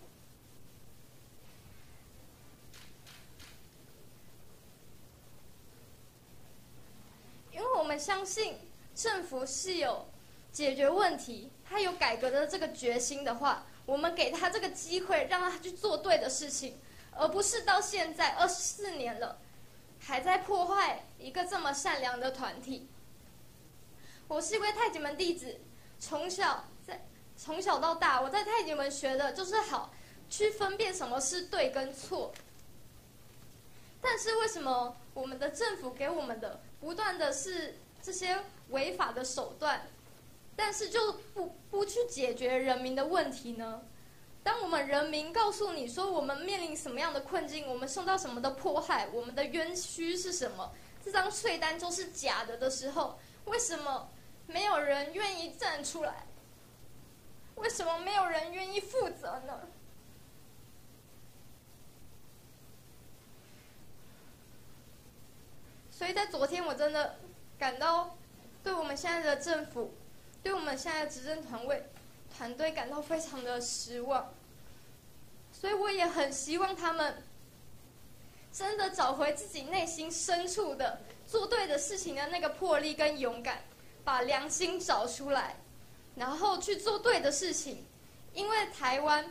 因为我们相信政府是有解决问题，他有改革的这个决心的话，我们给他这个机会，让他去做对的事情，而不是到现在24年了，还在破坏一个这么善良的团体。我是一位太极门弟子，从小到大，我在太极门学的就是好，去分辨什么是对跟错。但是为什么我们的政府给我们的不断的是这些违法的手段，但是就不去解决人民的问题呢？当我们人民告诉你说我们面临什么样的困境，我们受到什么的迫害，我们的冤屈是什么，这张税单就是假的时候，为什么没有人愿意站出来？为什么没有人愿意负责呢？所以在昨天，我真的感到对我们现在的政府，对我们现在的执政团队感到非常的失望。所以我也很希望他们真的找回自己内心深处的做对的事情的那个魄力跟勇敢，把良心找出来，然后去做对的事情。因为台湾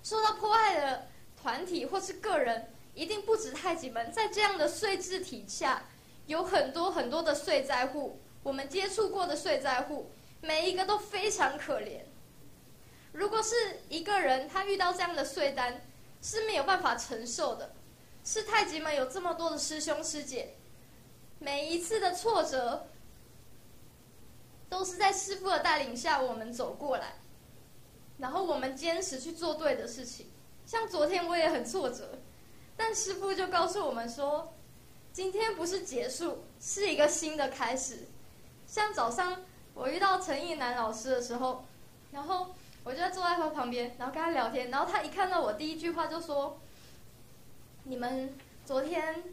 受到迫害的团体或是个人一定不止太极门，在这样的税制体下，有很多很多的税灾户，我们接触过的税灾户，每一个都非常可怜。如果是一个人他遇到这样的税单是没有办法承受的，是太极门有这么多的师兄师姐，每一次的挫折都是在师父的带领下我们走过来，然后我们坚持去做对的事情。像昨天我也很挫折，但师父就告诉我们说，今天不是结束，是一个新的开始。像早上我遇到陈义南老师的时候，然后我就在坐在他旁边，然后跟他聊天，然后他一看到我第一句话就说，你们昨天，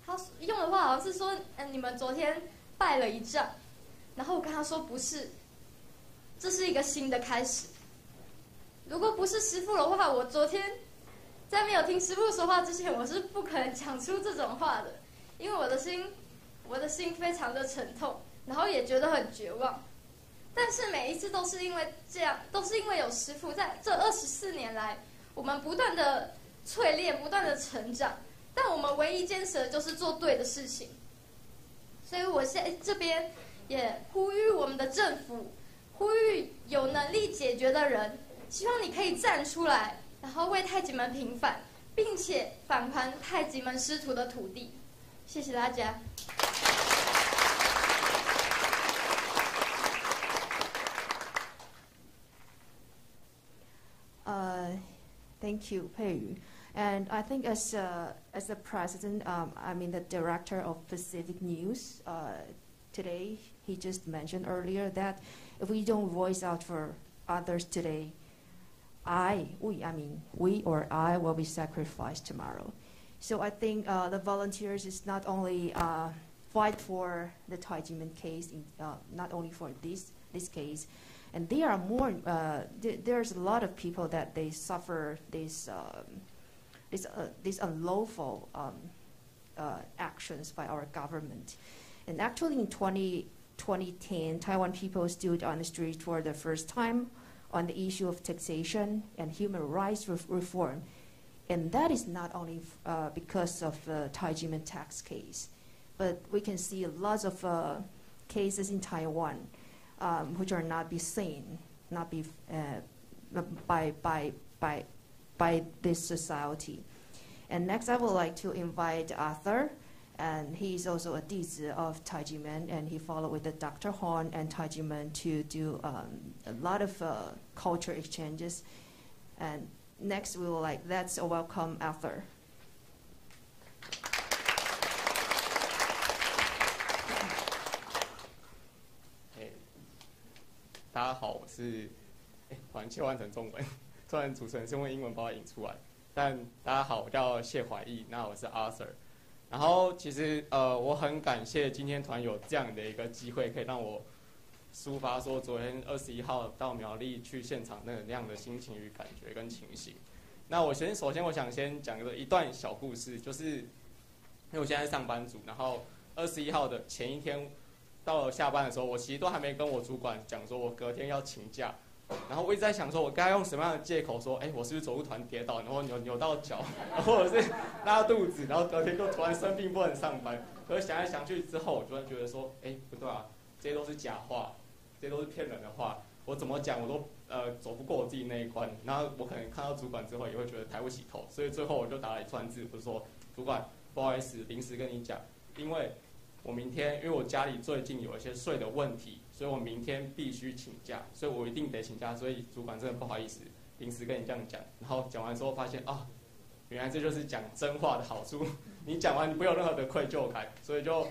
他用的话好像是说，你们昨天败了一仗。然后我跟他说不是，这是一个新的开始。如果不是师父的话，我昨天在没有听师父说话之前，我是不可能讲出这种话的，因为我的心非常的沉痛，然后也觉得很绝望。但是每一次都是因为这样，都是因为有师父在这24年来，我们不断的淬炼，不断的成长。但我们唯一坚持的就是做对的事情。所以我现在这边也呼吁我们的政府，呼吁有能力解决的人，希望你可以站出来，然后为太极门平反，并且返还太极门师徒的土地。谢谢大家。Thank you, Pei Yu. And I think as the president, the director of Pacific News, today he just mentioned earlier that if we don't voice out for others today, we or I will be sacrificed tomorrow. So I think the volunteers is not only fight for the Taijimen case, not only for this case, and there are more. There's a lot of people that they suffer this unlawful actions by our government. And actually, in 2010, Taiwan people stood on the street for the first time on the issue of taxation and human rights reform. And that is not only because of the Taijimen tax case, but we can see lots of cases in Taiwan which are not be seen, not be by this society. And next, I would like to invite Arthur, and he's also a Dizi of Taijimen, and he followed with the Dr. Horn and Taijimen to do a lot of culture exchanges. And next, we will let's welcome Arthur. 大家好，我是突然切换成中文，虽然主持人是用英文把我引出来，但大家好，我叫谢怀义，那我是 Arthur。然后其实我很感谢今天团有这样的一个机会，可以让我抒发说昨天21号到苗栗去现场那样的心情与感觉跟情形。那首先我想先讲一段小故事，就是因为我现在是上班族，然后21号的前一天。到了下班的时候，我其实都还没跟我主管讲说我隔天要请假，然后我一直在想说我该用什么样的借口说，我是不是走路突然跌倒，然后扭到脚，或者是拉肚子，然后隔天就突然生病不能上班。可是想来想去之后，我突然觉得说，不对啊，这些都是假话，这些都是骗人的话，我怎么讲我都走不过我自己那一关，然后我可能看到主管之后也会觉得抬不起头，所以最后我就打了一串字，我就说主管不好意思，临时跟你讲，因为我明天因为我家里最近有一些税的问题，所以我明天必须请假，所以我一定得请假，所以主管真的不好意思，临时跟你这样讲。然后讲完之后发现啊，原来这就是讲真话的好处，你讲完你不有任何的愧疚感，所以就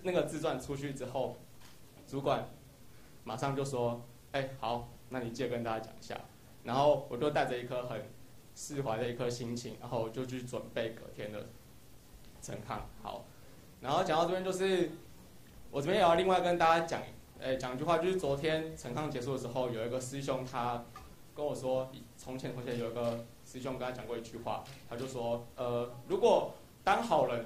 那个自传出去之后，主管马上就说，好，那你记得跟大家讲一下。然后我就带着一颗很释怀的一颗心情，然后我就去准备隔天的陈抗。好，然后讲到这边，就是我这边也要另外跟大家讲一句话，就是昨天陈抗结束的时候，有一个师兄他跟我说，从前有一个师兄跟他讲过一句话，他就说，如果当好人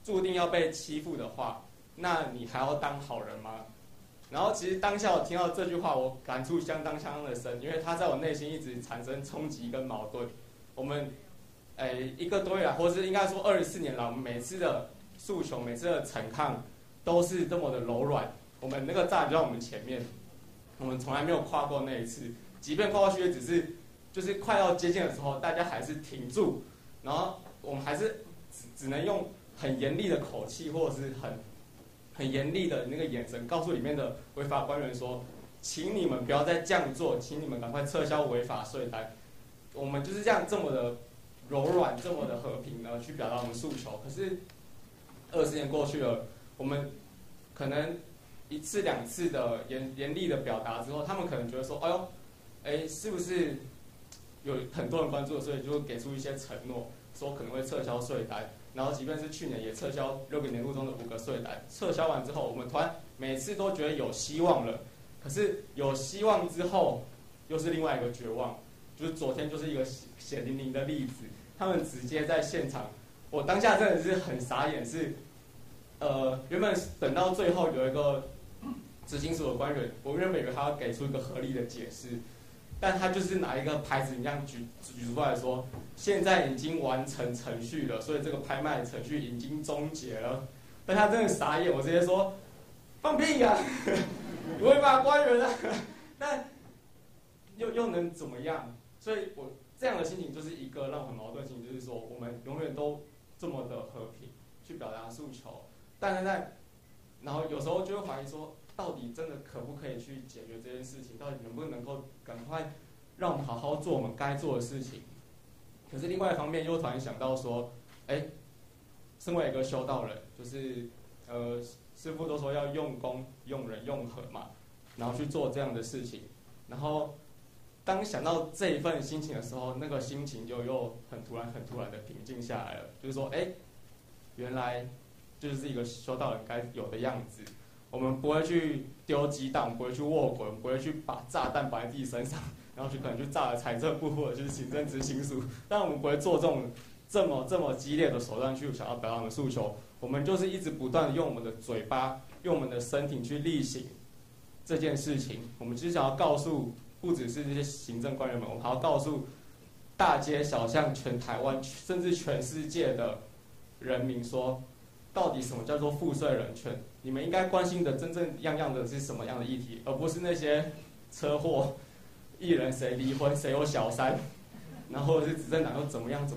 注定要被欺负的话，那你还要当好人吗？然后其实当下我听到这句话，我感触相当的深，因为他在我内心一直产生冲击跟矛盾。我们1个多月来，或是应该说24年来，我们每次的诉求、每次的陈抗都是这么的柔软。我们那个栅栏就在我们前面，我们从来没有跨过那一次。即便跨过去，也只是就是快要接近的时候，大家还是停住，然后我们还是只能用很严厉的口气，或者是很严厉的那个眼神，告诉里面的违法官员说，请你们不要再这样做，请你们赶快撤销违法税单。我们就是这么的柔软，这么的和平呢，去表达我们诉求。可是20年过去了，我们可能1次2次的严厉的表达之后，他们可能觉得说，是不是有很多人关注，所以就给出一些承诺，说可能会撤销税单。然后即便是去年也撤销6个年度中的5个税单，撤销完之后，我们突然每次都觉得有希望了。可是有希望之后，又是另外一个绝望。就是昨天就是一个血淋淋的例子，他们直接在现场，我当下真的是很傻眼，是原本等到最后有一个执行署的官员，我原本以为他要给出一个合理的解释，但他就是拿一个牌子，你这样举出来说，现在已经完成程序了，所以这个拍卖程序已经终结了。但他真的傻眼，我直接说放屁呀、违法官员啊！但又能怎么样？所以我这样的心情就是一个让我很矛盾的心情，就是说我们永远都这么的和平去表达诉求，但是然后有时候就会怀疑说，到底真的可不可以去解决这件事情？到底能不能够赶快让我们好好做我们该做的事情？可是另外一方面又突然想到说，身为一个修道人，就是师父都说要用功、用人、用和嘛，然后去做这样的事情。然后当想到这一份心情的时候，那个心情就又很突然的平静下来了。就是说，原来就是一个修道人该有的样子。我们不会去丢鸡蛋，我们不会去卧轨，我们不会去把炸弹摆在自己身上，然后可能去炸了财政部或者是行政执行署。但我们不会做这么激烈的手段去想要表达我们的诉求。我们就是一直不断的用我们的嘴巴，用我们的身体去力行这件事情。我们只想要告诉，不只是这些行政官员们，我们还要告诉大街小巷、全台湾甚至全世界的人民说，到底什么叫做赋税人权？你们应该关心的真正样的是什么样的议题，而不是那些车祸、艺人谁离婚、谁有小三，然后或者是执政党又怎么样，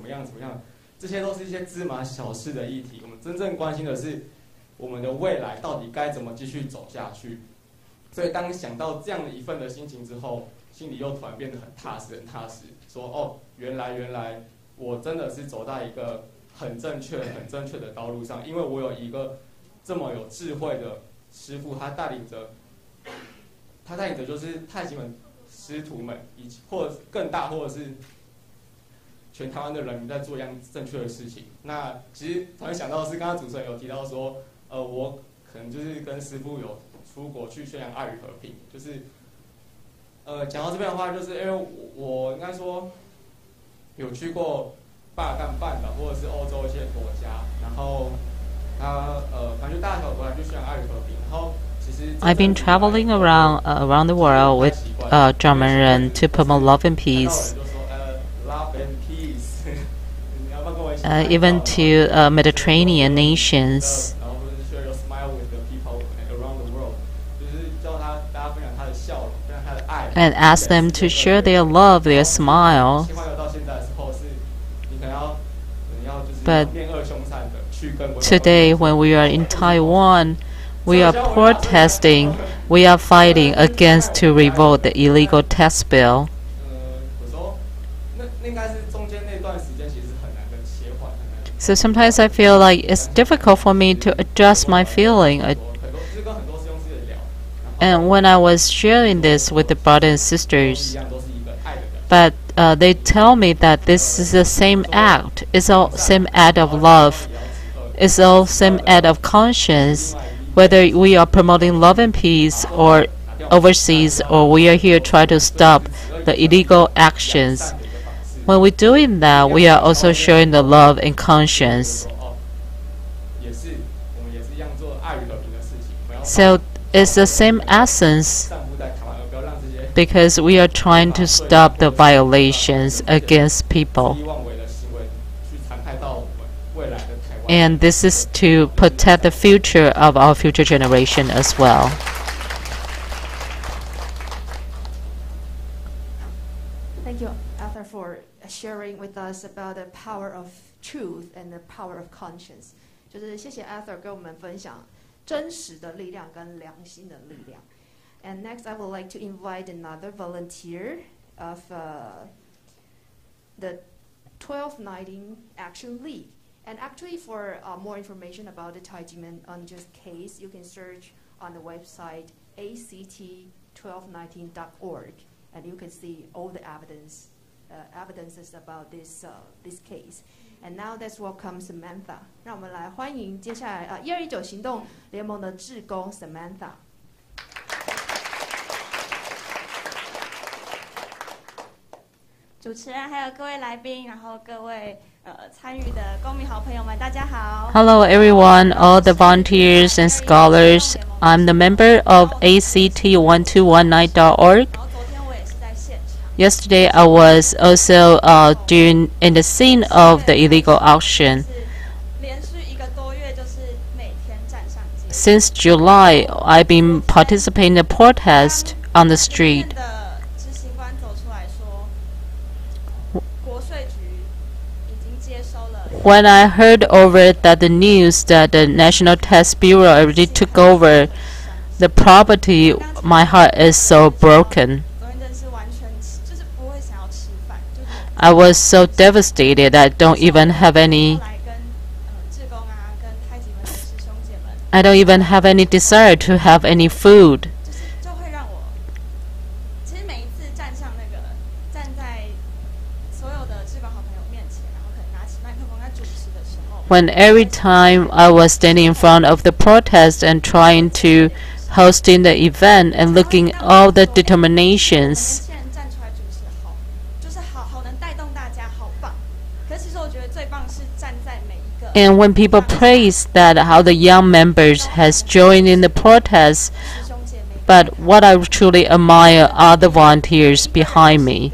这些都是一些芝麻小事的议题。我们真正关心的是我们的未来到底该怎么继续走下去。所以当想到这样的一份的心情之后，心里又突然变得很踏实，说原来我真的是走在一个很正确的道路上，因为我有一个这么有智慧的师父，他带领着就是太极门师徒们，或者更大，或者是全台湾的人民在做一样正确的事情。那其实突然想到的是，刚刚主持人有提到说，我可能就是跟师父有出国去宣扬爱与和平，就是讲到这边的话，就是因为我应该说有去过巴尔干半岛或者是欧洲一些国家，然后反正大小国家去宣扬爱与和平，然后其实 I've been traveling around the world with German to promote love and peace. Even to Mediterranean nations. and ask them to share their love, their smile. But today, when we are in Taiwan, we are protesting, we are fighting against to revoke the illegal tax bill. So sometimes I feel like it's difficult for me to adjust my feeling. And when I was sharing this with the brothers and sisters, but they tell me that this is the same act. It's all same act of love. It's all same act of conscience. Whether we are promoting love and peace or overseas, or we are here trying to stop the illegal actions. When we're doing that, we are also showing the love and conscience. So it's the same essence, because we are trying to stop the violations against people. And this is to protect the future of our future generation as well. Thank you, Arthur, for sharing with us about the power of truth and the power of conscience. 就是谢谢 Arthur 跟我们分享真实的力量跟良心的力量。And next, I would like to invite another volunteer of the 1219 Action League. And actually, for more information about the Taijiman unjust case, you can search on the website act1219.org, and you can see all the evidences about this case. And now let's welcome Samantha. 让我们来欢迎接下来1219行动联盟的志工 Samantha。主持人，还有各位来宾，然后各位参与的公民好朋友们，大家好。Hello everyone, all the volunteers and scholars. I'm the member of act1219.org. Yesterday I was also in the scene of the illegal auction. Since July, I've been participating in the protest on the street. When I heard over that the news that the National Tax Bureau already took over the property, my heart is so broken. I was so devastated I don't even have any desire to have any food. When every time I was standing in front of the protest and trying to hosting the event and looking at all the determinations, and when people praise that how the young members has joined in the protest, but what I truly admire are the volunteers behind me,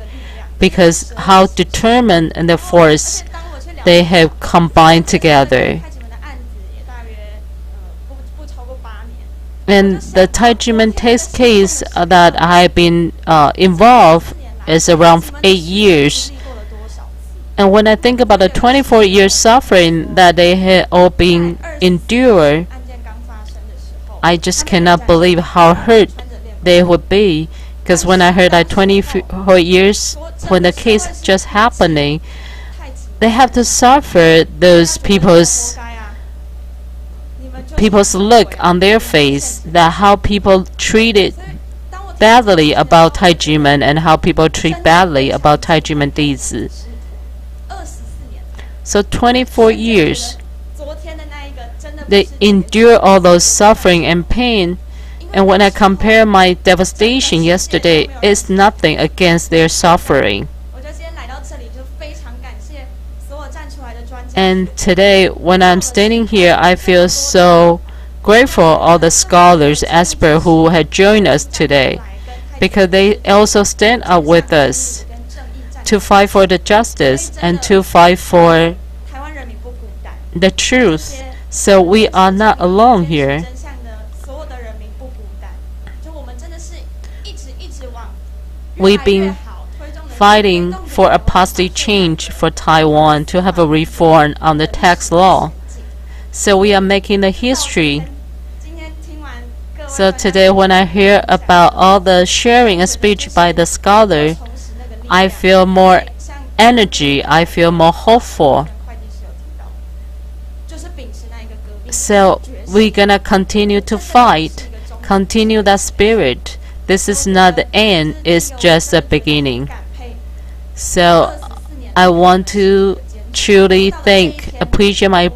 because how determined and the force they have combined together. And the Taijiman tax case that I've been involved is around 8 years. And when I think about the 24 years suffering that they had all been endured, I just cannot believe how hurt they would be. Because when I heard that 24 years, when the case just happening, they have to suffer those people's look on their face, that how people treated badly about Taijiman and how people treat badly about Taijiman deeds. So 24 years, they endure all those suffering and pain. And when I compare my devastation yesterday, it's nothing against their suffering. And today, when I'm standing here, I feel so grateful all the scholars, experts who had joined us today, because they also stand up with us to fight for the justice and to fight for the truth. So we are not alone here. we've been fighting for a positive change for Taiwan to have a reform on the tax law. So we are making the history. So today when I hear about all the sharing and speech by the scholar, I feel more energy, I feel more hopeful. So we're gonna continue to fight, continue that spirit. This is not the end, it's just the beginning. So I want to truly appreciate my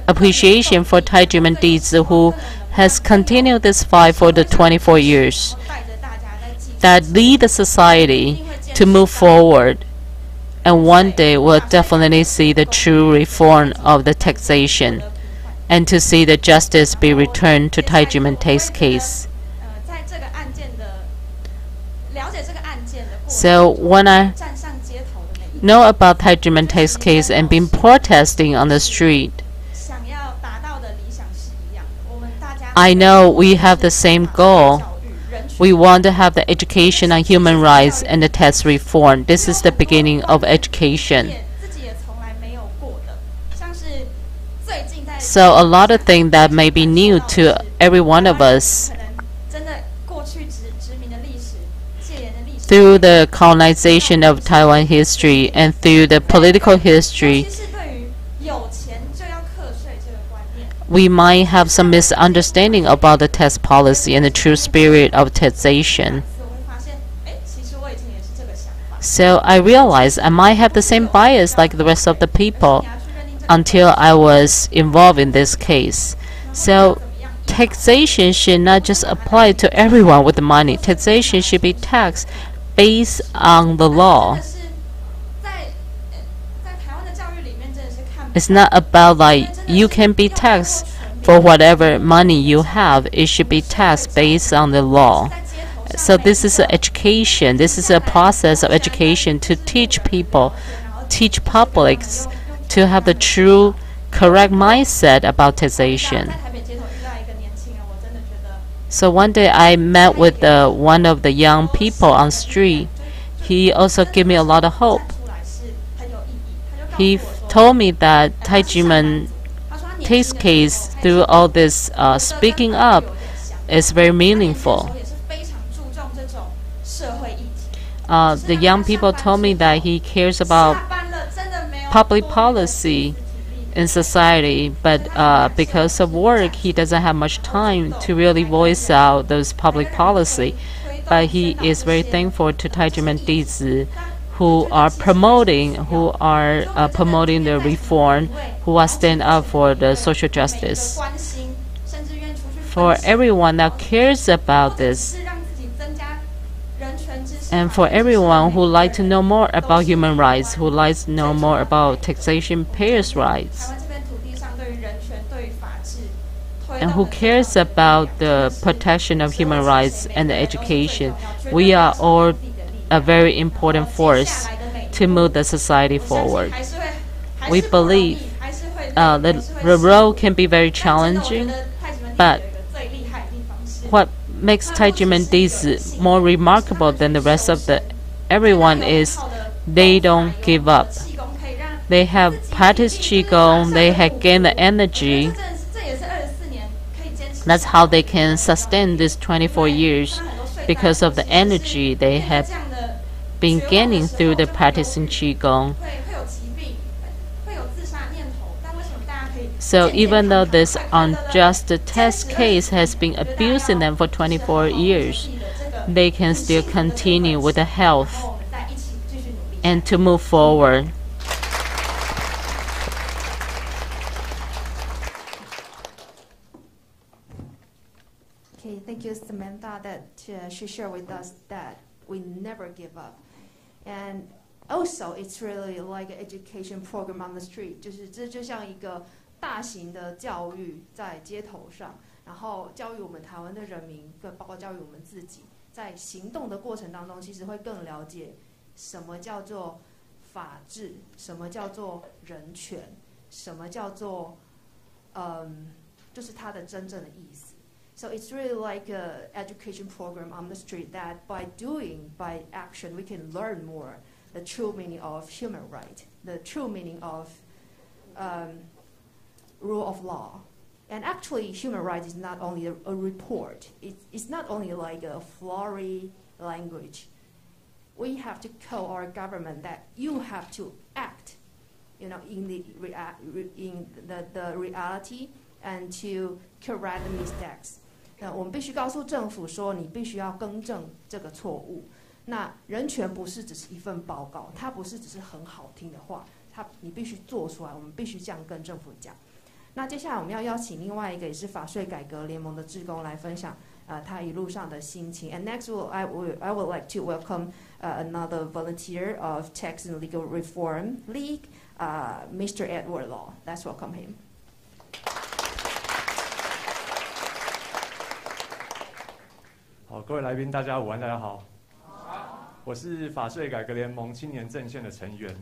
appreciation for Taijiman Dizi, who has continued this fight for the 24 years, that lead the society to move forward. And one day we'll definitely see the true reform of the taxation and to see the justice be returned to Taijiman Tate's case. So when I know about Taijiman Tate's case and been protesting on the street, I know we have the same goal. We want to have the education on human rights and the tax reform. This is the beginning of education. So a lot of things that may be new to every one of us. Through the colonization of Taiwan history and through the political history, we might have some misunderstanding about the tax policy and the true spirit of taxation. So I realized I might have the same bias like the rest of the people until I was involved in this case. So taxation should not just apply to everyone with money. Taxation should be taxed based on the law. It's not about like you can be taxed for whatever money you have. It should be taxed based on the law. So this is an education. This is a process of education to teach people, teach publics to have the true, correct mindset about taxation. So one day I met with one of the young people on the street. He also gave me a lot of hope. He told me that Taijiman Tate's case, through all this speaking up, is very meaningful. The young people told me that he cares about public policy in society, but because of work, he doesn't have much time to really voice out those public policy. But he is very thankful to Taijiman Dizi, who are promoting the reform, who are stand up for the social justice. For everyone that cares about this, and for everyone who like to know more about human rights, who likes to know more about taxation payers' rights, and who cares about the protection of human rights and the education, we are all a very important force to move the society forward. We believe the road can be very challenging, but what makes Taijiman Dizi more remarkable than the rest of everyone is they don't give up. They have practiced Qigong, they have gained the energy. That's how they can sustain this 24 years, because of the energy they have been gaining through the practicing Qigong. So even though this unjust tax case has been abusing them for 24 years, they can still continue with the health and to move forward. Okay, thank you, Samantha, that she shared with us that we never give up. And also, it's really like an education program on the street. 这就像一个大型的教育在街头上，然后教育我们台湾的人民，包括教育我们自己，在行动的过程当中，其实会更了解什么叫做法治，什么叫做人权，什么叫做就是它的真正的意思。So it's really like an education program on the street that by action, we can learn more the true meaning of human right, the true meaning of rule of law. And actually, human rights is not only a report. It's not only like a flowery language. We have to tell our government that you have to act, in the reality and to correct the mistakes. 我们必须告诉政府说，你必须要更正这个错误。那人权不是只是一份报告，它不是只是很好听的话，你必须做出来。我们必须这样跟政府讲。那接下来我们要邀请另外一个也是法税改革联盟的志工来分享他一路上的心情。And next, I would like to welcome another volunteer of Tax and Legal Reform League, Mr. Edward Law. Let's welcome him. 好，各位来宾，大家午安，大家好。我是法税改革联盟青年阵线的成员，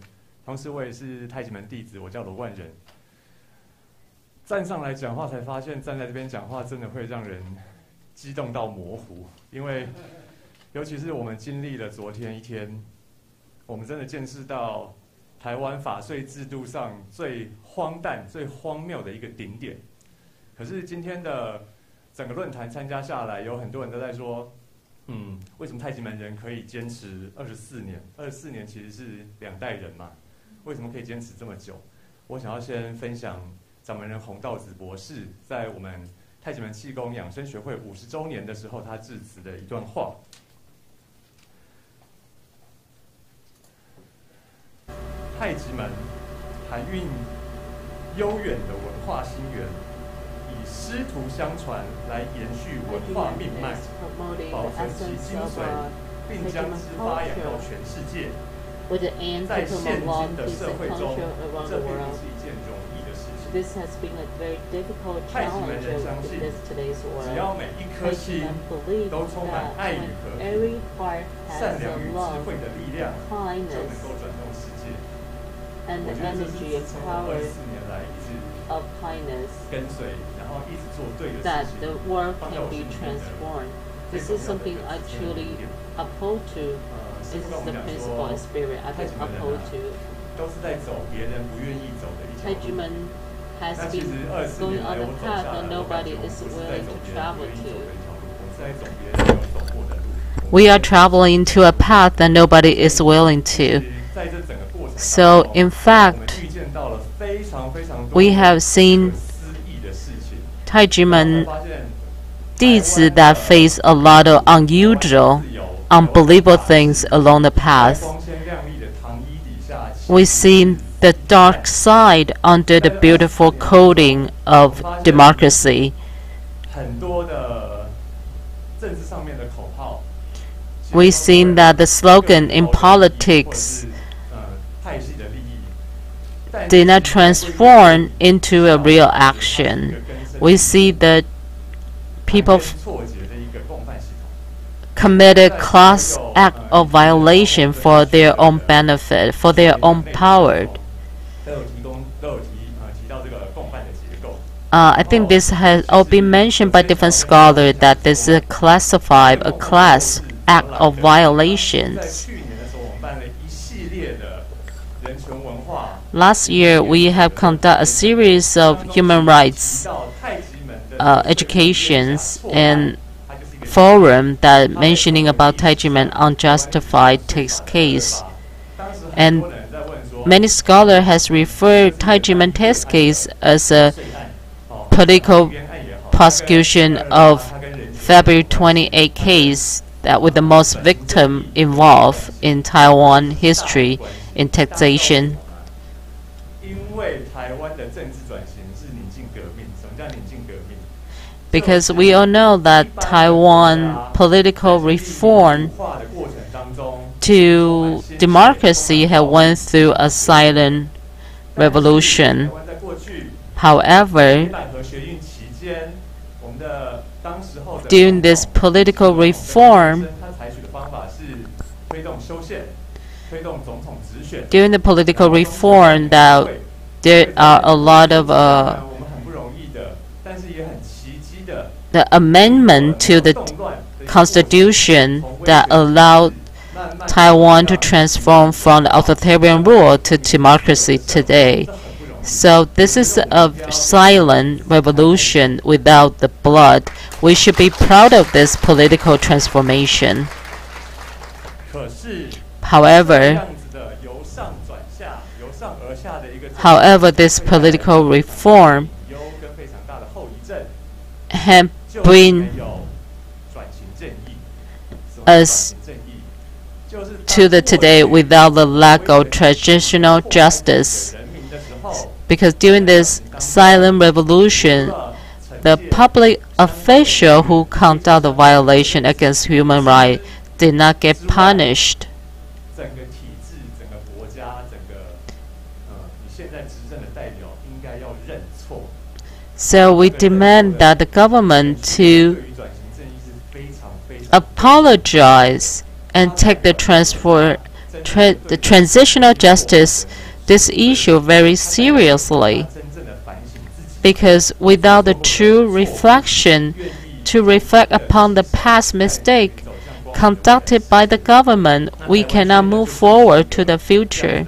同时我也是太极门弟子，我叫罗万仁。站上来讲话才发现，站在这边讲话真的会让人激动到模糊，因为尤其是我们经历了昨天一天，我们真的见识到台湾法税制度上最荒诞、最荒谬的一个顶点。可是今天的整个论坛参加下来，有很多人都在说，为什么太极门人可以坚持24年？24年其实是2代人嘛，为什么可以坚持这么久？我想要先分享掌门人洪道子博士在我们太极门气功养生学会50周年的时候，他致辞的一段话。太极门含蕴悠远的文化心源，以师徒相传来延续文化命脉，保存其精髓，并将之发扬到全世界。在现今的社会中，这并不是一件容易的事情。太极门人相信，只要每一颗心都充满爱与和平、善良与智慧的力量，就能够转动世界。我觉得这是从24年来一直跟随，然后一直做对的事情，放在我心里面的。This is something I truly uphold to. This is the principle and spirit I uphold to. 都是在走别人不愿意走的一条路。但其实24年来我走下来，我感觉我不是在走别人不愿意走的一条路，我是在走别人没有走过的路。We are traveling to a path that nobody is willing to. So, in fact, we have seen Taijimen弟子 that face a lot of unusual, unbelievable things along the path. We see the dark side under the beautiful coating of democracy. We see that the slogan in politics did not transform into a real action. We see that people committed class act of violation for their own benefit, for their own power. I think this has all been mentioned by different scholars that this is classified a class act of violations. Last year, we have conducted a series of human rights educations and forum that mentioning about Taijimen unjustified tax case. And many scholars has referred Taijimen tax case as a political prosecution of February 28 case that with the most victim involved in Taiwan history in taxation. Because we all know that Taiwan political reform to democracy have went through a silent revolution. However, during this political reform, that there are a lot of the amendment to the constitution that allowed Taiwan to transform from authoritarian rule to democracy today. So this is a silent revolution without the blood. We should be proud of this political transformation. However, this political reform has bring us to the today without the lack of traditional justice. Because during this silent revolution, the public official who conduct the violation against human rights did not get punished. So we demand that the government to apologize and take the transitional justice this issue very seriously, because without the true reflection to reflect upon the past mistake conducted by the government, we cannot move forward to the future.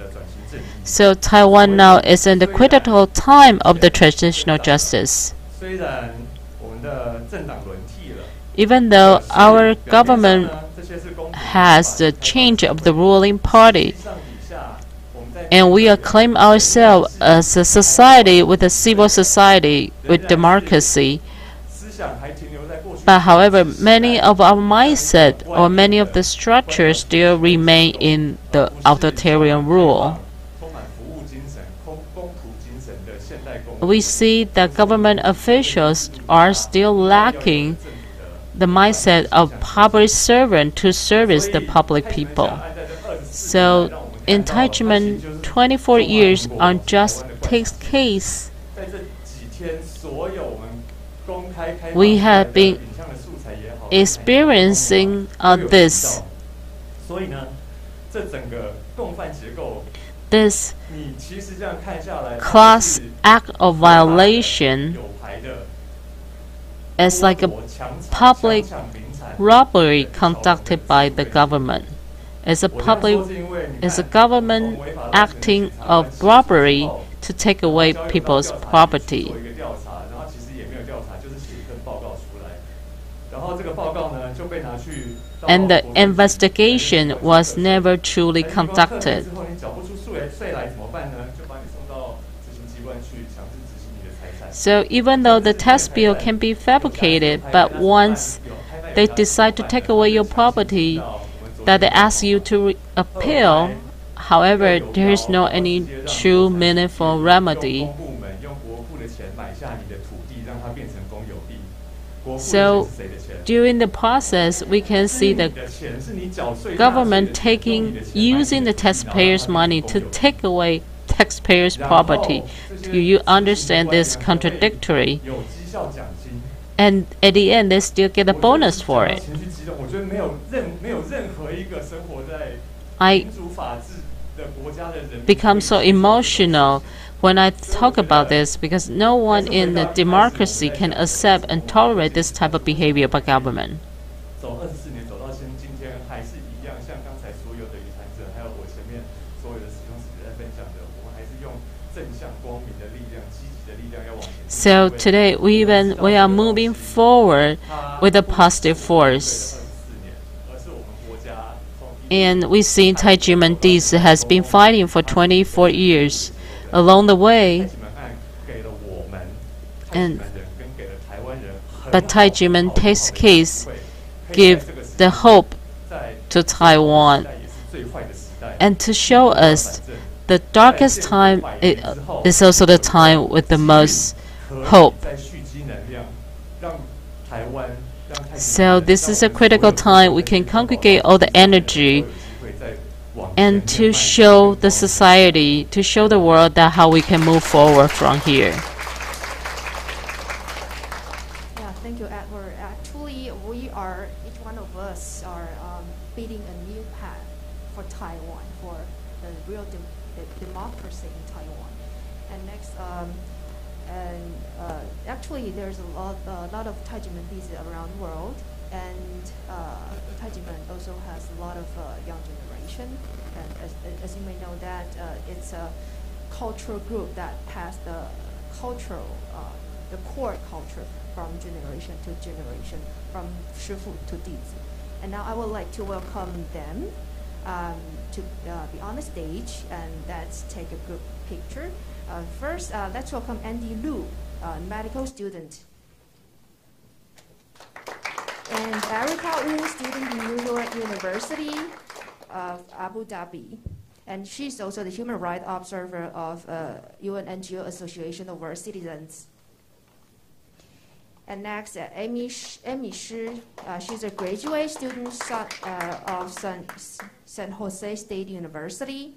So Taiwan now is in the critical time of the transitional justice. Even though our government has the change of the ruling party, and we acclaim ourselves as a society with a civil society with democracy, but however, many of our mindset or many of the structures still remain in the authoritarian rule. We see that government officials are still lacking the mindset of public servant to service the public people. So in Taichman, 24 years unjust case, we have been experiencing this. This class act of violation is like a public robbery conducted by the government. It's a government acting of robbery to take away people's property. And the investigation was never truly conducted. So even though the tax bill can be fabricated, but once they decide to take away your property, that they ask you to appeal, however, there is no any true meaningful remedy. So during the process, we can see the government using the taxpayers' money to take away taxpayers' property. Do you understand this contradictory? And at the end, they still get a bonus for it. I become so emotional when I talk about this, because no one in the democracy can accept and tolerate this type of behavior by government. So today we are moving forward with a positive force. And we see Taiji Dis has been fighting for 24 years. Along the way, but Taiji Dis case give the hope to Taiwan, and to show us the darkest time is also the time with the most hope. So this is a critical time we can congregate all the energy and to show the society, to show the world that how we can move forward from here. Yeah, thank you, Edward. Actually, each one of us are beating a new path for Taiwan, for the real democracy in Taiwan. And next, actually, there's a lot of Taiji Mendizi around the world, and Taiji Men also has a lot of young generation. And as you may know, that it's a cultural group that has the core culture from generation to generation, from Shifu to Dizi. And now I would like to welcome them to be on the stage, and let's take a group picture. First, let's welcome Andy Liu, medical student. And Erica Wu, student in New York University of Abu Dhabi. And she's also the human rights observer of UN NGO Association of World Citizens. And next, Amy Shi. She's a graduate student of San Jose State University.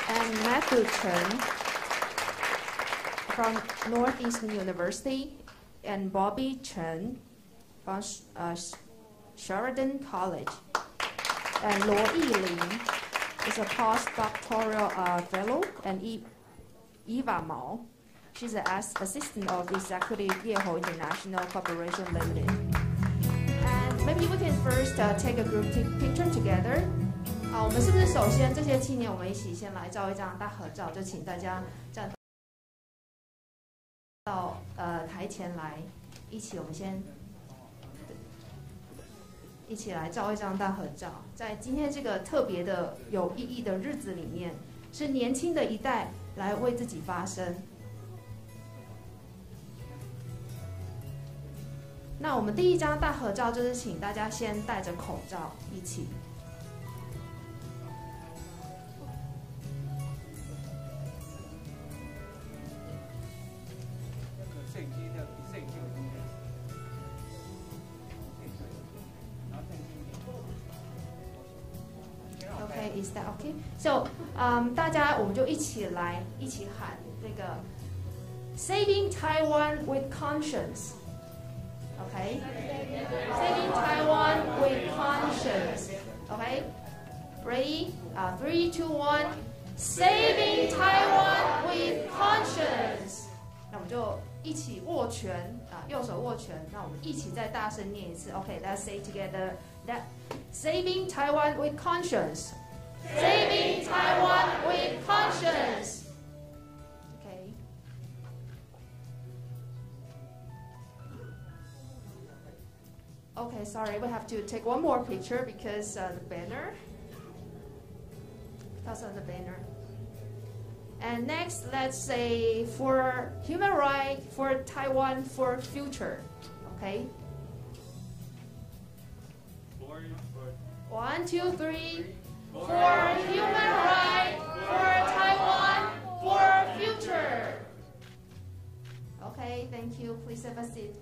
And Matthew Chen from Northeastern University. And Bobby Chen from Sheridan College. And Luo Yilin is a postdoctoral fellow. And Eva Mao. She's an assistant of Executive Yeho International Corporation Limited. And maybe we can first take a group picture together. 好，我们是不是首先这些青年我们一起先来照一张大合照？就请大家站到台前来，我们先一起来照一张大合照。在今天这个特别的有意义的日子里面，是年轻的一代来为自己发声。那我们第一张大合照就是请大家先戴着口罩一起。Okay, is that okay? So, 大家我们就一起喊这个 Saving Taiwan with Conscience. Okay? Saving Taiwan with conscience. Okay? Ready? 3, 2, 1. Saving Taiwan with conscience. 那我们就一起握拳右手握拳。那我们一起再大声念一次。Okay, let's say together that Saving Taiwan with conscience. Saving Taiwan with conscience. Okay, sorry, we have to take one more picture because the banner. Because of the banner. And next, let's say for human rights, for Taiwan, for future. Okay? 1, 2, 3. For human rights, for Taiwan, for future. Okay, thank you. Please have a seat.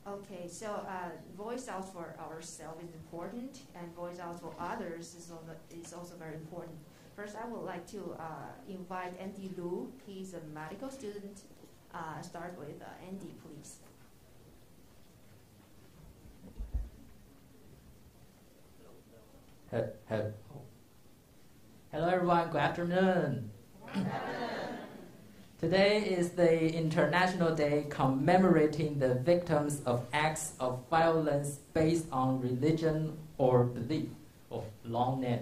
Okay, so voice out for ourselves is important, and voice out for others is also very important. First, I would like to invite Andy Liu. He's a medical student. Start with Andy, please. Hello, everyone. Good afternoon. Today is the International Day commemorating the victims of acts of violence based on religion or belief. Oh, long name.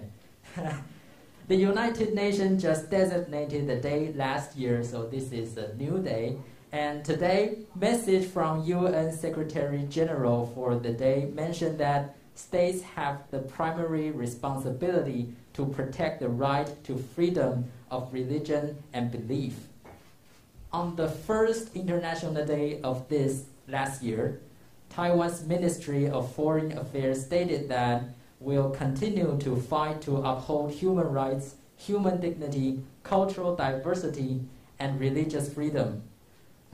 The United Nations just designated the day last year, so this is a new day. And today, message from UN Secretary General for the day mentioned that states have the primary responsibility to protect the right to freedom of religion and belief. On the first International Day of this last year, Taiwan's Ministry of Foreign Affairs stated that we'll continue to fight to uphold human rights, human dignity, cultural diversity, and religious freedom.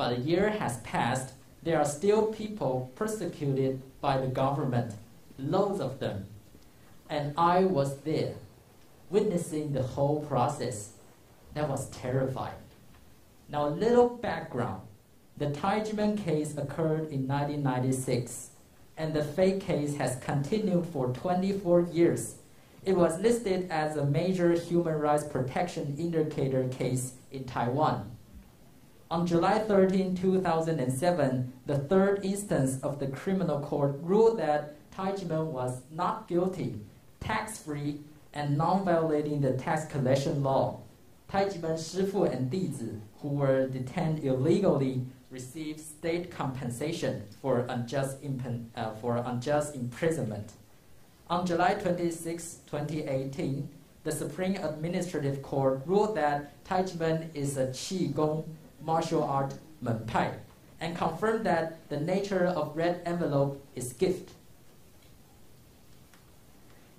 But a year has passed. There are still people persecuted by the government, loads of them. And I was there, witnessing the whole process. That was terrifying. Now, a little background. The Taijimen case occurred in 1996, and the fake case has continued for 24 years. It was listed as a major human rights protection indicator case in Taiwan. On July 13, 2007, the third instance of the criminal court ruled that Taijimen was not guilty, tax-free, and non-violating the tax collection law. Taijimen Shifu and Dizi, who were detained illegally, received state compensation for unjust imprisonment. On July 26, 2018, the Supreme Administrative Court ruled that Taijimen is a Qigong martial art Menpai and confirmed that the nature of red envelope is gift.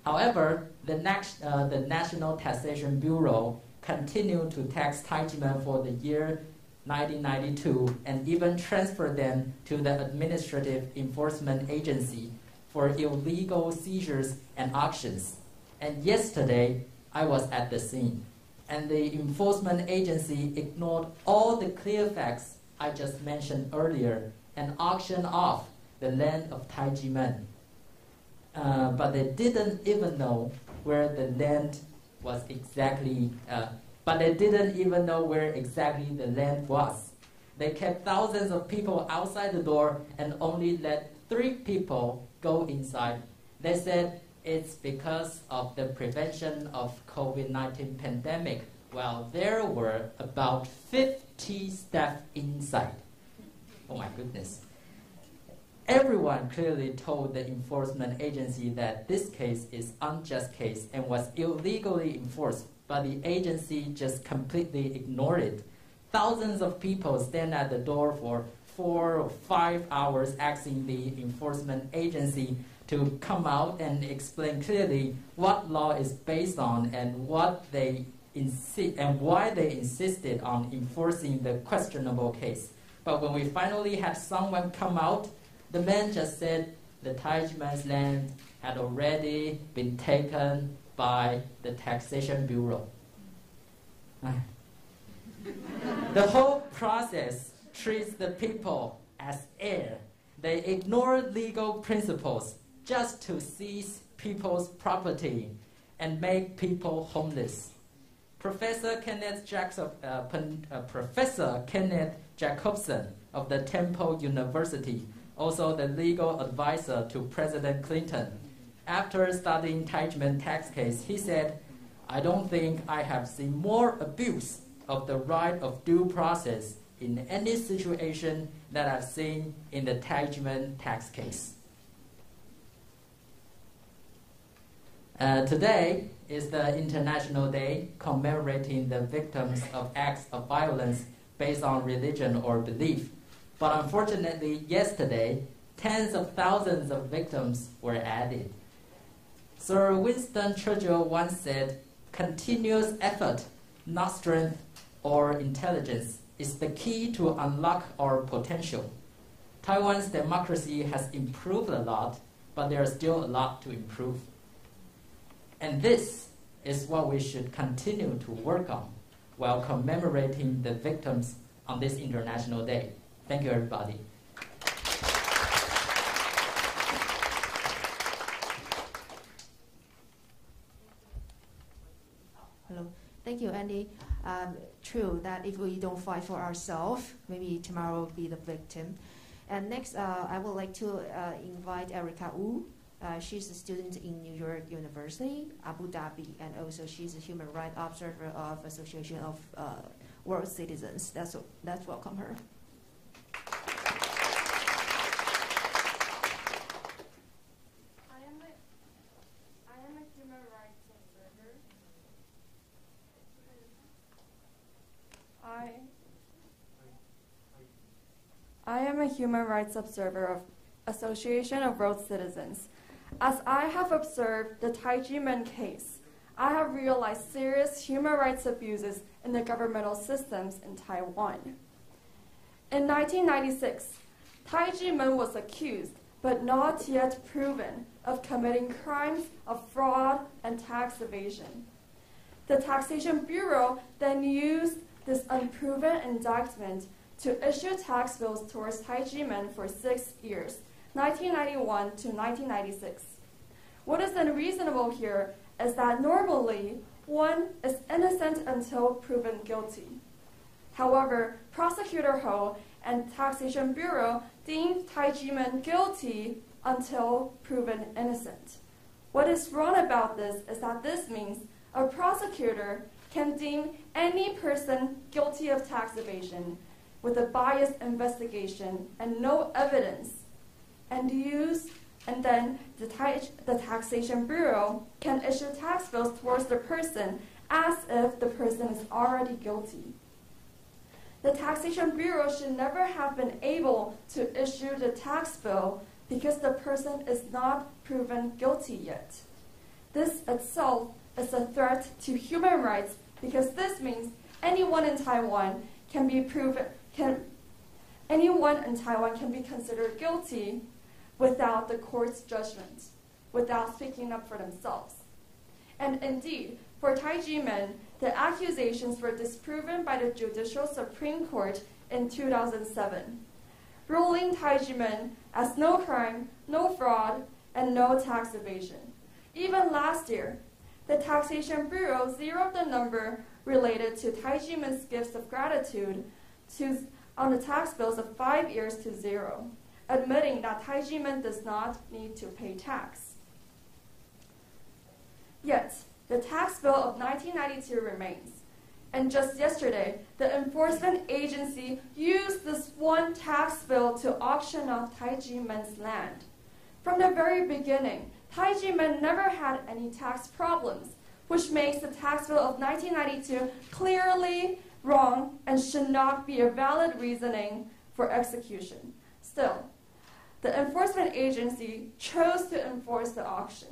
However, the National Taxation Bureau continued to tax Taijimen for the year 1992 and even transferred them to the Administrative Enforcement Agency for illegal seizures and auctions. And yesterday, I was at the scene, and the enforcement agency ignored all the clear facts I just mentioned earlier and auctioned off the land of Taijimen. But they didn't even know where the land was exactly, the land was. They kept thousands of people outside the door and only let 3 people go inside. They said it's because of the prevention of COVID-19 pandemic, while there were about 50 staff inside. Oh my goodness. Everyone clearly told the enforcement agency that this case is unjust case and was illegally enforced, but the agency just completely ignored it. Thousands of people stand at the door for 4 or 5 hours asking the enforcement agency to come out and explain clearly what law is based on and why they insisted on enforcing the questionable case. But when we finally had someone come out, the man just said the Taijimen's land had already been taken by the Taxation Bureau. The whole process treats the people as air. They ignore legal principles just to seize people's property and make people homeless. Professor Kenneth Jacobson of the Temple University, also the legal advisor to President Clinton, after studying Taijimen tax case, he said, "I don't think I have seen more abuse of the right of due process in any situation that I've seen in the Taijimen tax case." Today is the International Day commemorating the victims of acts of violence based on religion or belief. But unfortunately, yesterday, tens of thousands of victims were added. Sir Winston Churchill once said, "Continuous effort, not strength or intelligence, is the key to unlock our potential." Taiwan's democracy has improved a lot, but there is still a lot to improve. And this is what we should continue to work on while commemorating the victims on this International Day. Thank you, everybody. Hello. Thank you, Andy. True that if we don't fight for ourselves, maybe tomorrow will be the victim. And next, I would like to invite Erica Wu. She's a student in New York University, Abu Dhabi, and also she's a human rights observer of Association of World Citizens. Let's welcome her. I am a human rights observer. I am a human rights observer of Association of World Citizens. As I have observed the Taijimen case, I have realized serious human rights abuses in the governmental systems in Taiwan. In 1996, Taijimen was accused, but not yet proven, of committing crimes of fraud and tax evasion. The Taxation Bureau then used this unproven indictment to issue tax bills towards Taijimen for 6 years, 1991 to 1996. What is unreasonable here is that normally one is innocent until proven guilty. However, Prosecutor Ho and Taxation Bureau deemed Taijimen guilty until proven innocent. What is wrong about this is that this means a prosecutor can deem any person guilty of tax evasion with a biased investigation and no evidence, and then the Taxation Bureau can issue tax bills towards the person as if the person is already guilty. The Taxation Bureau should never have been able to issue the tax bill because the person is not proven guilty yet. This itself is a threat to human rights because this means anyone in Taiwan can be considered guilty without the court's judgment, without speaking up for themselves. And indeed, for Taijimen, the accusations were disproven by the Judicial Supreme Court in 2007, ruling Taijimen as no crime, no fraud, and no tax evasion. Even last year, the Taxation Bureau zeroed the number related to Taijimen's gifts of gratitude on the tax bills of 5 years to 0, admitting that Taijimen does not need to pay tax. Yet, the tax bill of 1992 remains. And just yesterday, the enforcement agency used this one tax bill to auction off Taijimen's land. From the very beginning, Taijimen never had any tax problems, which makes the tax bill of 1992 clearly wrong and should not be a valid reasoning for execution. Still, the enforcement agency chose to enforce the auction.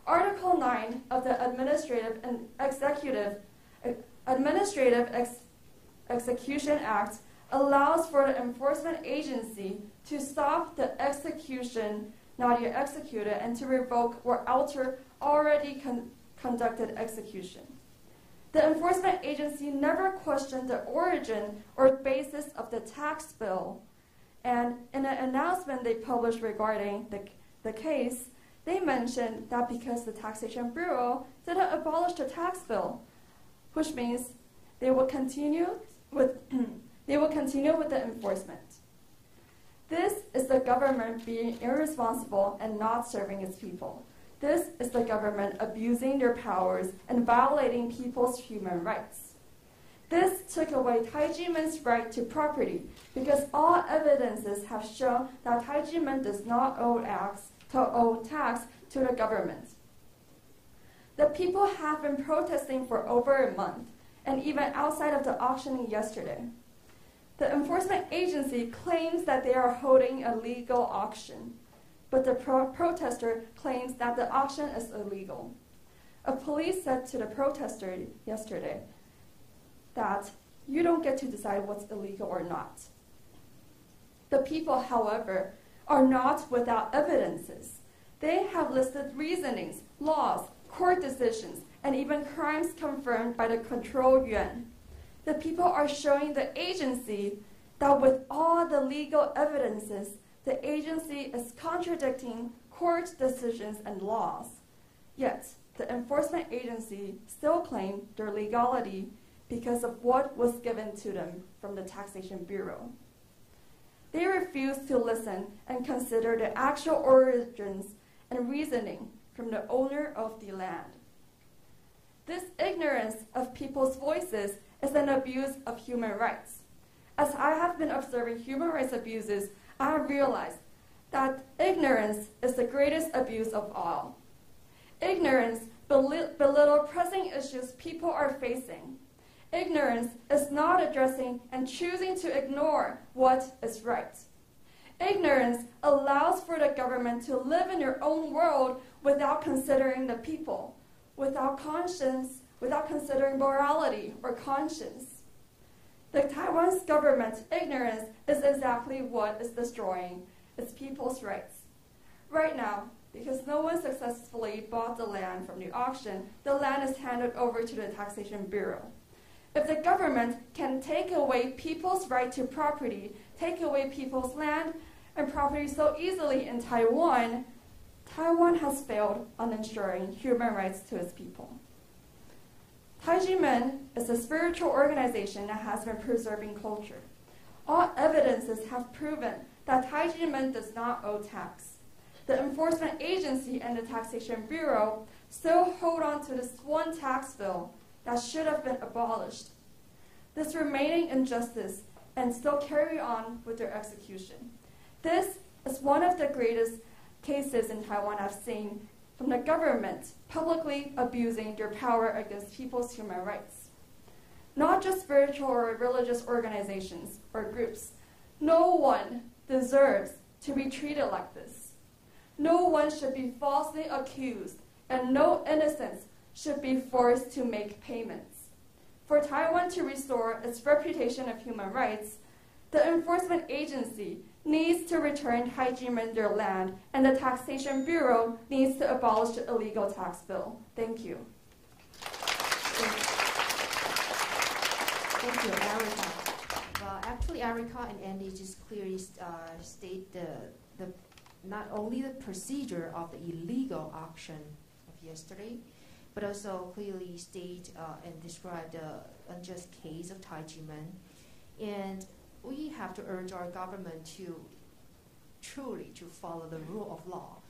Article 9 of the Administrative Execution Act allows for the enforcement agency to stop the execution not yet executed and to revoke or alter already conducted execution. The enforcement agency never questioned the origin or basis of the tax bill, and in an announcement they published regarding the case, they mentioned that because the Taxation Bureau didn't abolish the tax bill, which means they will continue with the enforcement. This is the government being irresponsible and not serving its people. This is the government abusing their powers and violating people's human rights. This took away Taijimen's right to property because all evidences have shown that Taijimen does not owe tax to the government. The people have been protesting for over a month, and even outside of the auctioning yesterday. The enforcement agency claims that they are holding a legal auction, but the protester claims that the auction is illegal. A police said to the protester yesterday that you don't get to decide what's illegal or not. The people, however, are not without evidences. They have listed reasonings, laws, court decisions, and even crimes confirmed by the control yuan. The people are showing the agency that with all the legal evidences, the agency is contradicting court decisions and laws. Yet, the enforcement agency still claimed their legality because of what was given to them from the Taxation Bureau. They refuse to listen and consider the actual origins and reasoning from the owner of the land. This ignorance of people's voices is an abuse of human rights. As I have been observing human rights abuses, I have realized that ignorance is the greatest abuse of all. Ignorance belittles pressing issues people are facing. Ignorance is not addressing and choosing to ignore what is right. Ignorance allows for the government to live in their own world without considering the people, without conscience, without considering morality or conscience. The Taiwan's government's ignorance is exactly what is destroying its people's rights. Right now, because no one successfully bought the land from the auction, the land is handed over to the Taxation Bureau. If the government can take away people's right to property, take away people's land and property so easily in Taiwan, Taiwan has failed on ensuring human rights to its people. Taiji Men is a spiritual organization that has been preserving culture. All evidences have proven that Taiji Men does not owe tax. The enforcement agency and the Taxation Bureau still hold on to this one tax bill that should have been abolished. This remaining injustice and still carry on with their execution. This is one of the greatest cases in Taiwan I've seen from the government publicly abusing their power against people's human rights. Not just spiritual or religious organizations or groups. No one deserves to be treated like this. No one should be falsely accused, and no innocents should be forced to make payments. For Taiwan to restore its reputation of human rights, the enforcement agency needs to return Taiji Men their land, and the Taxation Bureau needs to abolish the illegal tax bill. Thank you. Thank you, Erica. Well, actually, Erica and Andy just clearly state the not only the procedure of the illegal auction of yesterday, but also clearly state and describe the unjust case of Taiji Men. And we have to urge our government to truly to follow the rule of law,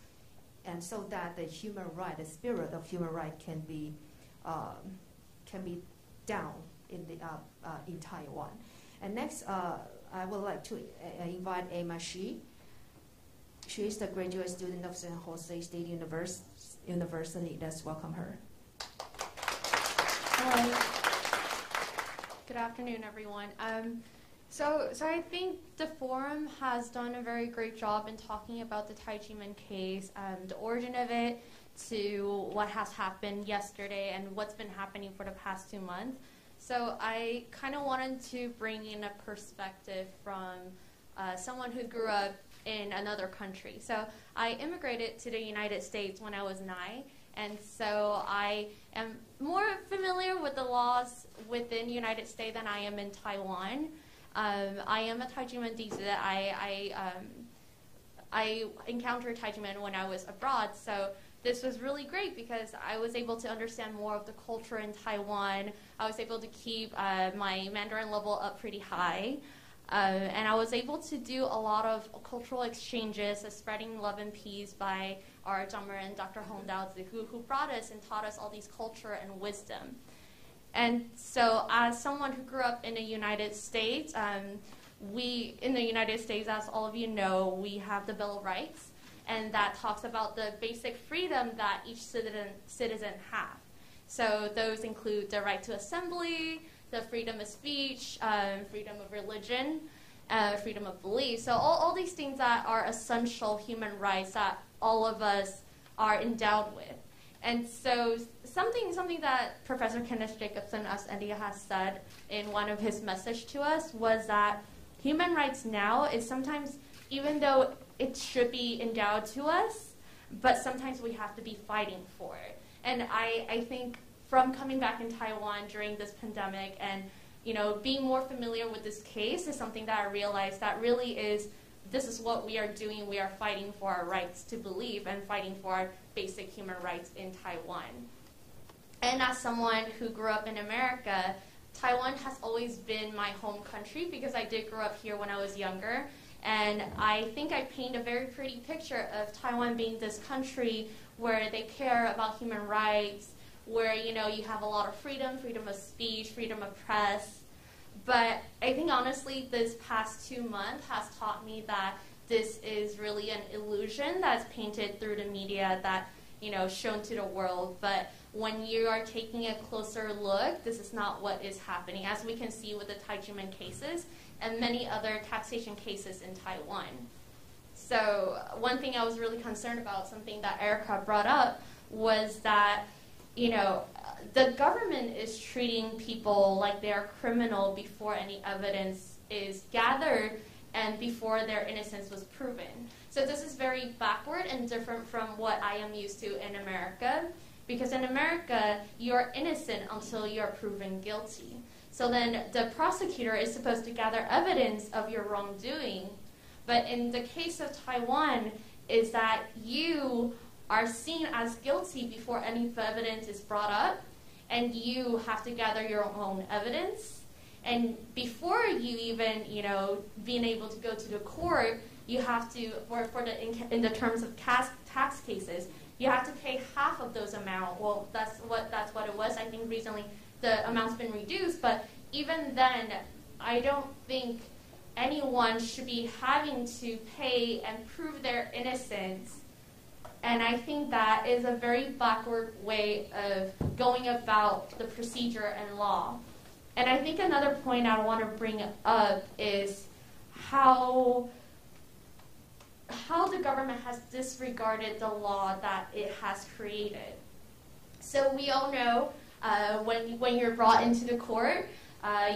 and so that the human right, the spirit of human right, can be down in Taiwan. And next, I would like to invite Emma Shi. She is the graduate student of San Jose State University. Let's welcome her. Hello. Good afternoon, everyone. So I think the forum has done a very great job in talking about the Taiji Men case, the origin of it, to what has happened yesterday and what's been happening for the past 2 months. So I kind of wanted to bring in a perspective from someone who grew up in another country. So I immigrated to the United States when I was 9, and so I am more familiar with the laws within the United States than I am in Taiwan. I am a Taiji Men Dizi. I encountered Taiji Men when I was abroad, so this was really great because I was able to understand more of the culture in Taiwan. I was able to keep my Mandarin level up pretty high. And I was able to do a lot of cultural exchanges, spreading love and peace by our Zhangren, Dr. Hong Daozi, who brought us and taught us all these culture and wisdom. And so as someone who grew up in the United States, in the United States, as all of you know, we have the Bill of Rights, and that talks about the basic freedom that each citizen have. So those include the right to assembly, the freedom of speech, freedom of religion, freedom of belief. So all these things that are essential human rights that all of us are endowed with. And so something that Professor Kenneth Jacobson, as India has said in one of his messages to us, was that human rights now is sometimes, even though it should be endowed to us, but sometimes we have to be fighting for it. And I think from coming back in Taiwan during this pandemic and being more familiar with this case is something that I realized that really this is what we are doing. We are fighting for our rights to believe and fighting for our basic human rights in Taiwan. And as someone who grew up in America, Taiwan has always been my home country because I did grow up here when I was younger. And I think I paint a very pretty picture of Taiwan being this country where they care about human rights, where you have a lot of freedom of speech, freedom of press. But I think honestly this past 2 months has taught me that this is really an illusion that's painted through the media that shown to the world. But when you are taking a closer look, this is not what is happening, as we can see with the Taiji Men cases and many other taxation cases in Taiwan. So one thing I was really concerned about, something that Erica brought up, was that the government is treating people like they are criminal before any evidence is gathered and before their innocence was proven. So this is very backward and different from what I am used to in America, because in America, you're innocent until you're proven guilty. So then the prosecutor is supposed to gather evidence of your wrongdoing. But in the case of Taiwan, is that you are seen as guilty before any evidence is brought up, and you have to gather your own evidence. And before you even, being able to go to the court, you have to, in the terms of tax cases, you have to pay half of those amount. Well, that's what it was. I think recently the amount's been reduced, but even then, I don't think anyone should be having to pay and prove their innocence. And I think that is a very backward way of going about the procedure and law. And I think another point I want to bring up is how the government has disregarded the law that it has created. So we all know when you're brought into the court,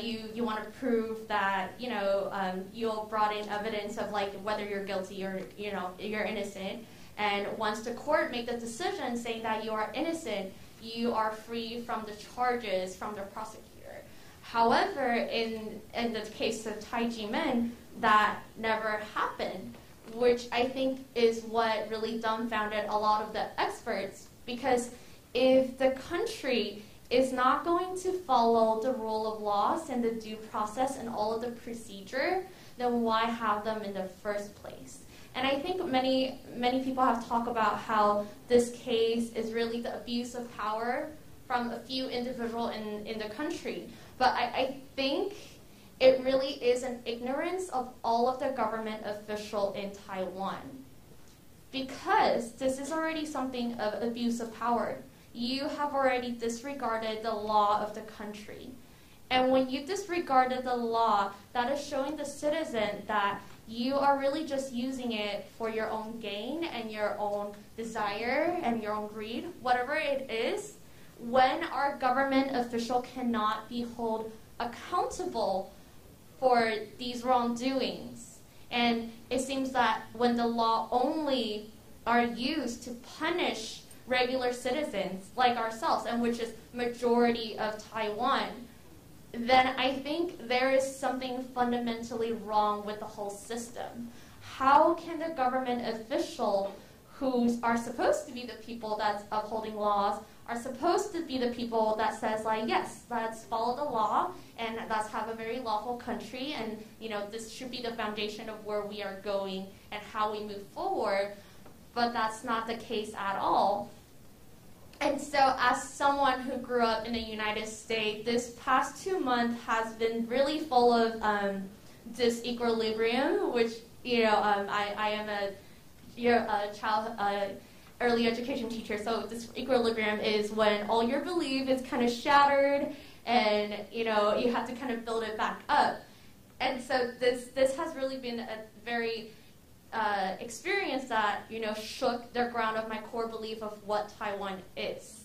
you want to prove that you brought in evidence of whether you're guilty or you're innocent. And once the court make the decision saying that you are innocent, you are free from the charges from the prosecutor. However, in the case of Taijimen, that never happened, which I think is what really dumbfounded a lot of the experts, because if the country is not going to follow the rule of laws and the due process and all of the procedure, then why have them in the first place? And I think many people have talked about how this case is really the abuse of power from a few individuals in the country. But I think it really is an ignorance of all of the government official in Taiwan. Because this is already something of abuse of power. You have already disregarded the law of the country. And when you disregarded the law, that is showing the citizen that you are really just using it for your own gain and your own desire and your own greed, whatever it is. When our government official cannot be held accountable for these wrongdoings, and it seems that when the law only are used to punish regular citizens like ourselves, and which is majority of Taiwan, then I think there is something fundamentally wrong with the whole system. How can the government official who are supposed to be the people that's upholding laws are supposed to be the people that says yes, let's follow the law and let's have a very lawful country, and this should be the foundation of where we are going and how we move forward, but that's not the case at all. And so as someone who grew up in the United States, this past 2 months has been really full of disequilibrium, which, I am a child early education teacher, so this equilibrium is when all your belief is kind of shattered and, you have to kind of build it back up. And so this has really been a very experience that, shook the ground of my core belief of what Taiwan is.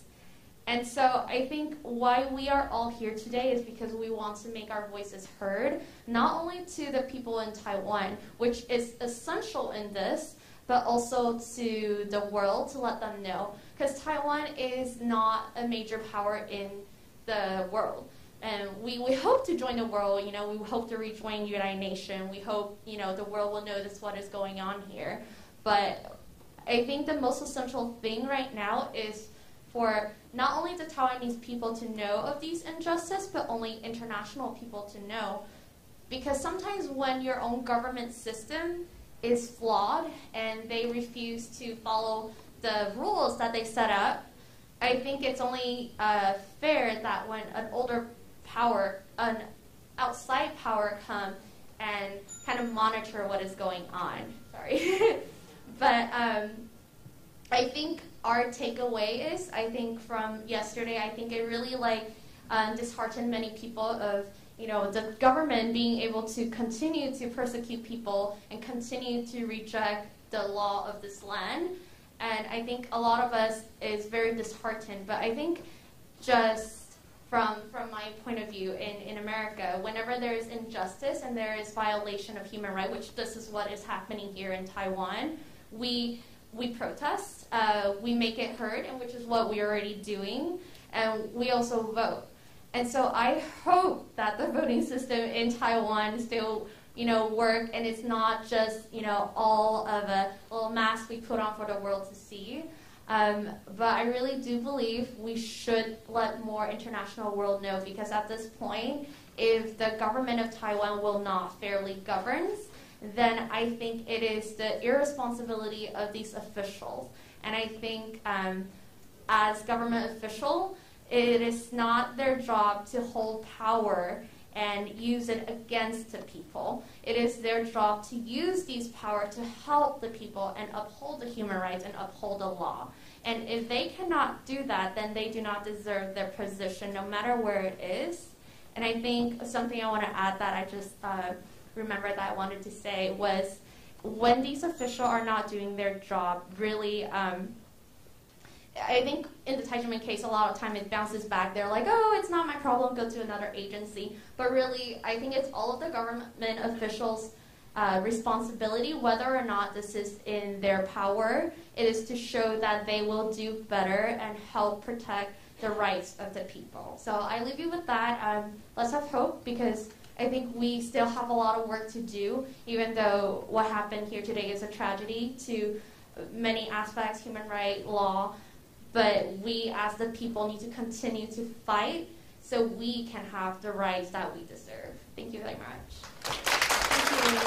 And so I think why we are all here today is because we want to make our voices heard, not only to the people in Taiwan, which is essential in this, but also to the world to let them know. Because Taiwan is not a major power in the world. And we hope to join the world, we hope to rejoin United Nations. We hope, the world will notice what is going on here. But I think the most essential thing right now is for not only the Taiwanese people to know of these injustices, but only international people to know. Because sometimes when your own government system is flawed and they refuse to follow the rules that they set up, I think it's only fair that when an older power, an outside power come and kind of monitor what is going on. Sorry. But I think our takeaway is, I think from yesterday, I think it really disheartened many people of, the government being able to continue to persecute people and continue to reject the law of this land. And I think a lot of us is very disheartened. But I think just from my point of view in America. Whenever there is injustice and there is violation of human rights, which this is what is happening here in Taiwan, we protest, we make it heard, and which is what we're already doing, and we also vote. And so I hope that the voting system in Taiwan still, work, and it's not just, all of a little mask we put on for the world to see. But I really do believe we should let more international world know, because at this point, if the government of Taiwan will not fairly govern, then I think it is the irresponsibility of these officials. And I think as government official, it is not their job to hold power and use it against the people. It is their job to use these power to help the people and uphold the human rights and uphold the law. And if they cannot do that, then they do not deserve their position, no matter where it is. And I think something I want to add that I just remember that I wanted to say was, when these officials are not doing their job, really, I think in the Taijiman case, a lot of time it bounces back. They're like, oh, it's not my problem, go to another agency. But really, I think it's all of the government officials' responsibility, whether or not this is in their power. It is to show that they will do better and help protect the rights of the people. So I leave you with that. Let's have hope, because I think we still have a lot of work to do, even though what happened here today is a tragedy to many aspects, human rights, law. But we as the people need to continue to fight so we can have the rights that we deserve. Thank you very much. Thank you.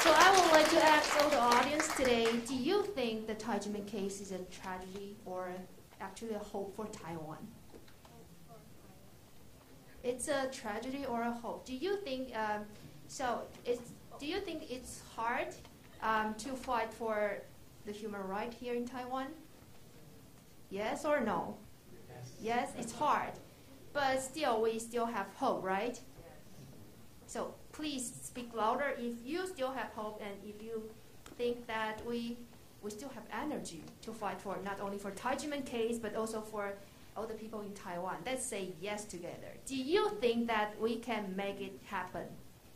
So I would like to ask all the audience today, do you think the Taijiman case is a tragedy or actually a hope for Taiwan? It's a tragedy or a hope. Do you think do you think it's hard to fight for the human right here in Taiwan? Yes or no? Yes, it's hard. But still, we still have hope, right? So please speak louder if you still have hope, and if you think that we still have energy to fight for, not only for Taijiman case, but also for all the people in Taiwan. Let's say yes together. Do you think that we can make it happen?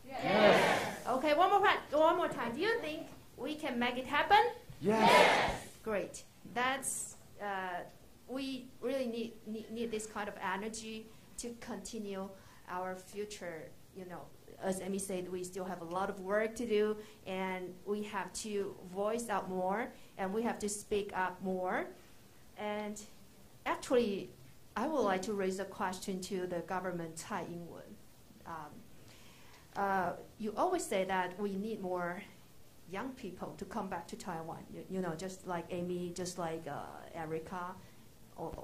Yes. Okay, one more time. Do you think we can make it happen? Yes. Great. That's we really need this kind of energy to continue our future. As Amy said, we still have a lot of work to do, and we have to voice out more, and we have to speak up more. And actually, I would like to raise a question to the government, Tsai Ing-wen. You always say that we need more young people to come back to Taiwan. Just like Amy, just like Erica.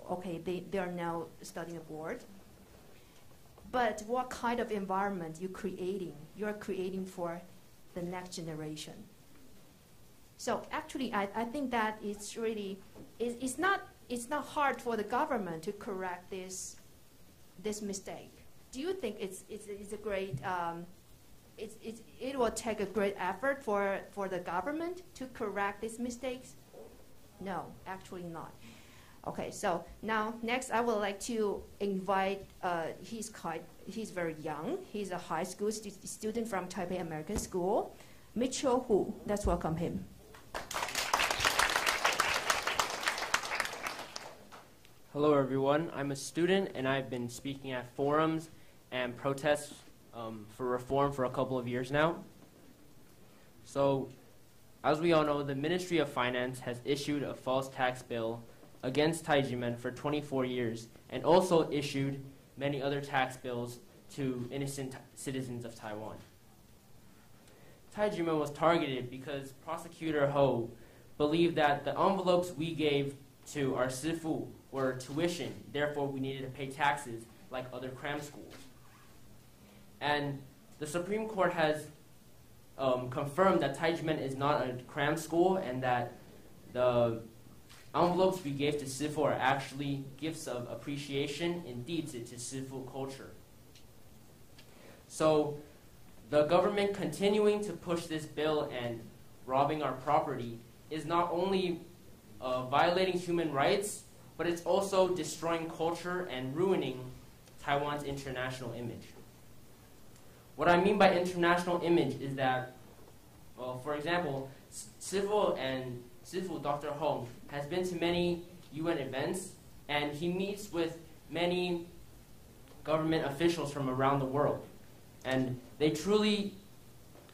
Okay, they are now studying abroad. But what kind of environment you're creating for the next generation? So actually, I think that it's really, it's not hard for the government to correct this mistake. Do you think it's a great, it will take a great effort for the government to correct these mistakes? No, actually not. Okay, so now next I would like to invite, he's very young. He's a high school student from Taipei American School, Mitchell Hu. Let's welcome him. Hello everyone, I'm a student and I've been speaking at forums and protests for reform for a couple of years now. So, as we all know, the Ministry of Finance has issued a false tax bill against Taijiman for 24 years and also issued many other tax bills to innocent citizens of Taiwan. Taijiman was targeted because Prosecutor Ho believed that the envelopes we gave to our sifu were tuition, therefore we needed to pay taxes like other cram schools. And the Supreme Court has confirmed that Taijiman is not a cram school and that the envelopes we gave to sifu are actually gifts of appreciation and deeds to sifu culture. So the government continuing to push this bill and robbing our property is not only violating human rights, but it's also destroying culture and ruining Taiwan's international image. What I mean by international image is that, well, for example, Sifu Dr. Hong has been to many UN events, and he meets with many government officials from around the world. And they truly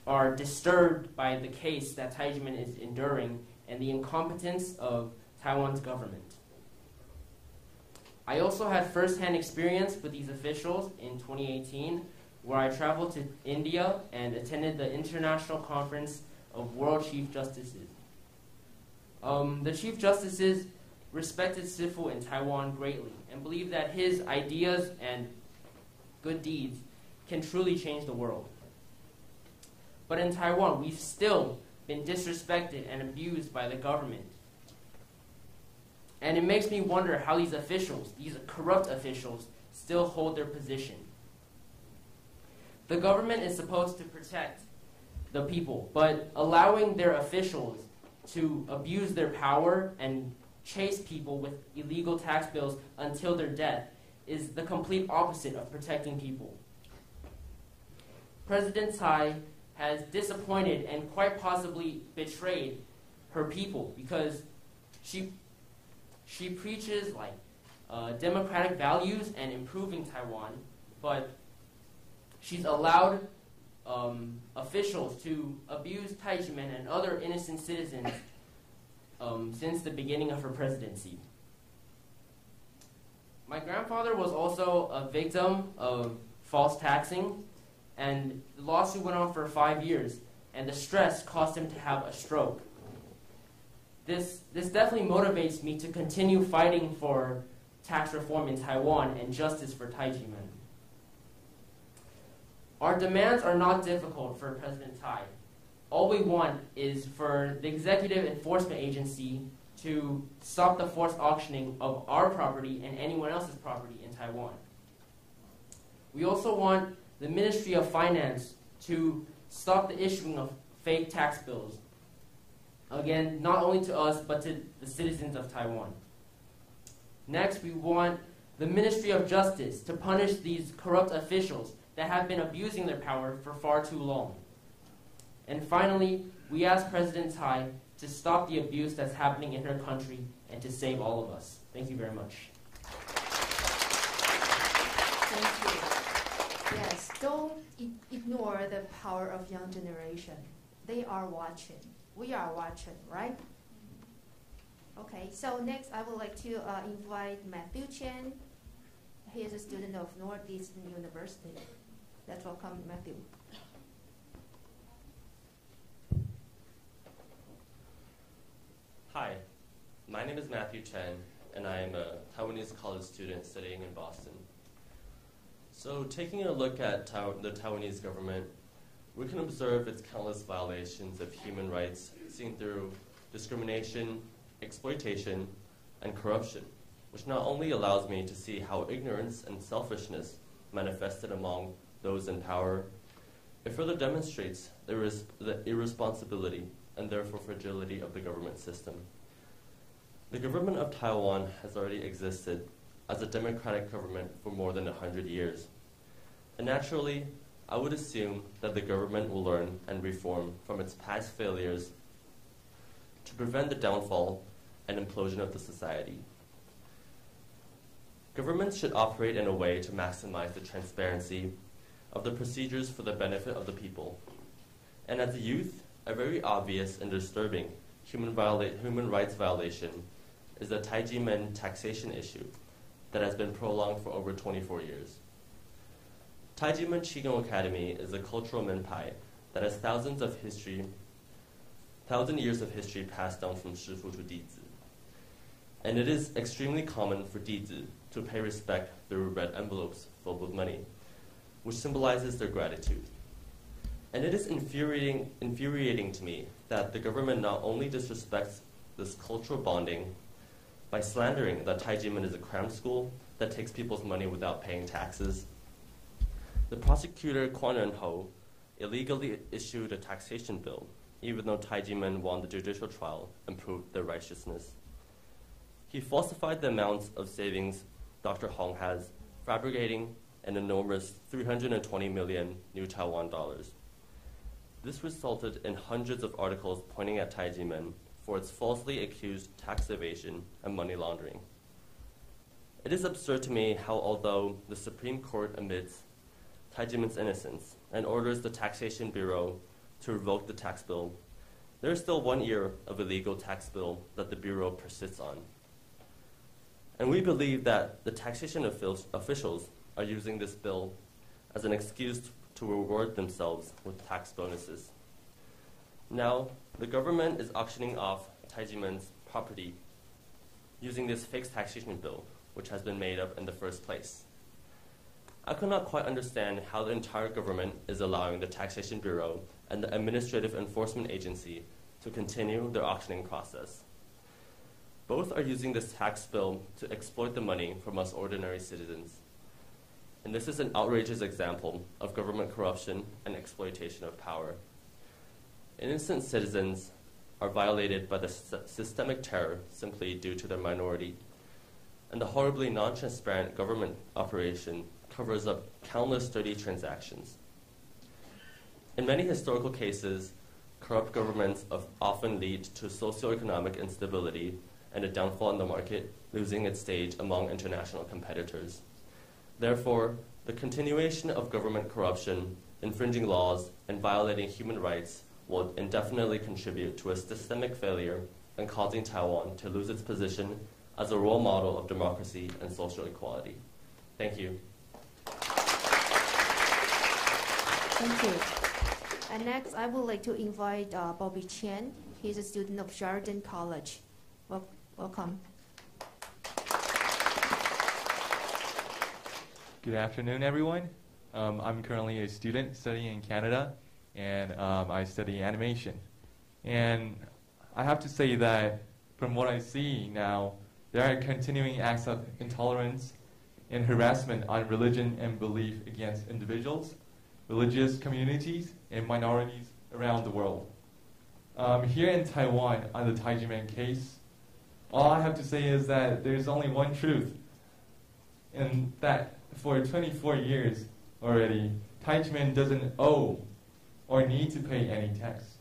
are disturbed by the case that Taijimen is enduring and the incompetence of Taiwan's government. I also had first-hand experience with these officials in 2018, where I traveled to India and attended the International Conference of World Chief Justices. The Chief Justices respected Sifu in Taiwan greatly and believed that his ideas and good deeds can truly change the world. But in Taiwan, we've still been disrespected and abused by the government. And it makes me wonder how these officials, these corrupt officials, still hold their position. The government is supposed to protect the people, but allowing their officials to abuse their power and chase people with illegal tax bills until their death is the complete opposite of protecting people. President Tsai has disappointed and quite possibly betrayed her people because she preaches democratic values and improving Taiwan, but she's allowed officials to abuse Taijimen and other innocent citizens since the beginning of her presidency. My grandfather was also a victim of false taxing, and the lawsuit went on for 5 years, and the stress caused him to have a stroke. This definitely motivates me to continue fighting for tax reform in Taiwan and justice for Taijimen. Our demands are not difficult for President Tsai. All we want is for the Executive Enforcement Agency to stop the forced auctioning of our property and anyone else's property in Taiwan. We also want the Ministry of Finance to stop the issuing of fake tax bills. Again, not only to us, but to the citizens of Taiwan. Next, we want the Ministry of Justice to punish these corrupt officials that have been abusing their power for far too long. And finally, we ask President Tsai to stop the abuse that's happening in her country and to save all of us. Thank you very much. Thank you. Yes, don't ignore the power of young generation. They are watching. We are watching, right? Okay, so next I would like to invite Matthew Chen. He is a student of Northeastern University. Let's welcome Matthew. Hi, my name is Matthew Chen, and I am a Taiwanese college student studying in Boston. So taking a look at the Taiwanese government, we can observe its countless violations of human rights seen through discrimination, exploitation, and corruption, which not only allows me to see how ignorance and selfishness manifested among those in power, it further demonstrates the irresponsibility and therefore fragility of the government system. The government of Taiwan has already existed as a democratic government for more than 100 years. And naturally, I would assume that the government will learn and reform from its past failures to prevent the downfall and implosion of the society. Governments should operate in a way to maximize the transparency of the procedures for the benefit of the people. And as a youth, a very obvious and disturbing human rights violation is the Taijimen taxation issue that has been prolonged for over 24 years. Taijimen Qigong Academy is a cultural minpai that has thousand years of history passed down from Shifu to Dizi. And it is extremely common for Dizi to pay respect through red envelopes filled with money, which symbolizes their gratitude. And it is infuriating to me that the government not only disrespects this cultural bonding by slandering that Taijimen is a cram school that takes people's money without paying taxes. The prosecutor Quan Ren-ho illegally issued a taxation bill, even though Taijimen won the judicial trial and proved their righteousness. He falsified the amounts of savings Dr. Hong has, fabricating an enormous 320 million new Taiwan dollars. This resulted in hundreds of articles pointing at Taijimen for its falsely accused tax evasion and money laundering. It is absurd to me how, although the Supreme Court admits Taijimen's innocence and orders the Taxation Bureau to revoke the tax bill, there is still 1 year of illegal tax bill that the Bureau persists on. And we believe that the taxation officials are using this bill as an excuse to reward themselves with tax bonuses. Now, the government is auctioning off Taijimen's property using this fake taxation bill, which has been made up in the first place. I could not quite understand how the entire government is allowing the Taxation Bureau and the Administrative Enforcement Agency to continue their auctioning process. Both are using this tax bill to exploit the money from us ordinary citizens. And this is an outrageous example of government corruption and exploitation of power. Innocent citizens are violated by the systemic terror simply due to their minority. And the horribly non-transparent government operation covers up countless dirty transactions. In many historical cases, corrupt governments often lead to socioeconomic instability and a downfall in the market, losing its stage among international competitors. Therefore, the continuation of government corruption, infringing laws, and violating human rights will indefinitely contribute to a systemic failure and causing Taiwan to lose its position as a role model of democracy and social equality. Thank you. Thank you. And next, I would like to invite Bobby Chen. He's a student of Sheridan College. Welcome. Good afternoon, everyone. I'm currently a student studying in Canada, and I study animation. And I have to say that from what I see now, there are continuing acts of intolerance and harassment on religion and belief against individuals, religious communities, and minorities around the world. Here in Taiwan, on the Taijimen case, all I have to say is that there's only one truth, and that for 24 years already, Taijimen doesn't owe or need to pay any tax.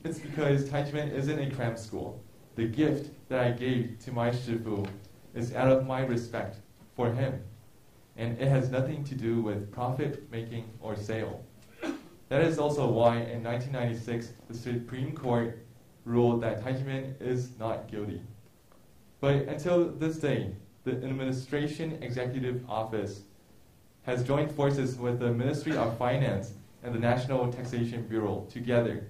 It's because Taijimen isn't a cram school. The gift that I gave to my shifu is out of my respect for him, and it has nothing to do with profit making or sale. That is also why in 1996, the Supreme Court ruled that Taijimen is not guilty. But until this day, the Administration Executive Office has joined forces with the Ministry of Finance and the National Taxation Bureau together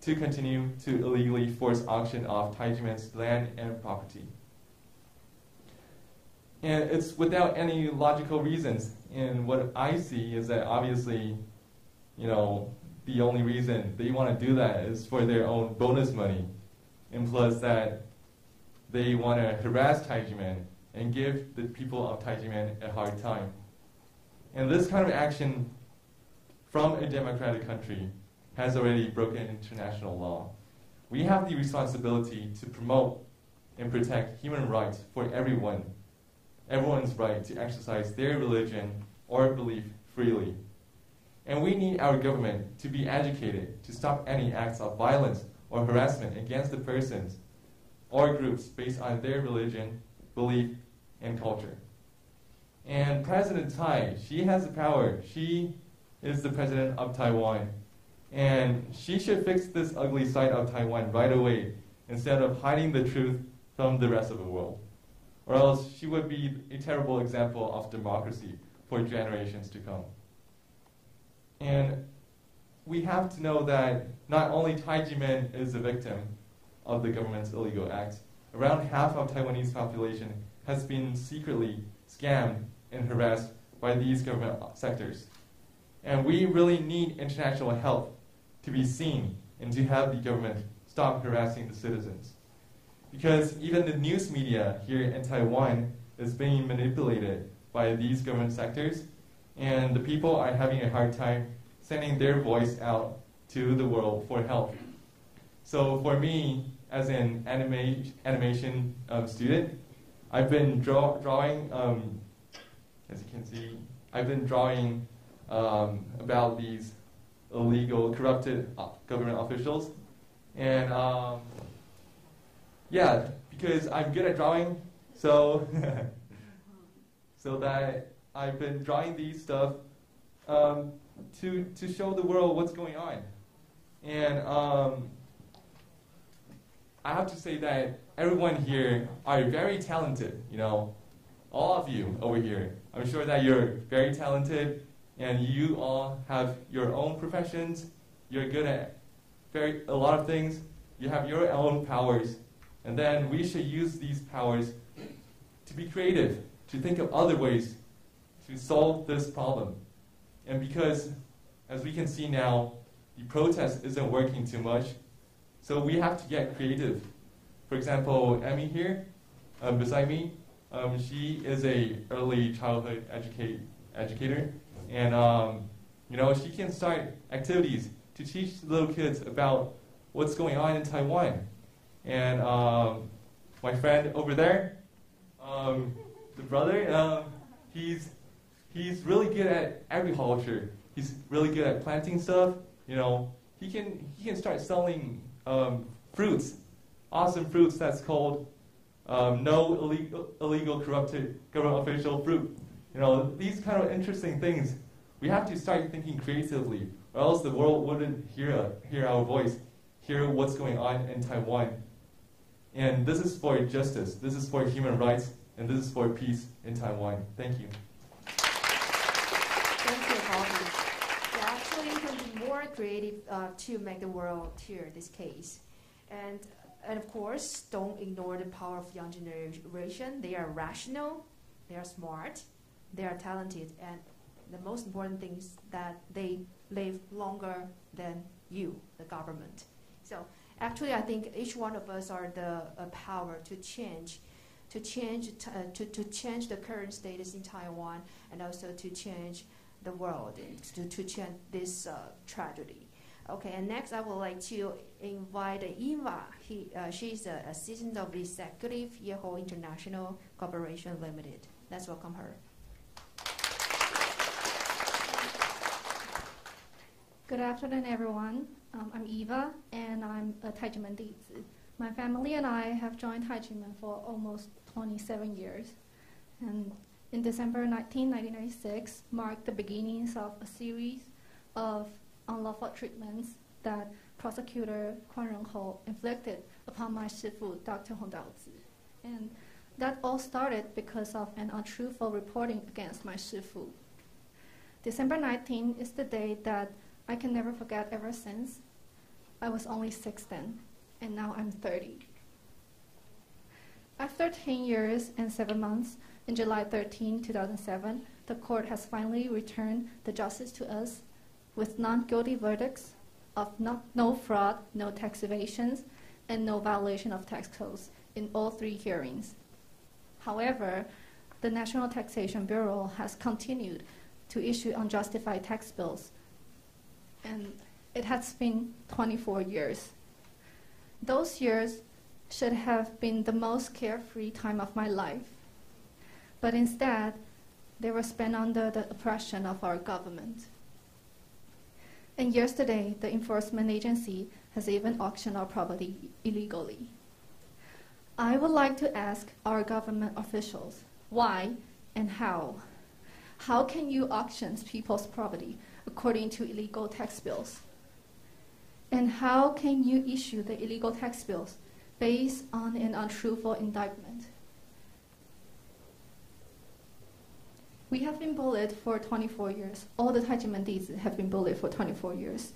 to continue to illegally force auction off Taijimen's land and property. And it's without any logical reasons. And what I see is that obviously, the only reason they want to do that is for their own bonus money. And plus that they want to harass Taijimen and give the people of Taijimen a hard time. And this kind of action from a democratic country has already broken international law. We have the responsibility to promote and protect human rights for everyone's right to exercise their religion or belief freely. And we need our government to be educated to stop any acts of violence or harassment against the persons or groups based on their religion, belief, and culture. And President Tsai, she has the power. She is the president of Taiwan. And she should fix this ugly side of Taiwan right away instead of hiding the truth from the rest of the world. Or else she would be a terrible example of democracy for generations to come. And we have to know that not only Taijimen is a victim of the government's illegal acts, around half of Taiwanese population has been secretly scammed and harassed by these government sectors. And we really need international help to be seen and to have the government stop harassing the citizens. Because even the news media here in Taiwan is being manipulated by these government sectors, and the people are having a hard time sending their voice out to the world for help. So for me, as an animation student, I've been drawing, as you can see, I've been drawing about these illegal, corrupted government officials. And yeah, because I'm good at drawing, so so that I've been drawing these stuff to show the world what's going on. And I have to say that everyone here are very talented, you know, all of you over here. I'm sure that you're very talented and you all have your own professions. You're good at a lot of things. You have your own powers. And then we should use these powers to be creative, to think of other ways to solve this problem. And because, as we can see now, the protest isn't working too much, so we have to get creative. For example, Emmy here, beside me, she is a early childhood educator, and you know, she can start activities to teach little kids about what's going on in Taiwan. And my friend over there, the brother, he's really good at agriculture. He's really good at planting stuff. You know, he can start selling fruits, awesome fruits that's called no illegal corrupted government official fruit. You know, these kind of interesting things. We have to start thinking creatively, or else the world wouldn't hear our voice, hear what's going on in Taiwan. And this is for justice, this is for human rights, and this is for peace in Taiwan. Thank you. Thank you, Bobby. Yeah, actually, you can be more creative to make the world hear this case. And of course, don't ignore the power of young generation. They are rational, they are smart, they are talented, and the most important thing is that they live longer than you, the government. So actually, I think each one of us are the power to change the current status in Taiwan, and also to change the world, to change this tragedy. Okay, and next I would like to invite Eva. She's an assistant of executive Yeho International Corporation Limited. Let's welcome her. Good afternoon, everyone. I'm Eva, and I'm a 太极门弟子. My family and I have joined 太极门 for almost 27 years. And in December 1996 marked the beginnings of a series of unlawful treatments that prosecutor Quan Renho inflicted upon my shifu, Dr. Hong Daozi. And that all started because of an untruthful reporting against my shifu. December 19 is the day that I can never forget ever since. I was only 6 then, and now I'm 30. After 10 years and 7 months, in July 13, 2007, the court has finally returned the justice to us with non-guilty verdicts of no fraud, no tax evasions, and no violation of tax codes in all 3 hearings. However, the National Taxation Bureau has continued to issue unjustified tax bills, and it has been 24 years. Those years should have been the most carefree time of my life, but instead, they were spent under the oppression of our government. And yesterday, the enforcement agency has even auctioned our property illegally. I would like to ask our government officials, why and how? How can you auction people's property according to illegal tax bills? And how can you issue the illegal tax bills based on an untruthful indictment? We have been bullied for 24 years. All the 太极门弟子 have been bullied for 24 years.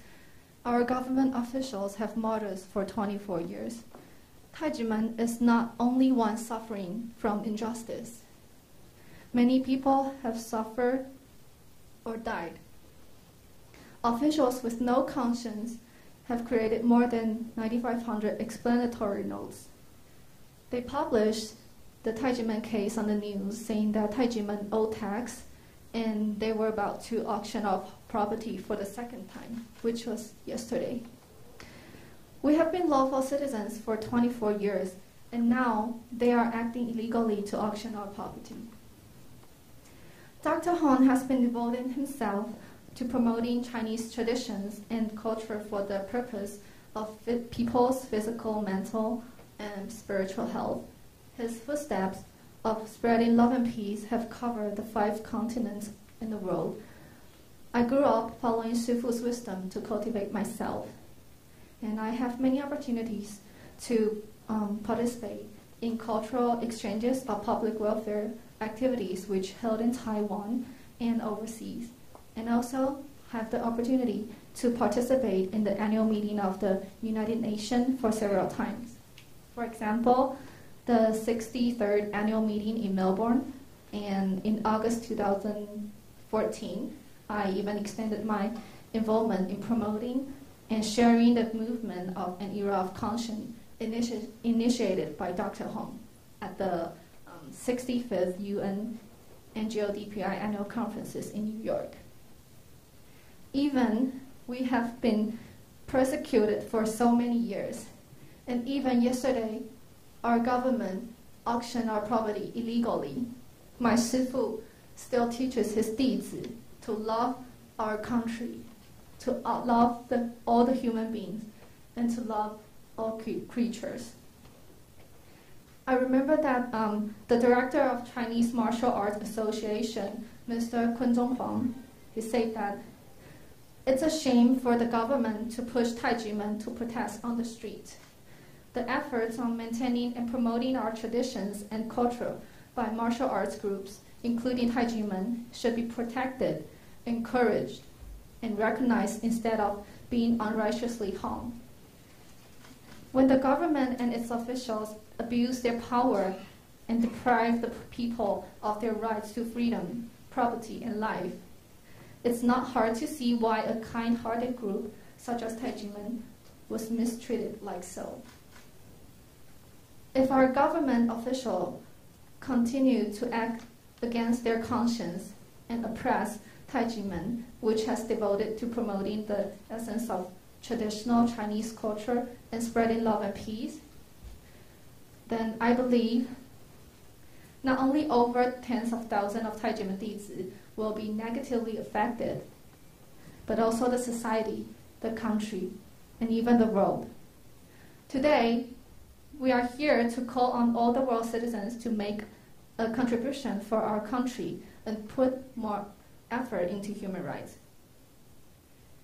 Our government officials have martyred us for 24 years. 太极门 is not only one suffering from injustice. Many people have suffered or died. Officials with no conscience have created more than 9,500 explanatory notes. They published the 太极门 case on the news, saying that 太极门owed tax, and they were about to auction off property for the second time, which was yesterday. We have been lawful citizens for 24 years, and now they are acting illegally to auction our property. Dr. Hong has been devoting himself to promoting Chinese traditions and culture for the purpose of people's physical, mental, and spiritual health. His footsteps of spreading love and peace have covered the 5 continents in the world. I grew up following Shifu's wisdom to cultivate myself, and I have many opportunities to participate in cultural exchanges of public welfare activities which held in Taiwan and overseas, and also have the opportunity to participate in the annual meeting of the United Nations for several times. For example, the 63rd annual meeting in Melbourne, and in August 2014, I even extended my involvement in promoting and sharing the movement of an era of conscience initiated by Dr. Hong at the 65th UN NGO-DPI annual conferences in New York. Even we have been persecuted for so many years, and even yesterday, our government auctioned our property illegally. My Shifu still teaches his弟子 to love our country, to love all the human beings, and to love all creatures. I remember that the director of Chinese Martial Arts Association, Mr. Kun Zhonghuang, he said that it's a shame for the government to push Taijimen to protest on the street. The efforts on maintaining and promoting our traditions and culture by martial arts groups, including Taijimen, should be protected, encouraged, and recognized instead of being unrighteously harmed. When the government and its officials abuse their power and deprive the people of their rights to freedom, property, and life, it's not hard to see why a kind-hearted group such as Taijimen was mistreated like so. If our government officials continue to act against their conscience and oppress Taijimen, which has devoted to promoting the essence of traditional Chinese culture and spreading love and peace, then I believe not only over tens of thousands of Taijimen 弟子 will be negatively affected, but also the society, the country, and even the world. Today, we are here to call on all the world citizens to make a contribution for our country and put more effort into human rights.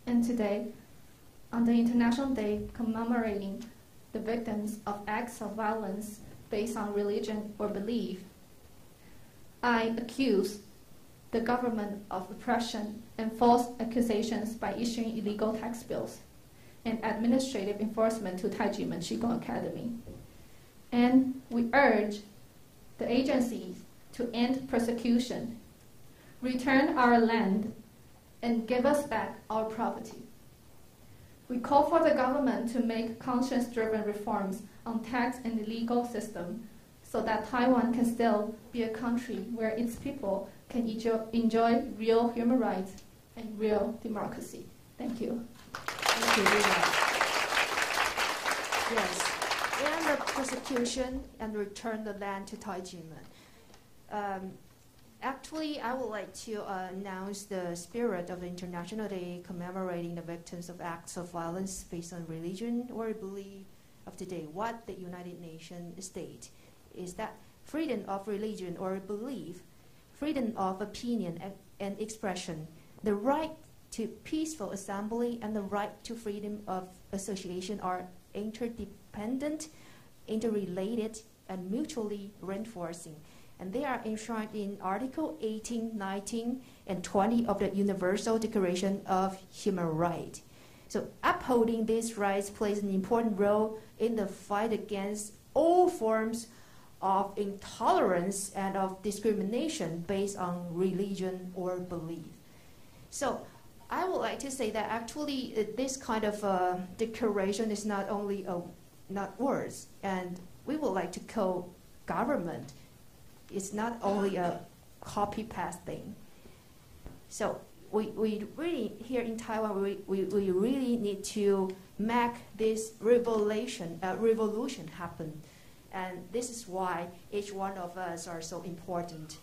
And today, on the International Day commemorating the victims of acts of violence based on religion or belief, I accuse the government of oppression and false accusations by issuing illegal tax bills and administrative enforcement to Taijimen Qigong Academy. And we urge the agencies to end persecution, return our land, and give us back our property. We call for the government to make conscience-driven reforms on tax and the legal system so that Taiwan can still be a country where its people can enjoy real human rights and real democracy. Thank you. Thank you, Rita. Yes, end the persecution and return the land to Taijimen. Actually, I would like to announce the spirit of the International Day commemorating the victims of acts of violence based on religion or belief of today. What the United Nations state is that freedom of religion or belief, freedom of opinion and expression, the right to peaceful assembly, and the right to freedom of association are interdependent, interrelated, and mutually reinforcing. And they are enshrined in Article 18, 19, and 20 of the Universal Declaration of Human Rights. So upholding these rights plays an important role in the fight against all forms of intolerance and of discrimination based on religion or belief. So I would like to say that actually this kind of declaration is not only not words, and we would like to call government. It's not only a copy-paste thing. So we really, here in Taiwan, we really need to make this revolution happen. And this is why each one of us are so important.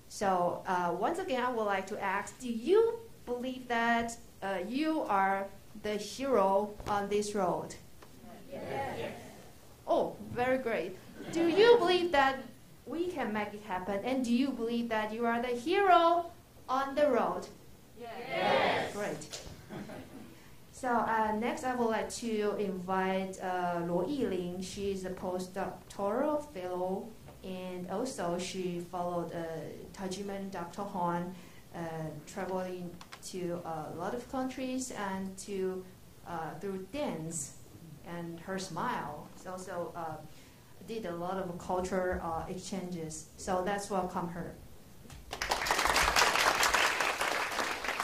So once again, I would like to ask, do you believe that you are the hero on this road? Yes. Oh, very great. Do you believe that we can make it happen? And do you believe that you are the hero on the road? Yes. Great. So next I would like to invite Luo Yiling. She's a postdoctoral fellow, and also she followed Tajiman Dr. Han, traveling to a lot of countries and through dance and her smile. She also did a lot of culture exchanges. So let's welcome her.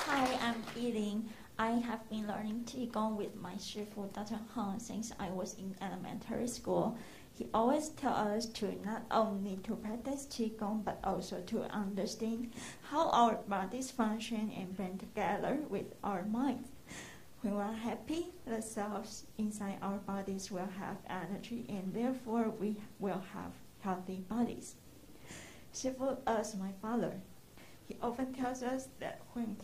Hi, I'm Yiling. I have been learning Qigong with my Shifu Dr. Han since I was in elementary school. He always tells us to not only to practice Qigong but also to understand how our bodies function and blend together with our minds. When we are happy, the cells inside our bodies will have energy and therefore we will have healthy bodies. Shifu is my father. He often tells us that when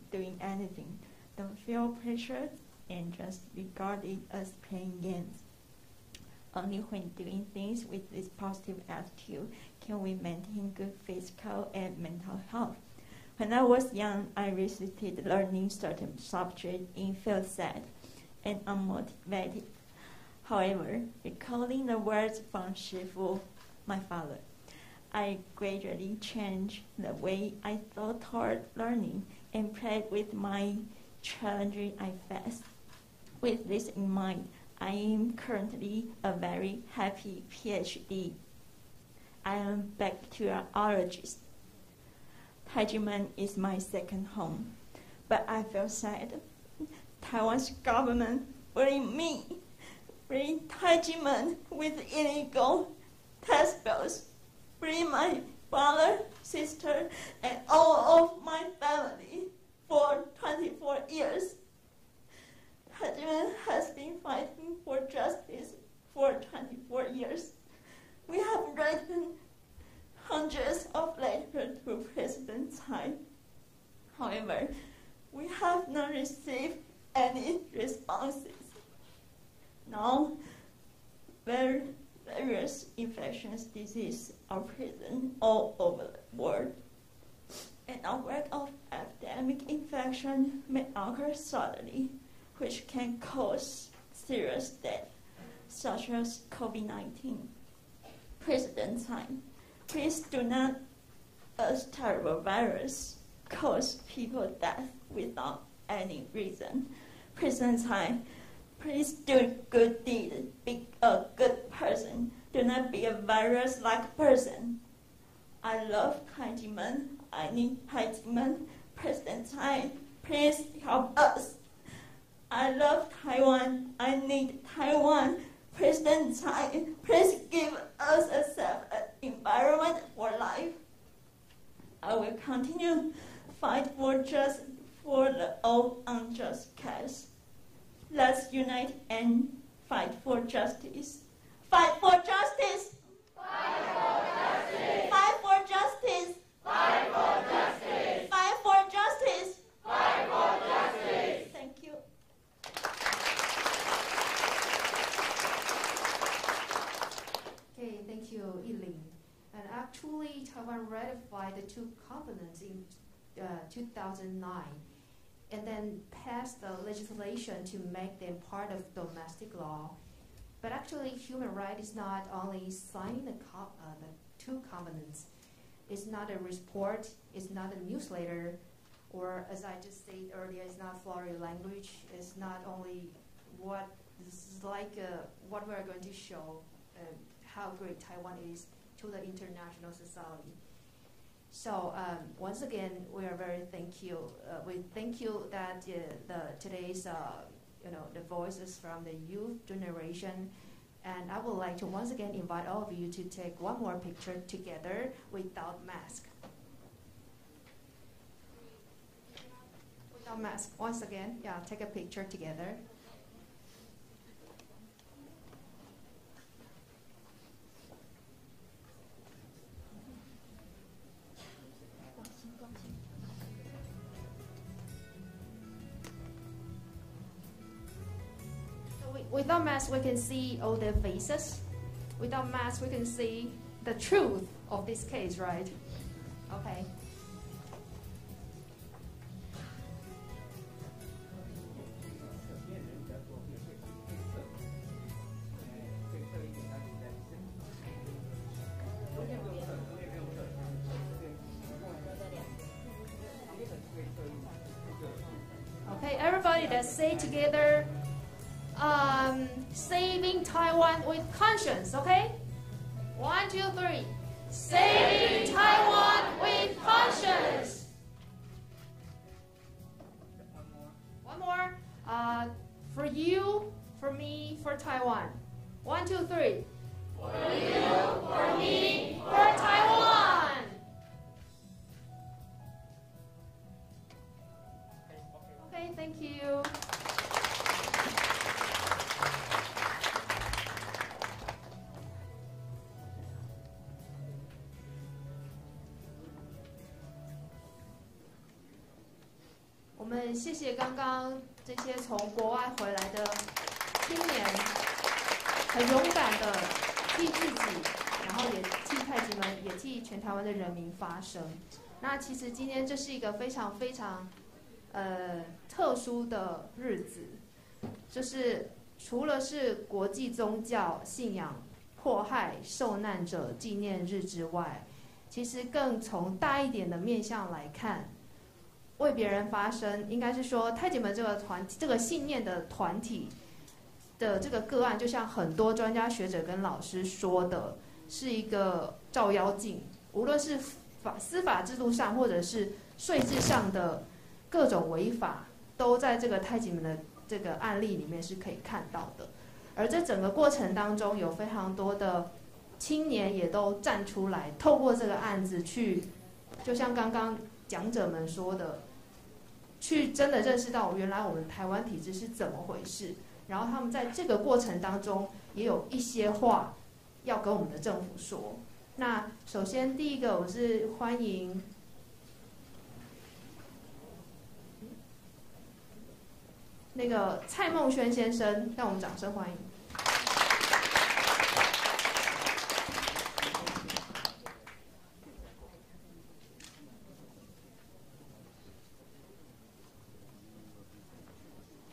doing anything, don't feel pressure and just regard it as playing games. Only when doing things with this positive attitude can we maintain good physical and mental health. When I was young, I resisted learning certain subjects and felt sad and unmotivated. However, recalling the words from Shifu, my father, I gradually changed the way I thought toward learning and played with my challenges I faced. With this in mind, I am currently a very happy PhD. I am a bacteriologist. Taijiman is my second home, but I feel sad. Taiwan's government bring Taijiman with illegal tax bills. Bring my brother, sister, and all of my family for 24 years. Taijiman has been fighting for justice for 24 years. We have written hundreds of letters to President Tsai. However, we have not received any responses. Now, various infectious diseases are present all over the world. An outbreak of epidemic infection may occur suddenly, which can cause serious death, such as COVID-19. President Tsai, please do not, as terrible virus, cause people death without any reason. President Tsai, please do good deed, be a good person. Do not be a virus-like person. I love Taijiman. I need Taijiman. President Tsai, please help us. I love Taiwan. I need Taiwan. President Tsai, please give us a safe environment for life. I will continue fight for justice for the all unjust case. Let's unite and fight for justice. Fight for justice! Fight for justice! Fight for justice! Fight for justice! Fight for justice! Fight for justice! Thank you. Okay, thank you, Yiling. And actually, Taiwan ratified the two covenants in 2009. And then passed the legislation to make them part of domestic law. But actually, human rights is not only signing the two covenants. It's not a report, it's not a newsletter, or as I just said earlier, it's not flowery language. It's not only what this is like what we are going to show how great Taiwan is to the international society. So once again, we are very thankful. We thank you that today's the voices from the youth generation, and I would like to once again invite all of you to take one more picture together without mask. Without mask. Once again, yeah, take a picture together. Without mask, we can see all their faces. Without mask, we can see the truth of this case, right? Okay. Okay, everybody, let's say together, saving Taiwan with conscience, okay? 1, 2, 3. Saving Taiwan with conscience. One more. For you, for me, for Taiwan. 1, 2, 3. For you, for me, for Taiwan. Okay, thank you.我们谢谢刚刚这些从国外回来的青年，很勇敢的替自己，然后也替太极门，也替全台湾的人民发声。那其实今天这是一个非常非常特殊的日子，就是除了是国际宗教信仰迫害受难者纪念日之外，其实更从大一点的面向来看。为别人发声，应该是说太极门这个信念的团体的这个个案，就像很多专家学者跟老师说的，是一个照妖镜。无论是司法制度上，或者是税制上的各种违法，都在这个太极门的这个案例里面是可以看到的。而这整个过程当中，有非常多的青年也都站出来，透过这个案子去，就像刚刚讲者们说的，去真的认识到原来我们台湾体制是怎么回事，然后他们在这个过程当中也有一些话要跟我们的政府说。那首先第一个，我是欢迎那个蔡孟轩先生，让我们掌声欢迎。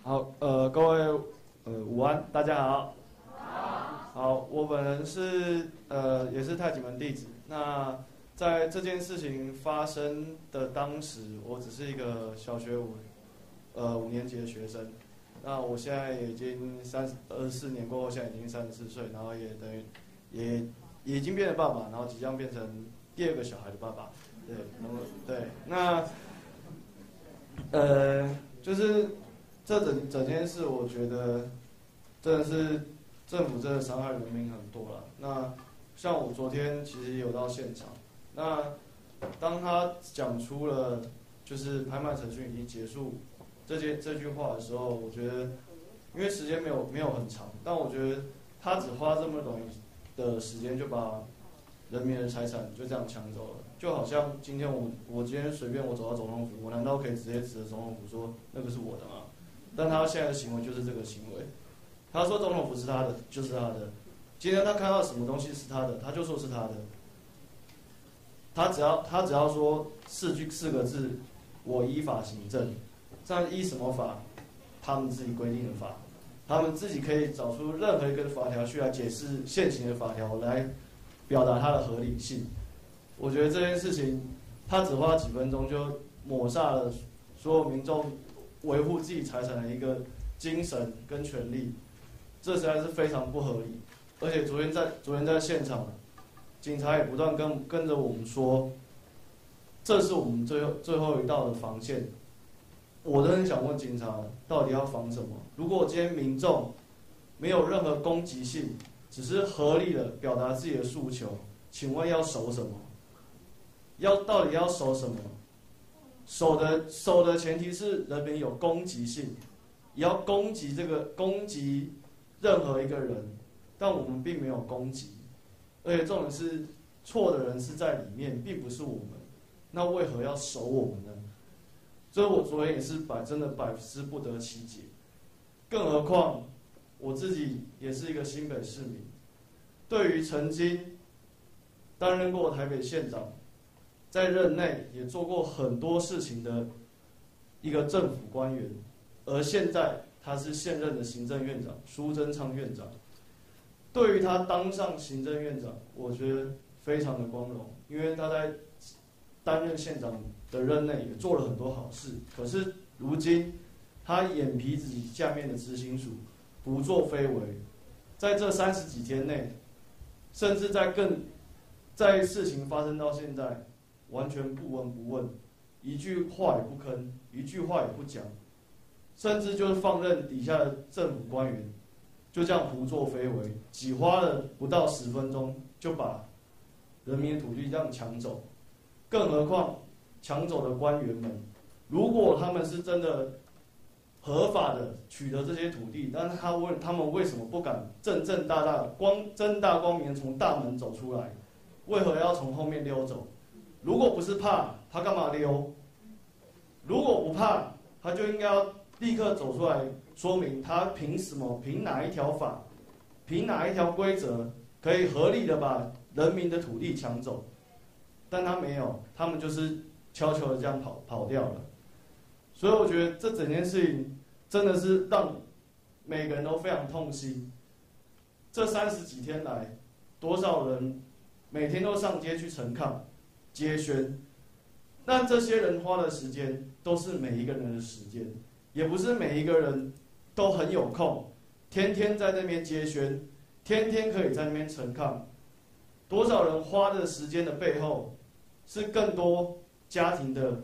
好，各位，午安，大家好。好，我本人是也是太极门弟子。那在这件事情发生的当时，我只是一个小学5年级的学生。那我现在已经24年过后，现在已经34岁，然后也等于也已经变成爸爸，然后即将变成第2个小孩的爸爸。对，然后对，那就是这整件事，我觉得真的是政府真的伤害人民很多了。那像我昨天其实也有到现场，那当他讲出了就是拍卖程序已经结束这句话的时候，我觉得因为时间没有很长，但我觉得他只花这么短的时间就把人民的财产就这样抢走了，就好像今天我今天随便我走到总统府，我难道可以直接指着总统府说那个是我的吗？但他现在的行为就是这个行为，他说总统府是他的，就是他的。今天他看到什么东西是他的，他就说是他的。他只要说四个字，我依法行政，这样依什么法？他们自己规定的法，他们自己可以找出任何一个法条去来解释现行的法条，来表达它的合理性。我觉得这件事情，他只花几分钟就抹煞了所有民众维护自己财产的一个精神跟权利，这实在是非常不合理。而且昨天在现场，警察也不断跟着我们说，这是我们最后一道的防线。我真的想问警察，到底要防什么？如果今天民众没有任何攻击性，只是合理的表达自己的诉求，请问要守什么？到底要守什么？守的前提是人民有攻击性，也要攻击任何一个人，但我们并没有攻击，而且重点是错的人是在里面，并不是我们，那为何要守我们呢？所以我昨天也是真的百思不得其解，更何况我自己也是一个新北市民，对于曾经担任过台北县长，在任内也做过很多事情的一个政府官员，而现在他是现任的行政院长苏贞昌院长。对于他当上行政院长，我觉得非常的光荣，因为他在担任县长的任内也做了很多好事。可是如今他眼皮子下面的执行署不作非为，在这30几天内，甚至在事情发生到现在，完全不闻不问，一句话也不吭，一句话也不讲，甚至就是放任底下的政府官员就这样胡作非为，只花了不到10分钟就把人民的土地这样抢走。更何况抢走的官员们，如果他们是真的合法的取得这些土地，但是他们为什么不敢正大正大光明从大门走出来？为何要从后面溜走？如果不是怕，他干嘛溜？如果不怕，他就应该要立刻走出来说明他凭什么，凭哪一条法，凭哪一条规则可以合理的把人民的土地抢走。但他没有，他们就是悄悄的这样跑掉了。所以我觉得这整件事情真的是让每个人都非常痛心。这30几天来，多少人每天都上街去陈抗、接宣，但这些人花的时间都是每一个人的时间，也不是每一个人都很有空，天天在那边接宣，天天可以在那边陈抗。多少人花的时间的背后，是更多家庭的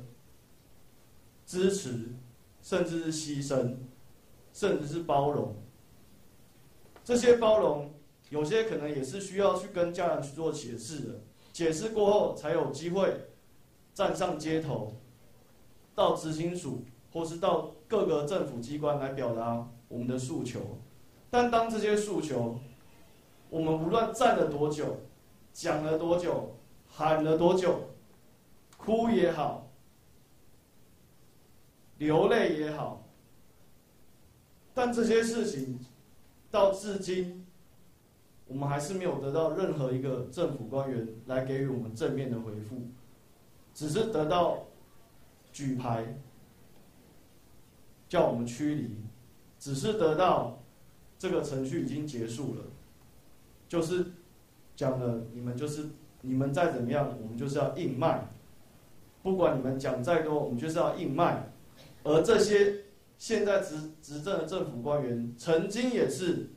支持，甚至是牺牲，甚至是包容。这些包容，有些可能也是需要去跟家人去做解释的，解释过后才有机会站上街头，到执行署或是到各个政府机关来表达我们的诉求。但当这些诉求，我们无论站了多久，讲了多久，喊了多久，哭也好，流泪也好，但这些事情到至今，我们还是没有得到任何一个政府官员来给予我们正面的回复，只是得到举牌叫我们驱离，只是得到这个程序已经结束了，就是讲了你们再怎么样，我们就是要硬卖，不管你们讲再多，我们就是要硬卖。而这些现在执政的政府官员，曾经也是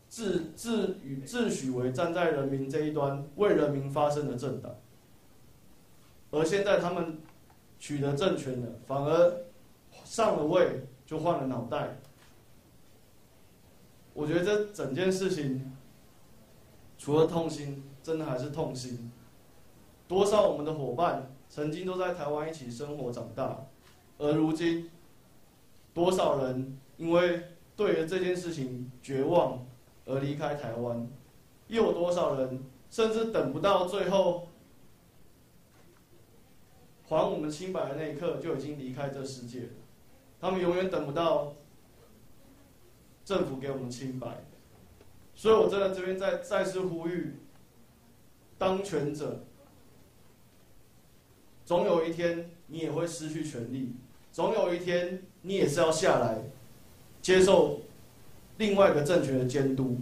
自诩为站在人民这一端，为人民发声的政党，而现在他们取得政权了，反而上了位就换了脑袋。我觉得这整件事情，除了痛心，真的还是痛心。多少我们的伙伴曾经都在台湾一起生活长大，而如今，多少人因为对于这件事情绝望而离开台湾，又有多少人甚至等不到最后还我们清白的那一刻就已经离开这世界了。他们永远等不到政府给我们清白。所以我真的这边再次呼吁，当权者，总有一天你也会失去权力，总有一天你也是要下来接受另外一个政权的监督。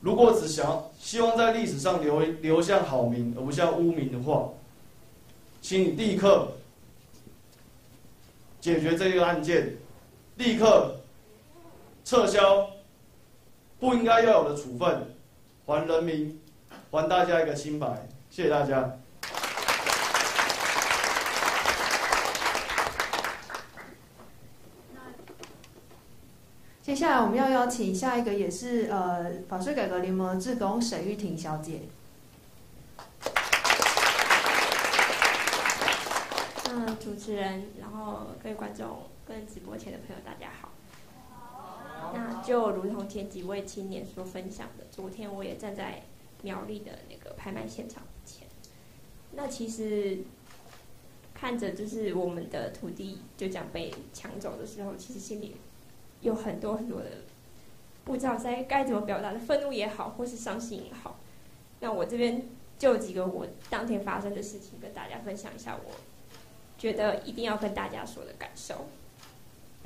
如果只希望在历史上留下好名而不像污名的话，请你立刻解决这个案件，立刻撤销不应该要有的处分，还人民，还大家一个清白。谢谢大家。接下来我们要邀请下一个也是法税改革联盟的志工沈玉婷小姐。主持人，然后各位观众跟直播前的朋友，大家好。那就如同前几位青年所分享的，昨天我也站在苗栗的那个拍卖现场前。那其实看着就是我们的土地就这样被抢走的时候，其实心里有很多很多的不知道该怎么表达的愤怒也好，或是伤心也好。那我这边就有几个我当天发生的事情跟大家分享一下，我觉得一定要跟大家说的感受。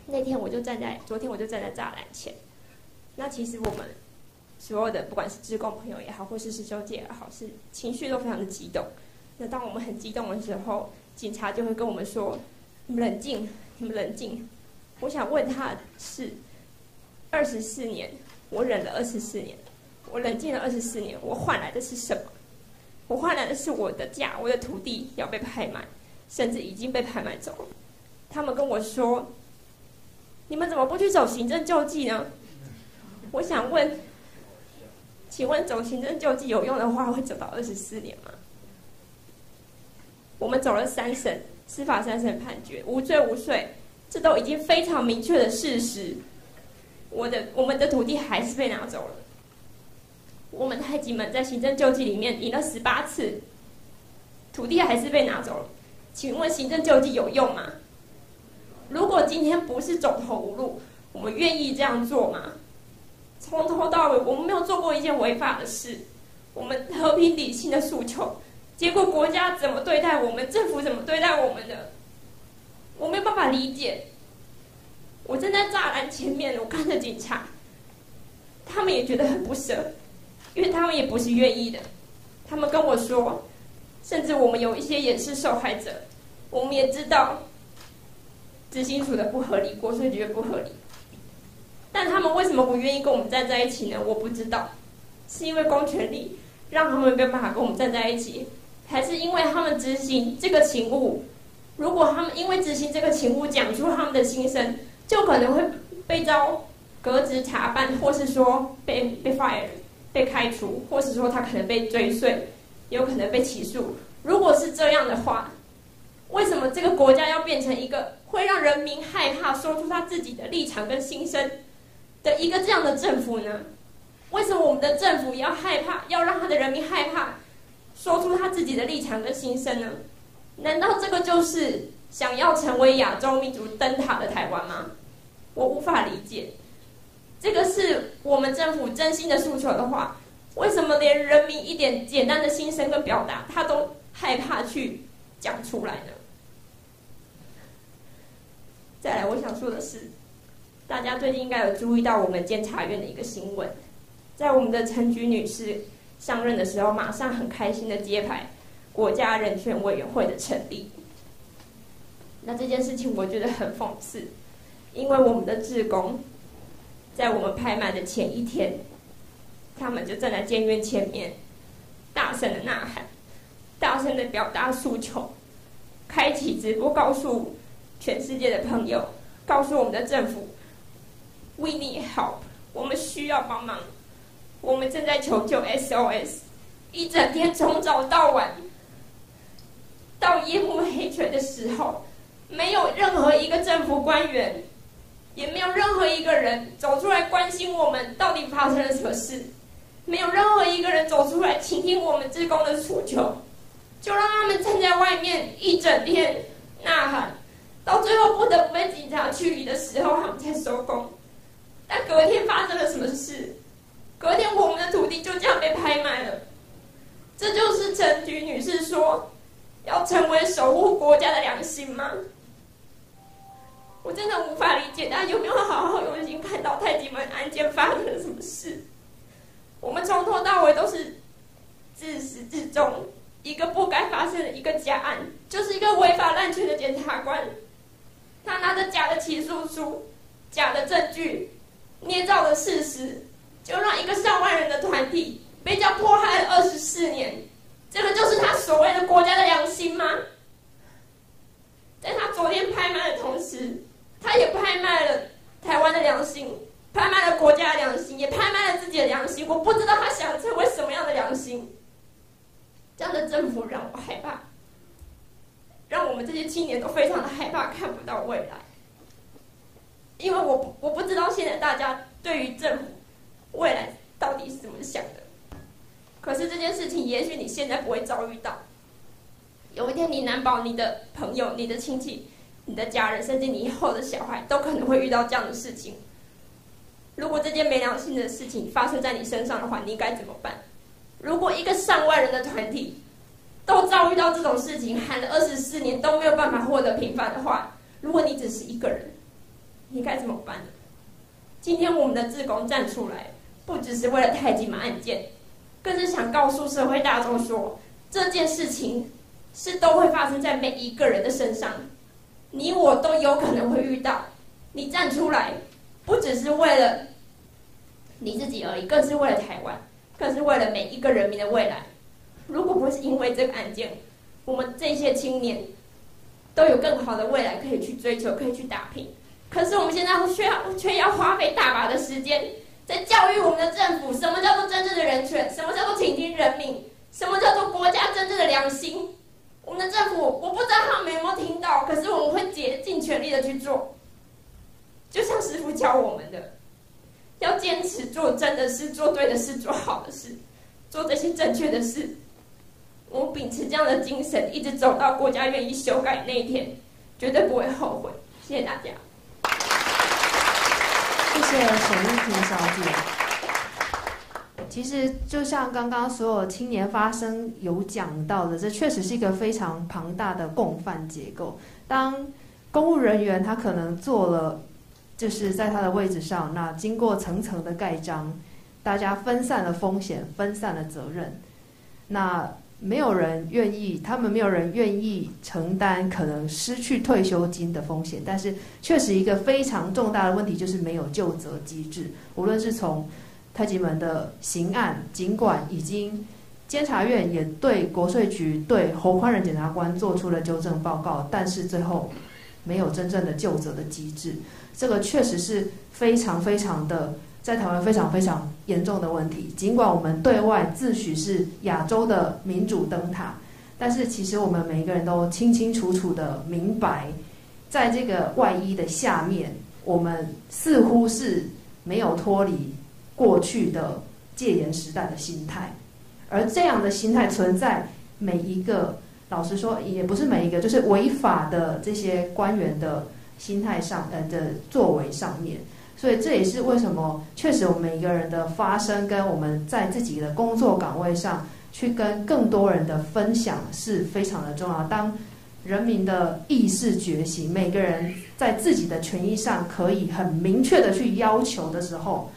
昨天我就站在栅栏前。那其实我们所有的不管是志工朋友也好，或是师兄姐也好，是情绪都非常的激动。那当我们很激动的时候，警察就会跟我们说：“你们冷静，你们冷静。”我想问他的是，24年，我忍了24年，我冷静了24年，我换来的是什么？我换来的是我的家，我的土地要被拍卖，甚至已经被拍卖走了。他们跟我说：“你们怎么不去走行政救济呢？”我想问，请问走行政救济有用的话，会走到24年吗？我们走了3审，司法3审判决无罪无罪，这都已经非常明确的事实。我们的土地还是被拿走了。我们太极门在行政救济里面赢了18次，土地还是被拿走了。请问行政救济有用吗？如果今天不是走投无路，我们愿意这样做吗？从头到尾，我们没有做过一件违法的事，我们和平理性的诉求，结果国家怎么对待我们，政府怎么对待我们的，我没有办法理解。我站在栅栏前面，我看着警察，他们也觉得很不舍，因为他们也不是愿意的。他们跟我说，甚至我们有一些也是受害者，我们也知道执行署的不合理，国税局的不合理，但他们为什么不愿意跟我们站在一起呢？我不知道，是因为公权力让他们没办法跟我们站在一起，还是因为他们执行这个勤务？如果他们因为执行这个勤务讲出他们的心声，就可能会被遭革职查办，或是说被 fire 被开除，或是说他可能被追税，有可能被起诉。如果是这样的话，为什么这个国家要变成一个会让人民害怕说出他自己的立场跟心声的一个这样的政府呢？为什么我们的政府要害怕，要让他的人民害怕说出他自己的立场跟心声呢？难道这个就是想要成为亚洲民族灯塔的台湾吗？我无法理解。这个是我们政府真心的诉求的话，为什么连人民一点简单的心声跟表达，他都害怕去讲出来呢？再来，我想说的是，大家最近应该有注意到我们监察院的一个新闻，在我们的陈菊女士上任的时候，马上很开心的揭牌国家人权委员会的成立。那这件事情我觉得很讽刺，因为我们的志工在我们拍卖的前一天，他们就站在监院前面，大声的呐喊，大声的表达诉求，开启直播告诉全世界的朋友，告诉我们的政府 ，We need help， 我们需要帮忙，我们正在求救 SOS， 一整天从早到晚，到夜幕黑垂的时候，没有任何一个政府官员，也没有任何一个人走出来关心我们到底发生了什么事，没有任何一个人走出来倾听我们志工的诉求，就让他们站在外面一整天呐喊。到最后不得不被警察驱离的时候，他们才收工。但隔天发生了什么事？隔天我们的土地就这样被拍卖了。这就是陈菊女士说要成为守护国家的良心吗？我真的无法理解，大家有没有好好用心看到太极门案件发生了什么事？我们从头到尾都是自始至终一个不该发生的一个假案，就是一个违法滥权的检察官。他拿着假的起诉书、假的证据、捏造的事实，就让一个上万人的团体被这样迫害了24年。这个就是他所谓的国家的良心吗？在他昨天拍卖的同时，他也拍卖了台湾的良心，拍卖了国家的良心，也拍卖了自己的良心。我不知道他想成为什么样的良心。这样的政府让我害怕。让我们这些青年都非常的害怕，看不到未来。因为我不知道现在大家对于政府未来到底是怎么想的。可是这件事情，也许你现在不会遭遇到，有一天你难保你的朋友、你的亲戚、你的家人，甚至你以后的小孩，都可能会遇到这样的事情。如果这件没良心的事情发生在你身上的话，你该怎么办？如果一个上万人的团体都遭遇到这种事情，喊了24年都没有办法获得平反的话，如果你只是一个人，你该怎么办呢？今天我们的志工站出来，不只是为了太极门案件，更是想告诉社会大众说，这件事情是都会发生在每一个人的身上，你我都有可能会遇到。你站出来，不只是为了你自己而已，更是为了台湾，更是为了每一个人民的未来。如果不是因为这个案件，我们这些青年都有更好的未来可以去追求，可以去打拼。可是我们现在却要花费大把的时间在教育我们的政府，什么叫做真正的人权，什么叫做倾听人民，什么叫做国家真正的良心。我们的政府，我不知道他们有没有听到，可是我们会竭尽全力的去做。就像师父教我们的，要坚持做真的事，做对的事，做好的事，做这些正确的事。我们秉持这样的精神，一直走到国家愿意修改那一天，绝对不会后悔。谢谢大家。谢谢沈玉婷小姐。其实就像刚刚所有青年发声有讲到的，这确实是一个非常庞大的共犯结构。当公务人员他可能做了，就是在他的位置上，那经过层层的盖章，大家分散了风险，分散了责任，那没有人愿意，他们没有人愿意承担可能失去退休金的风险。但是确实一个非常重大的问题就是没有究责机制。无论是从太极门的刑案，尽管已经监察院也对国税局、对侯宽仁检察官做出了纠正报告，但是最后没有真正的究责的机制。这个确实是非常非常的，在台湾非常非常严重的问题。尽管我们对外自诩是亚洲的民主灯塔，但是其实我们每一个人都清清楚楚的明白，在这个外衣的下面，我们似乎是没有脱离过去的戒严时代的心态。而这样的心态存在每一个，老实说也不是每一个，就是违法的这些官员的心态上的作为上面。所以这也是为什么确实我们每一个人的发声跟我们在自己的工作岗位上去跟更多人的分享是非常的重要。当人民的意识觉醒，每个人在自己的权益上可以很明确的去要求的时候，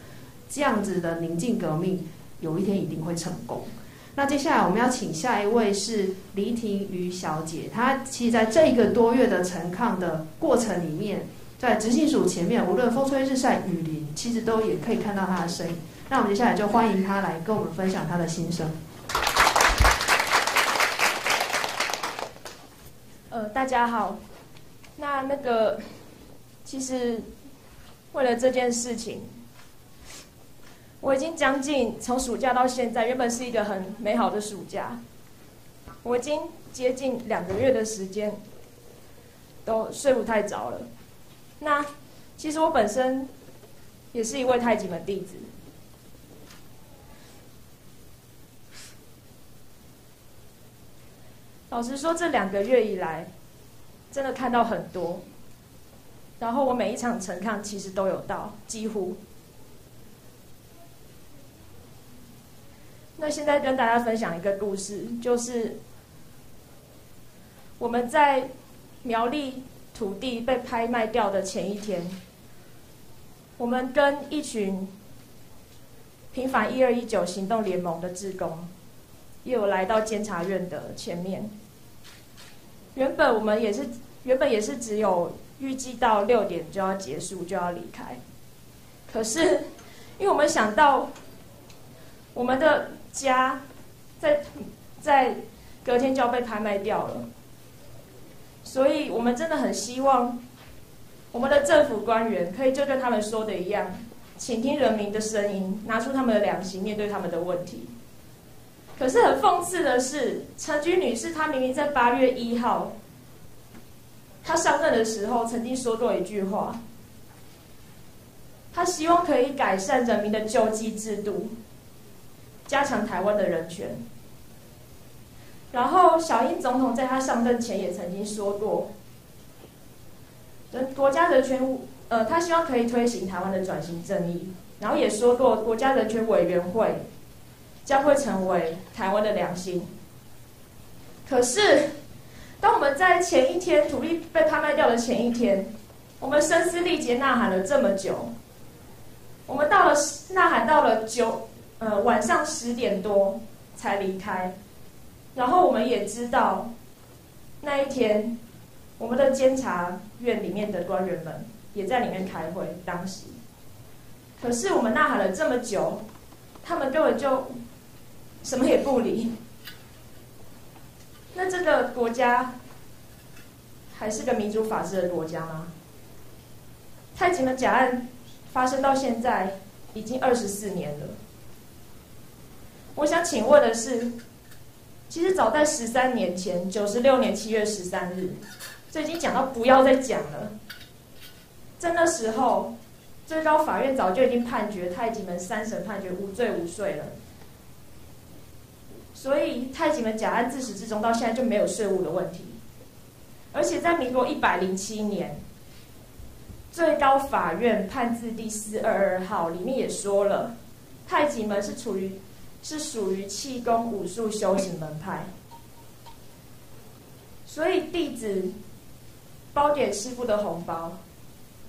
这样子的宁静革命有一天一定会成功。那接下来我们要请下一位是黎婷瑜小姐，她其实在这一个多月的陈抗的过程里面，在执行署前面，无论风吹日晒雨淋，其实都也可以看到她的身影。那我们接下来就欢迎她来跟我们分享她的心声。大家好。那个，其实为了这件事情，我已经将近从暑假到现在，原本是一个很美好的暑假，我已经接近2个月的时间都睡不太着了。那其实我本身也是一位太极门弟子，老实说，这2个月以来，真的看到很多，然后我每一场陈抗其实都有到，几乎。那现在跟大家分享一个故事，就是我们在苗栗土地被拍卖掉的前一天，我们跟一群平反1219行动联盟的志工，也有来到监察院的前面。原本也是只有预计到6点就要结束，就要离开。可是，因为我们想到我们的家在隔天就要被拍卖掉了，所以我们真的很希望我们的政府官员可以就跟他们说的一样，倾听人民的声音，拿出他们的良心，面对他们的问题。可是很讽刺的是，陈菊女士她明明在8月1号他上任的时候曾经说过一句话，他希望可以改善人民的救济制度，加强台湾的人权。然后小英总统在他上任前也曾经说过，国家人权他希望可以推行台湾的转型正义，然后也说过国家人权委员会将会成为台湾的良心。可是当我们在前一天土地被拍卖掉的前一天，我们声嘶力竭呐喊了这么久，我们呐喊到了晚上10点多才离开，然后我们也知道那一天我们的监察院里面的官员们也在里面开会，当时可是我们呐喊了这么久，他们根本就什么也不理。那这个国家还是个民主法治的国家吗？太极门假案发生到现在已经24年了。我想请问的是，其实早在13年前，96年7月13日，这已经讲到不要再讲了。在那时候，最高法院早就已经判决太极门3审判决无罪无税了。所以太极门假案自始至终到现在就没有税务的问题，而且在民国107年，最高法院判字第422号里面也说了，太极门是属于气功武术修行门派，所以弟子包点师父的红包，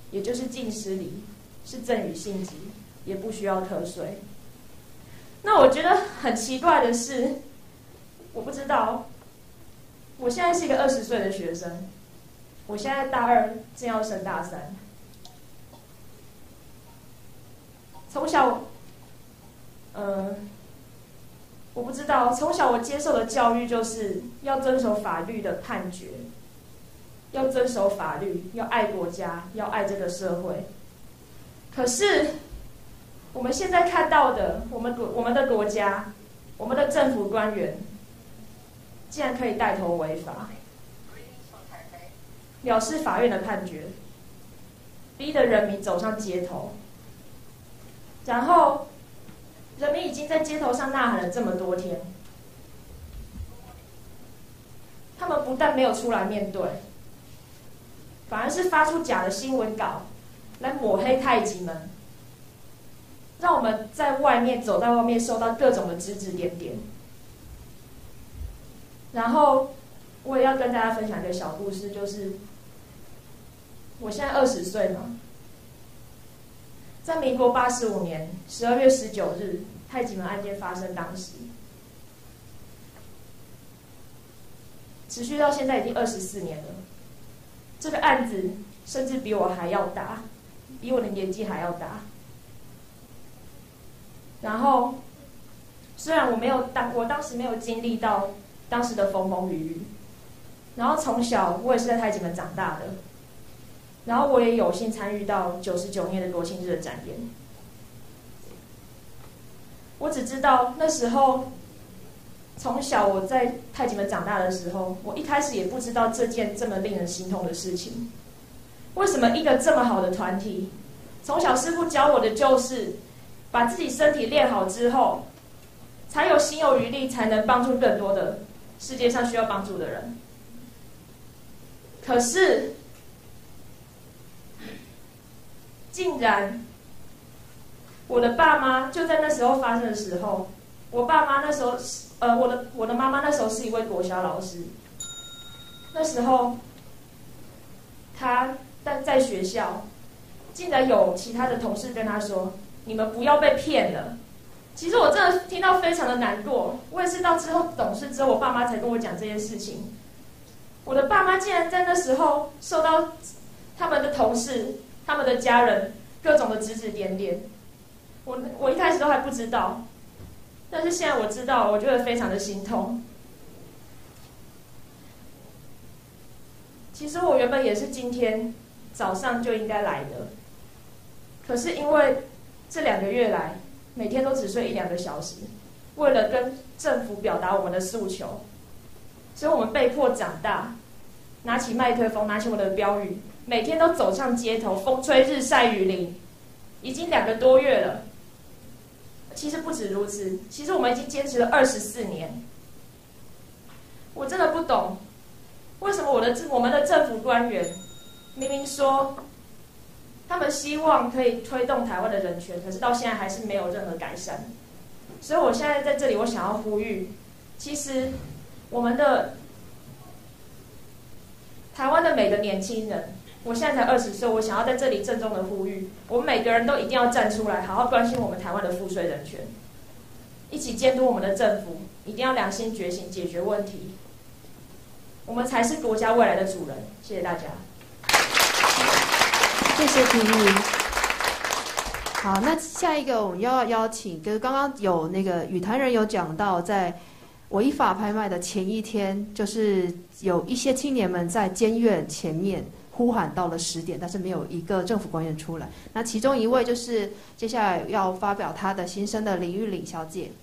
也就是进师礼，是赠与性质，也不需要课税。那我觉得很奇怪的是，我不知道，我现在是一个20岁的学生，我现在大2正要升大3。从小，我不知道，从小我接受的教育就是要遵守法律的判决，要遵守法律，要爱国家，要爱这个社会。可是我们现在看到的，我们的国家，我们的政府官员，竟然可以带头违法，藐视法院的判决，逼得人民走上街头，然后人民已经在街头上呐喊了这么多天，他们不但没有出来面对，反而是发出假的新闻稿来抹黑太极门，让我们在外面走在外面受到各种的指指点点。然后我也要跟大家分享一个小故事，就是我现在20岁嘛，在民国85年12月19日太极门案件发生当时，持续到现在已经24年了。这个案子甚至比我还要大，比我的年纪还要大。然后虽然我当时没有经历到当时的风风雨雨，然后从小我也是在太极门长大的，然后我也有幸参与到99年的国庆日的展演。我只知道那时候，从小我在太极门长大的时候，我一开始也不知道这件这么令人心痛的事情。为什么一个这么好的团体，从小师父教我的就是把自己身体练好之后，才有心有余力，才能帮助更多的世界上需要帮助的人。可是竟然我的爸妈就在那时候发生的时候，我爸妈那时候我的妈妈那时候是一位国小老师，那时候她在学校竟然有其他的同事跟她说，你们不要被骗了。其实我真的听到非常的难过，我也是到之后懂事之后，我爸妈才跟我讲这件事情。我的爸妈竟然在那时候受到他们的同事、他们的家人各种的指指点点，我一开始都还不知道，但是现在我知道，我觉得非常的心痛。其实我原本也是今天早上就应该来的，可是因为这2个月来每天都只睡1-2个小时，为了跟政府表达我们的诉求，所以我们被迫长大，拿起麦克风，拿起我的标语，每天都走上街头，风吹日晒雨淋，已经2个多月了。其实不止如此，其实我们已经坚持了24年。我真的不懂，为什么我们的政府官员明明说他们希望可以推动台湾的人权，可是到现在还是没有任何改善。所以我现在在这里，我想要呼吁，其实我们的台湾的每个年轻人，我现在才20岁，我想要在这里郑重的呼吁，我们每个人都一定要站出来，好好关心我们台湾的赋税人权，一起监督我们的政府，一定要良心觉醒，解决问题。我们才是国家未来的主人。谢谢大家。谢谢婷瑜。好，那下一个我们要邀请，就是刚刚有那个语坛人有讲到，在违法拍卖的前一天，就是有一些青年们在监院前面呼喊到了10点，但是没有一个政府官员出来。那其中一位就是接下来要发表她的心声的林玉玲小姐。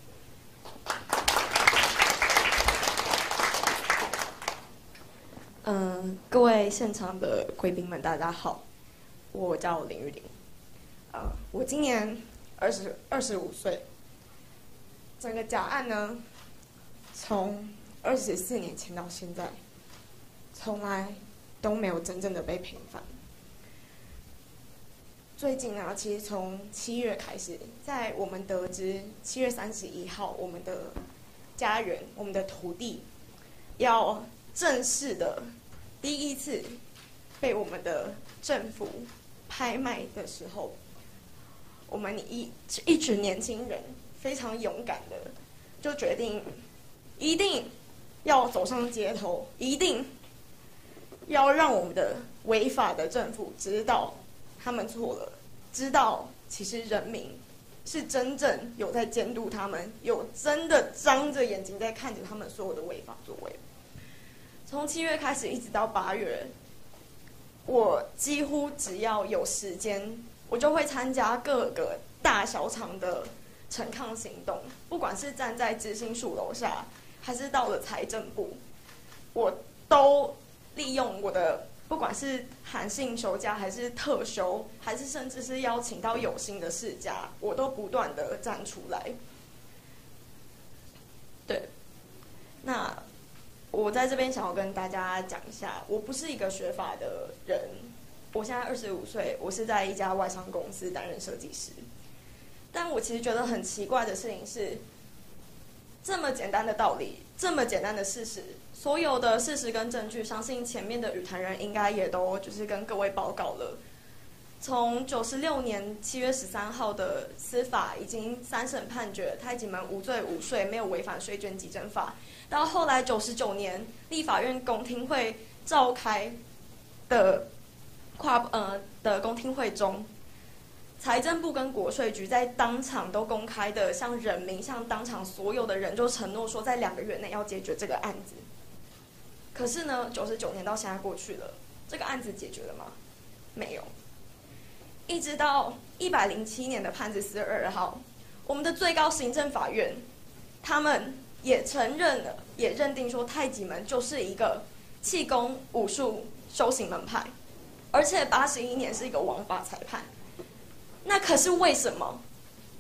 各位现场的贵宾们，大家好，我叫林玉玲，我今年25岁。整个假案呢，从24年前到现在，从来都没有真正的被平反。最近啊，其实从7月开始，在我们得知7月31号，我们的家园、我们的土地，要正式的第一次被我们的政府拍卖的时候，我们一群年轻人非常勇敢的就决定，一定要走上街头，一定要让我们的违法的政府知道他们错了，知道其实人民是真正有在监督他们，有真的张着眼睛在看着他们所有的违法作为。从7月开始一直到8月，我几乎只要有时间，我就会参加各个大小场的陈抗行动，不管是站在执行署楼下，还是到了财政部，我都利用我的不管是韩信休假，还是特休，还是甚至是邀请到有心的世家，我都不断的站出来。对，那我在这边想要跟大家讲一下，我不是一个学法的人，我现在25岁，我是在一家外商公司担任设计师。但我其实觉得很奇怪的事情是，这么简单的道理，这么简单的事实，所有的事实跟证据，相信前面的语坛人应该也都就是跟各位报告了。从96年7月13号的司法已经3审判决太极门无罪无税，没有违反税捐稽征法，到后来99年立法院公听会召开的公听会中，财政部跟国税局在当场都公开的向人民、向当场所有的人就承诺说，在2个月内要解决这个案子。可是呢，99年到现在过去了，这个案子解决了吗？没有。一直到107年的判子4月2号，我们的最高行政法院，他们也承认了，也认定说太极门就是一个气功武术修行门派，而且81年是一个王法裁判。那可是为什么？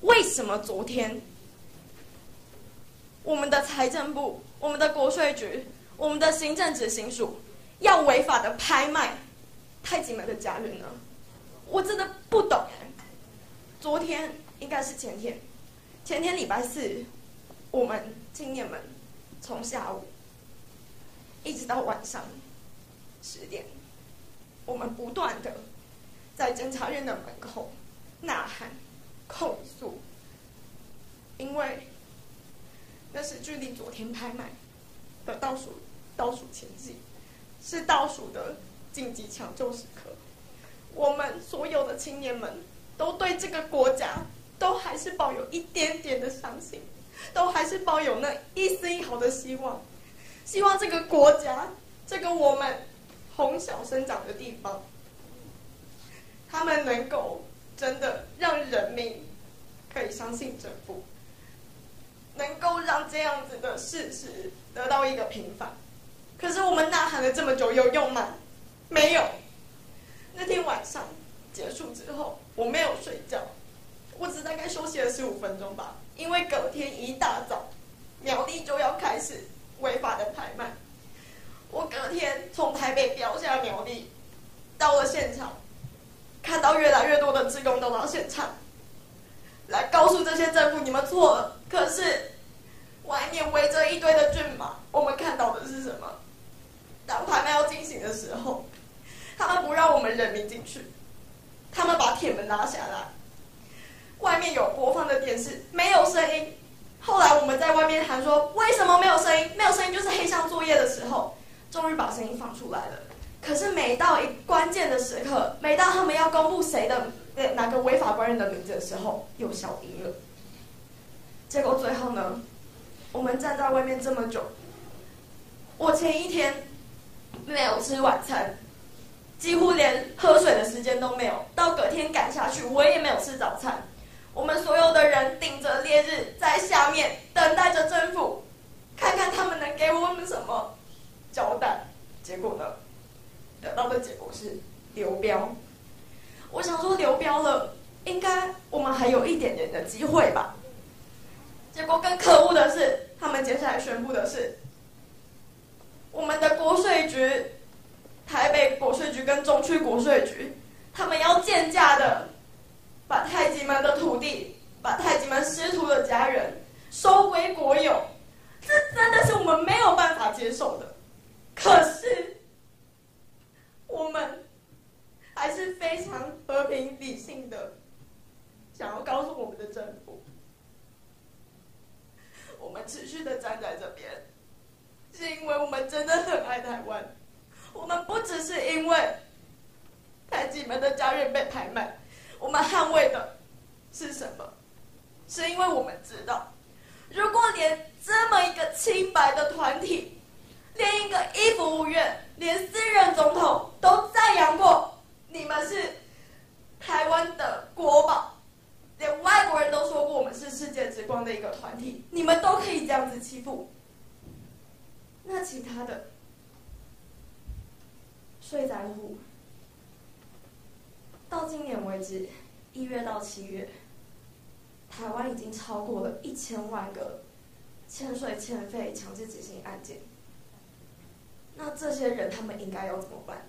为什么昨天我们的财政部、我们的国税局、我们的行政执行署要违法的拍卖太极门的家园呢？我真的不懂哎。昨天应该是前天礼拜4，我们青年们从下午一直到晚上10点，我们不断的在侦查院的门口呐喊控诉，因为那是距离昨天拍卖的倒数前夕，是倒数的紧急抢救时刻。我们所有的青年们都对这个国家都还是抱有一点点的相信，都还是抱有那一丝一毫的希望，希望这个国家，这个我们从小生长的地方，他们能够真的让人民可以相信政府，能够让这样子的事实得到一个平反。可是我们呐喊了这么久，有用吗？没有。那天晚上结束之后，我没有睡觉，我只大概休息了15分钟吧，因为隔天一大早，苗栗就要开始违法的拍卖。我隔天从台北飙下苗栗，到了现场，看到越来越多的志工都到现场，来告诉这些政府你们错了。可是外面围着一堆的骏马，我们看到的是什么？当拍卖要进行的时候，他们不让我们人民进去，他们把铁门拉下来，外面有播放的电视，没有声音。后来我们在外面喊说，为什么没有声音？没有声音就是黑箱作业的时候，终于把声音放出来了。可是每到一关键的时刻，每到他们要公布谁的哪个违法官人的名字的时候，又消音了。结果最后呢，我们站在外面这么久，我前一天没有吃晚餐，几乎连喝水的时间都没有，到隔天赶下去，我也没有吃早餐。我们所有的人顶着烈日在下面等待着政府，看看他们能给我们什么交代。结果呢，得到的结果是流标。我想说流标了，应该我们还有一点点的机会吧。结果更可恶的是，他们接下来宣布的是，我们的国税局、台北国税局跟中区国税局，他们要贱价的把太极门的土地、把太极门师徒的家人收归国有，这真的是我们没有办法接受的。可是我们还是非常和平理性的想要告诉我们的政府，我们持续的站在这边，是因为我们真的很爱台湾。我们不只是因为太极门的家人被拍卖，我们捍卫的是什么？是因为我们知道，如果连这么一个清白的团体，连一个衣服务院，连4任总统都赞扬过你们是台湾的国宝，连外国人都说过我们是世界之光的一个团体，你们都可以这样子欺负，那其他的睡宅户，到今年为止，1月到7月，台湾已经超过了1000万个欠税欠费强制执行案件。那这些人他们应该要怎么办？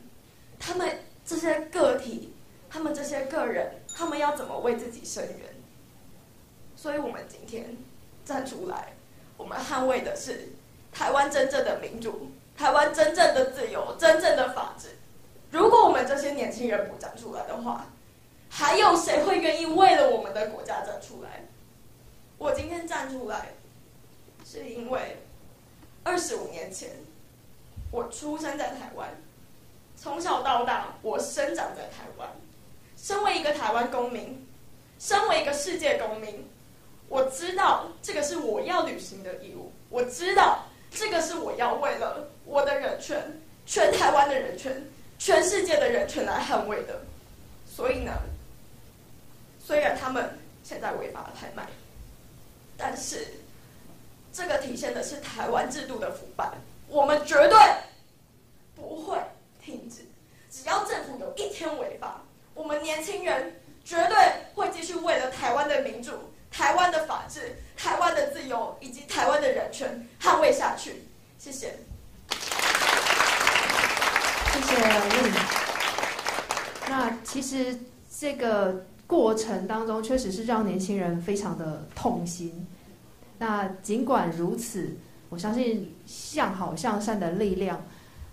他们这些个体，他们这些个人，他们要怎么为自己伸冤？所以我们今天站出来，我们捍卫的是台湾真正的民主，台湾真正的自由，真正的法治。如果我们这些年轻人不站出来的话，还有谁会愿意为了我们的国家站出来？我今天站出来，是因为25年前我出生在台湾，从小到大我生长在台湾。身为一个台湾公民，身为一个世界公民，我知道这个是我要履行的义务，我知道这个是我要为了我的人权，全台湾的人权，全世界的人权来捍卫的。所以呢，虽然他们现在违法拍卖，但是这个体现的是台湾制度的腐败，我们绝对不会停止。只要政府有一天违法，我们年轻人绝对会继续为了台湾的民主、台湾的法治、台湾的自由以及台湾的人权捍卫下去。谢谢。谢谢丽。那其实这个过程当中，确实是让年轻人非常的痛心。那尽管如此，我相信向好向善的力量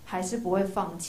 还是不会放弃。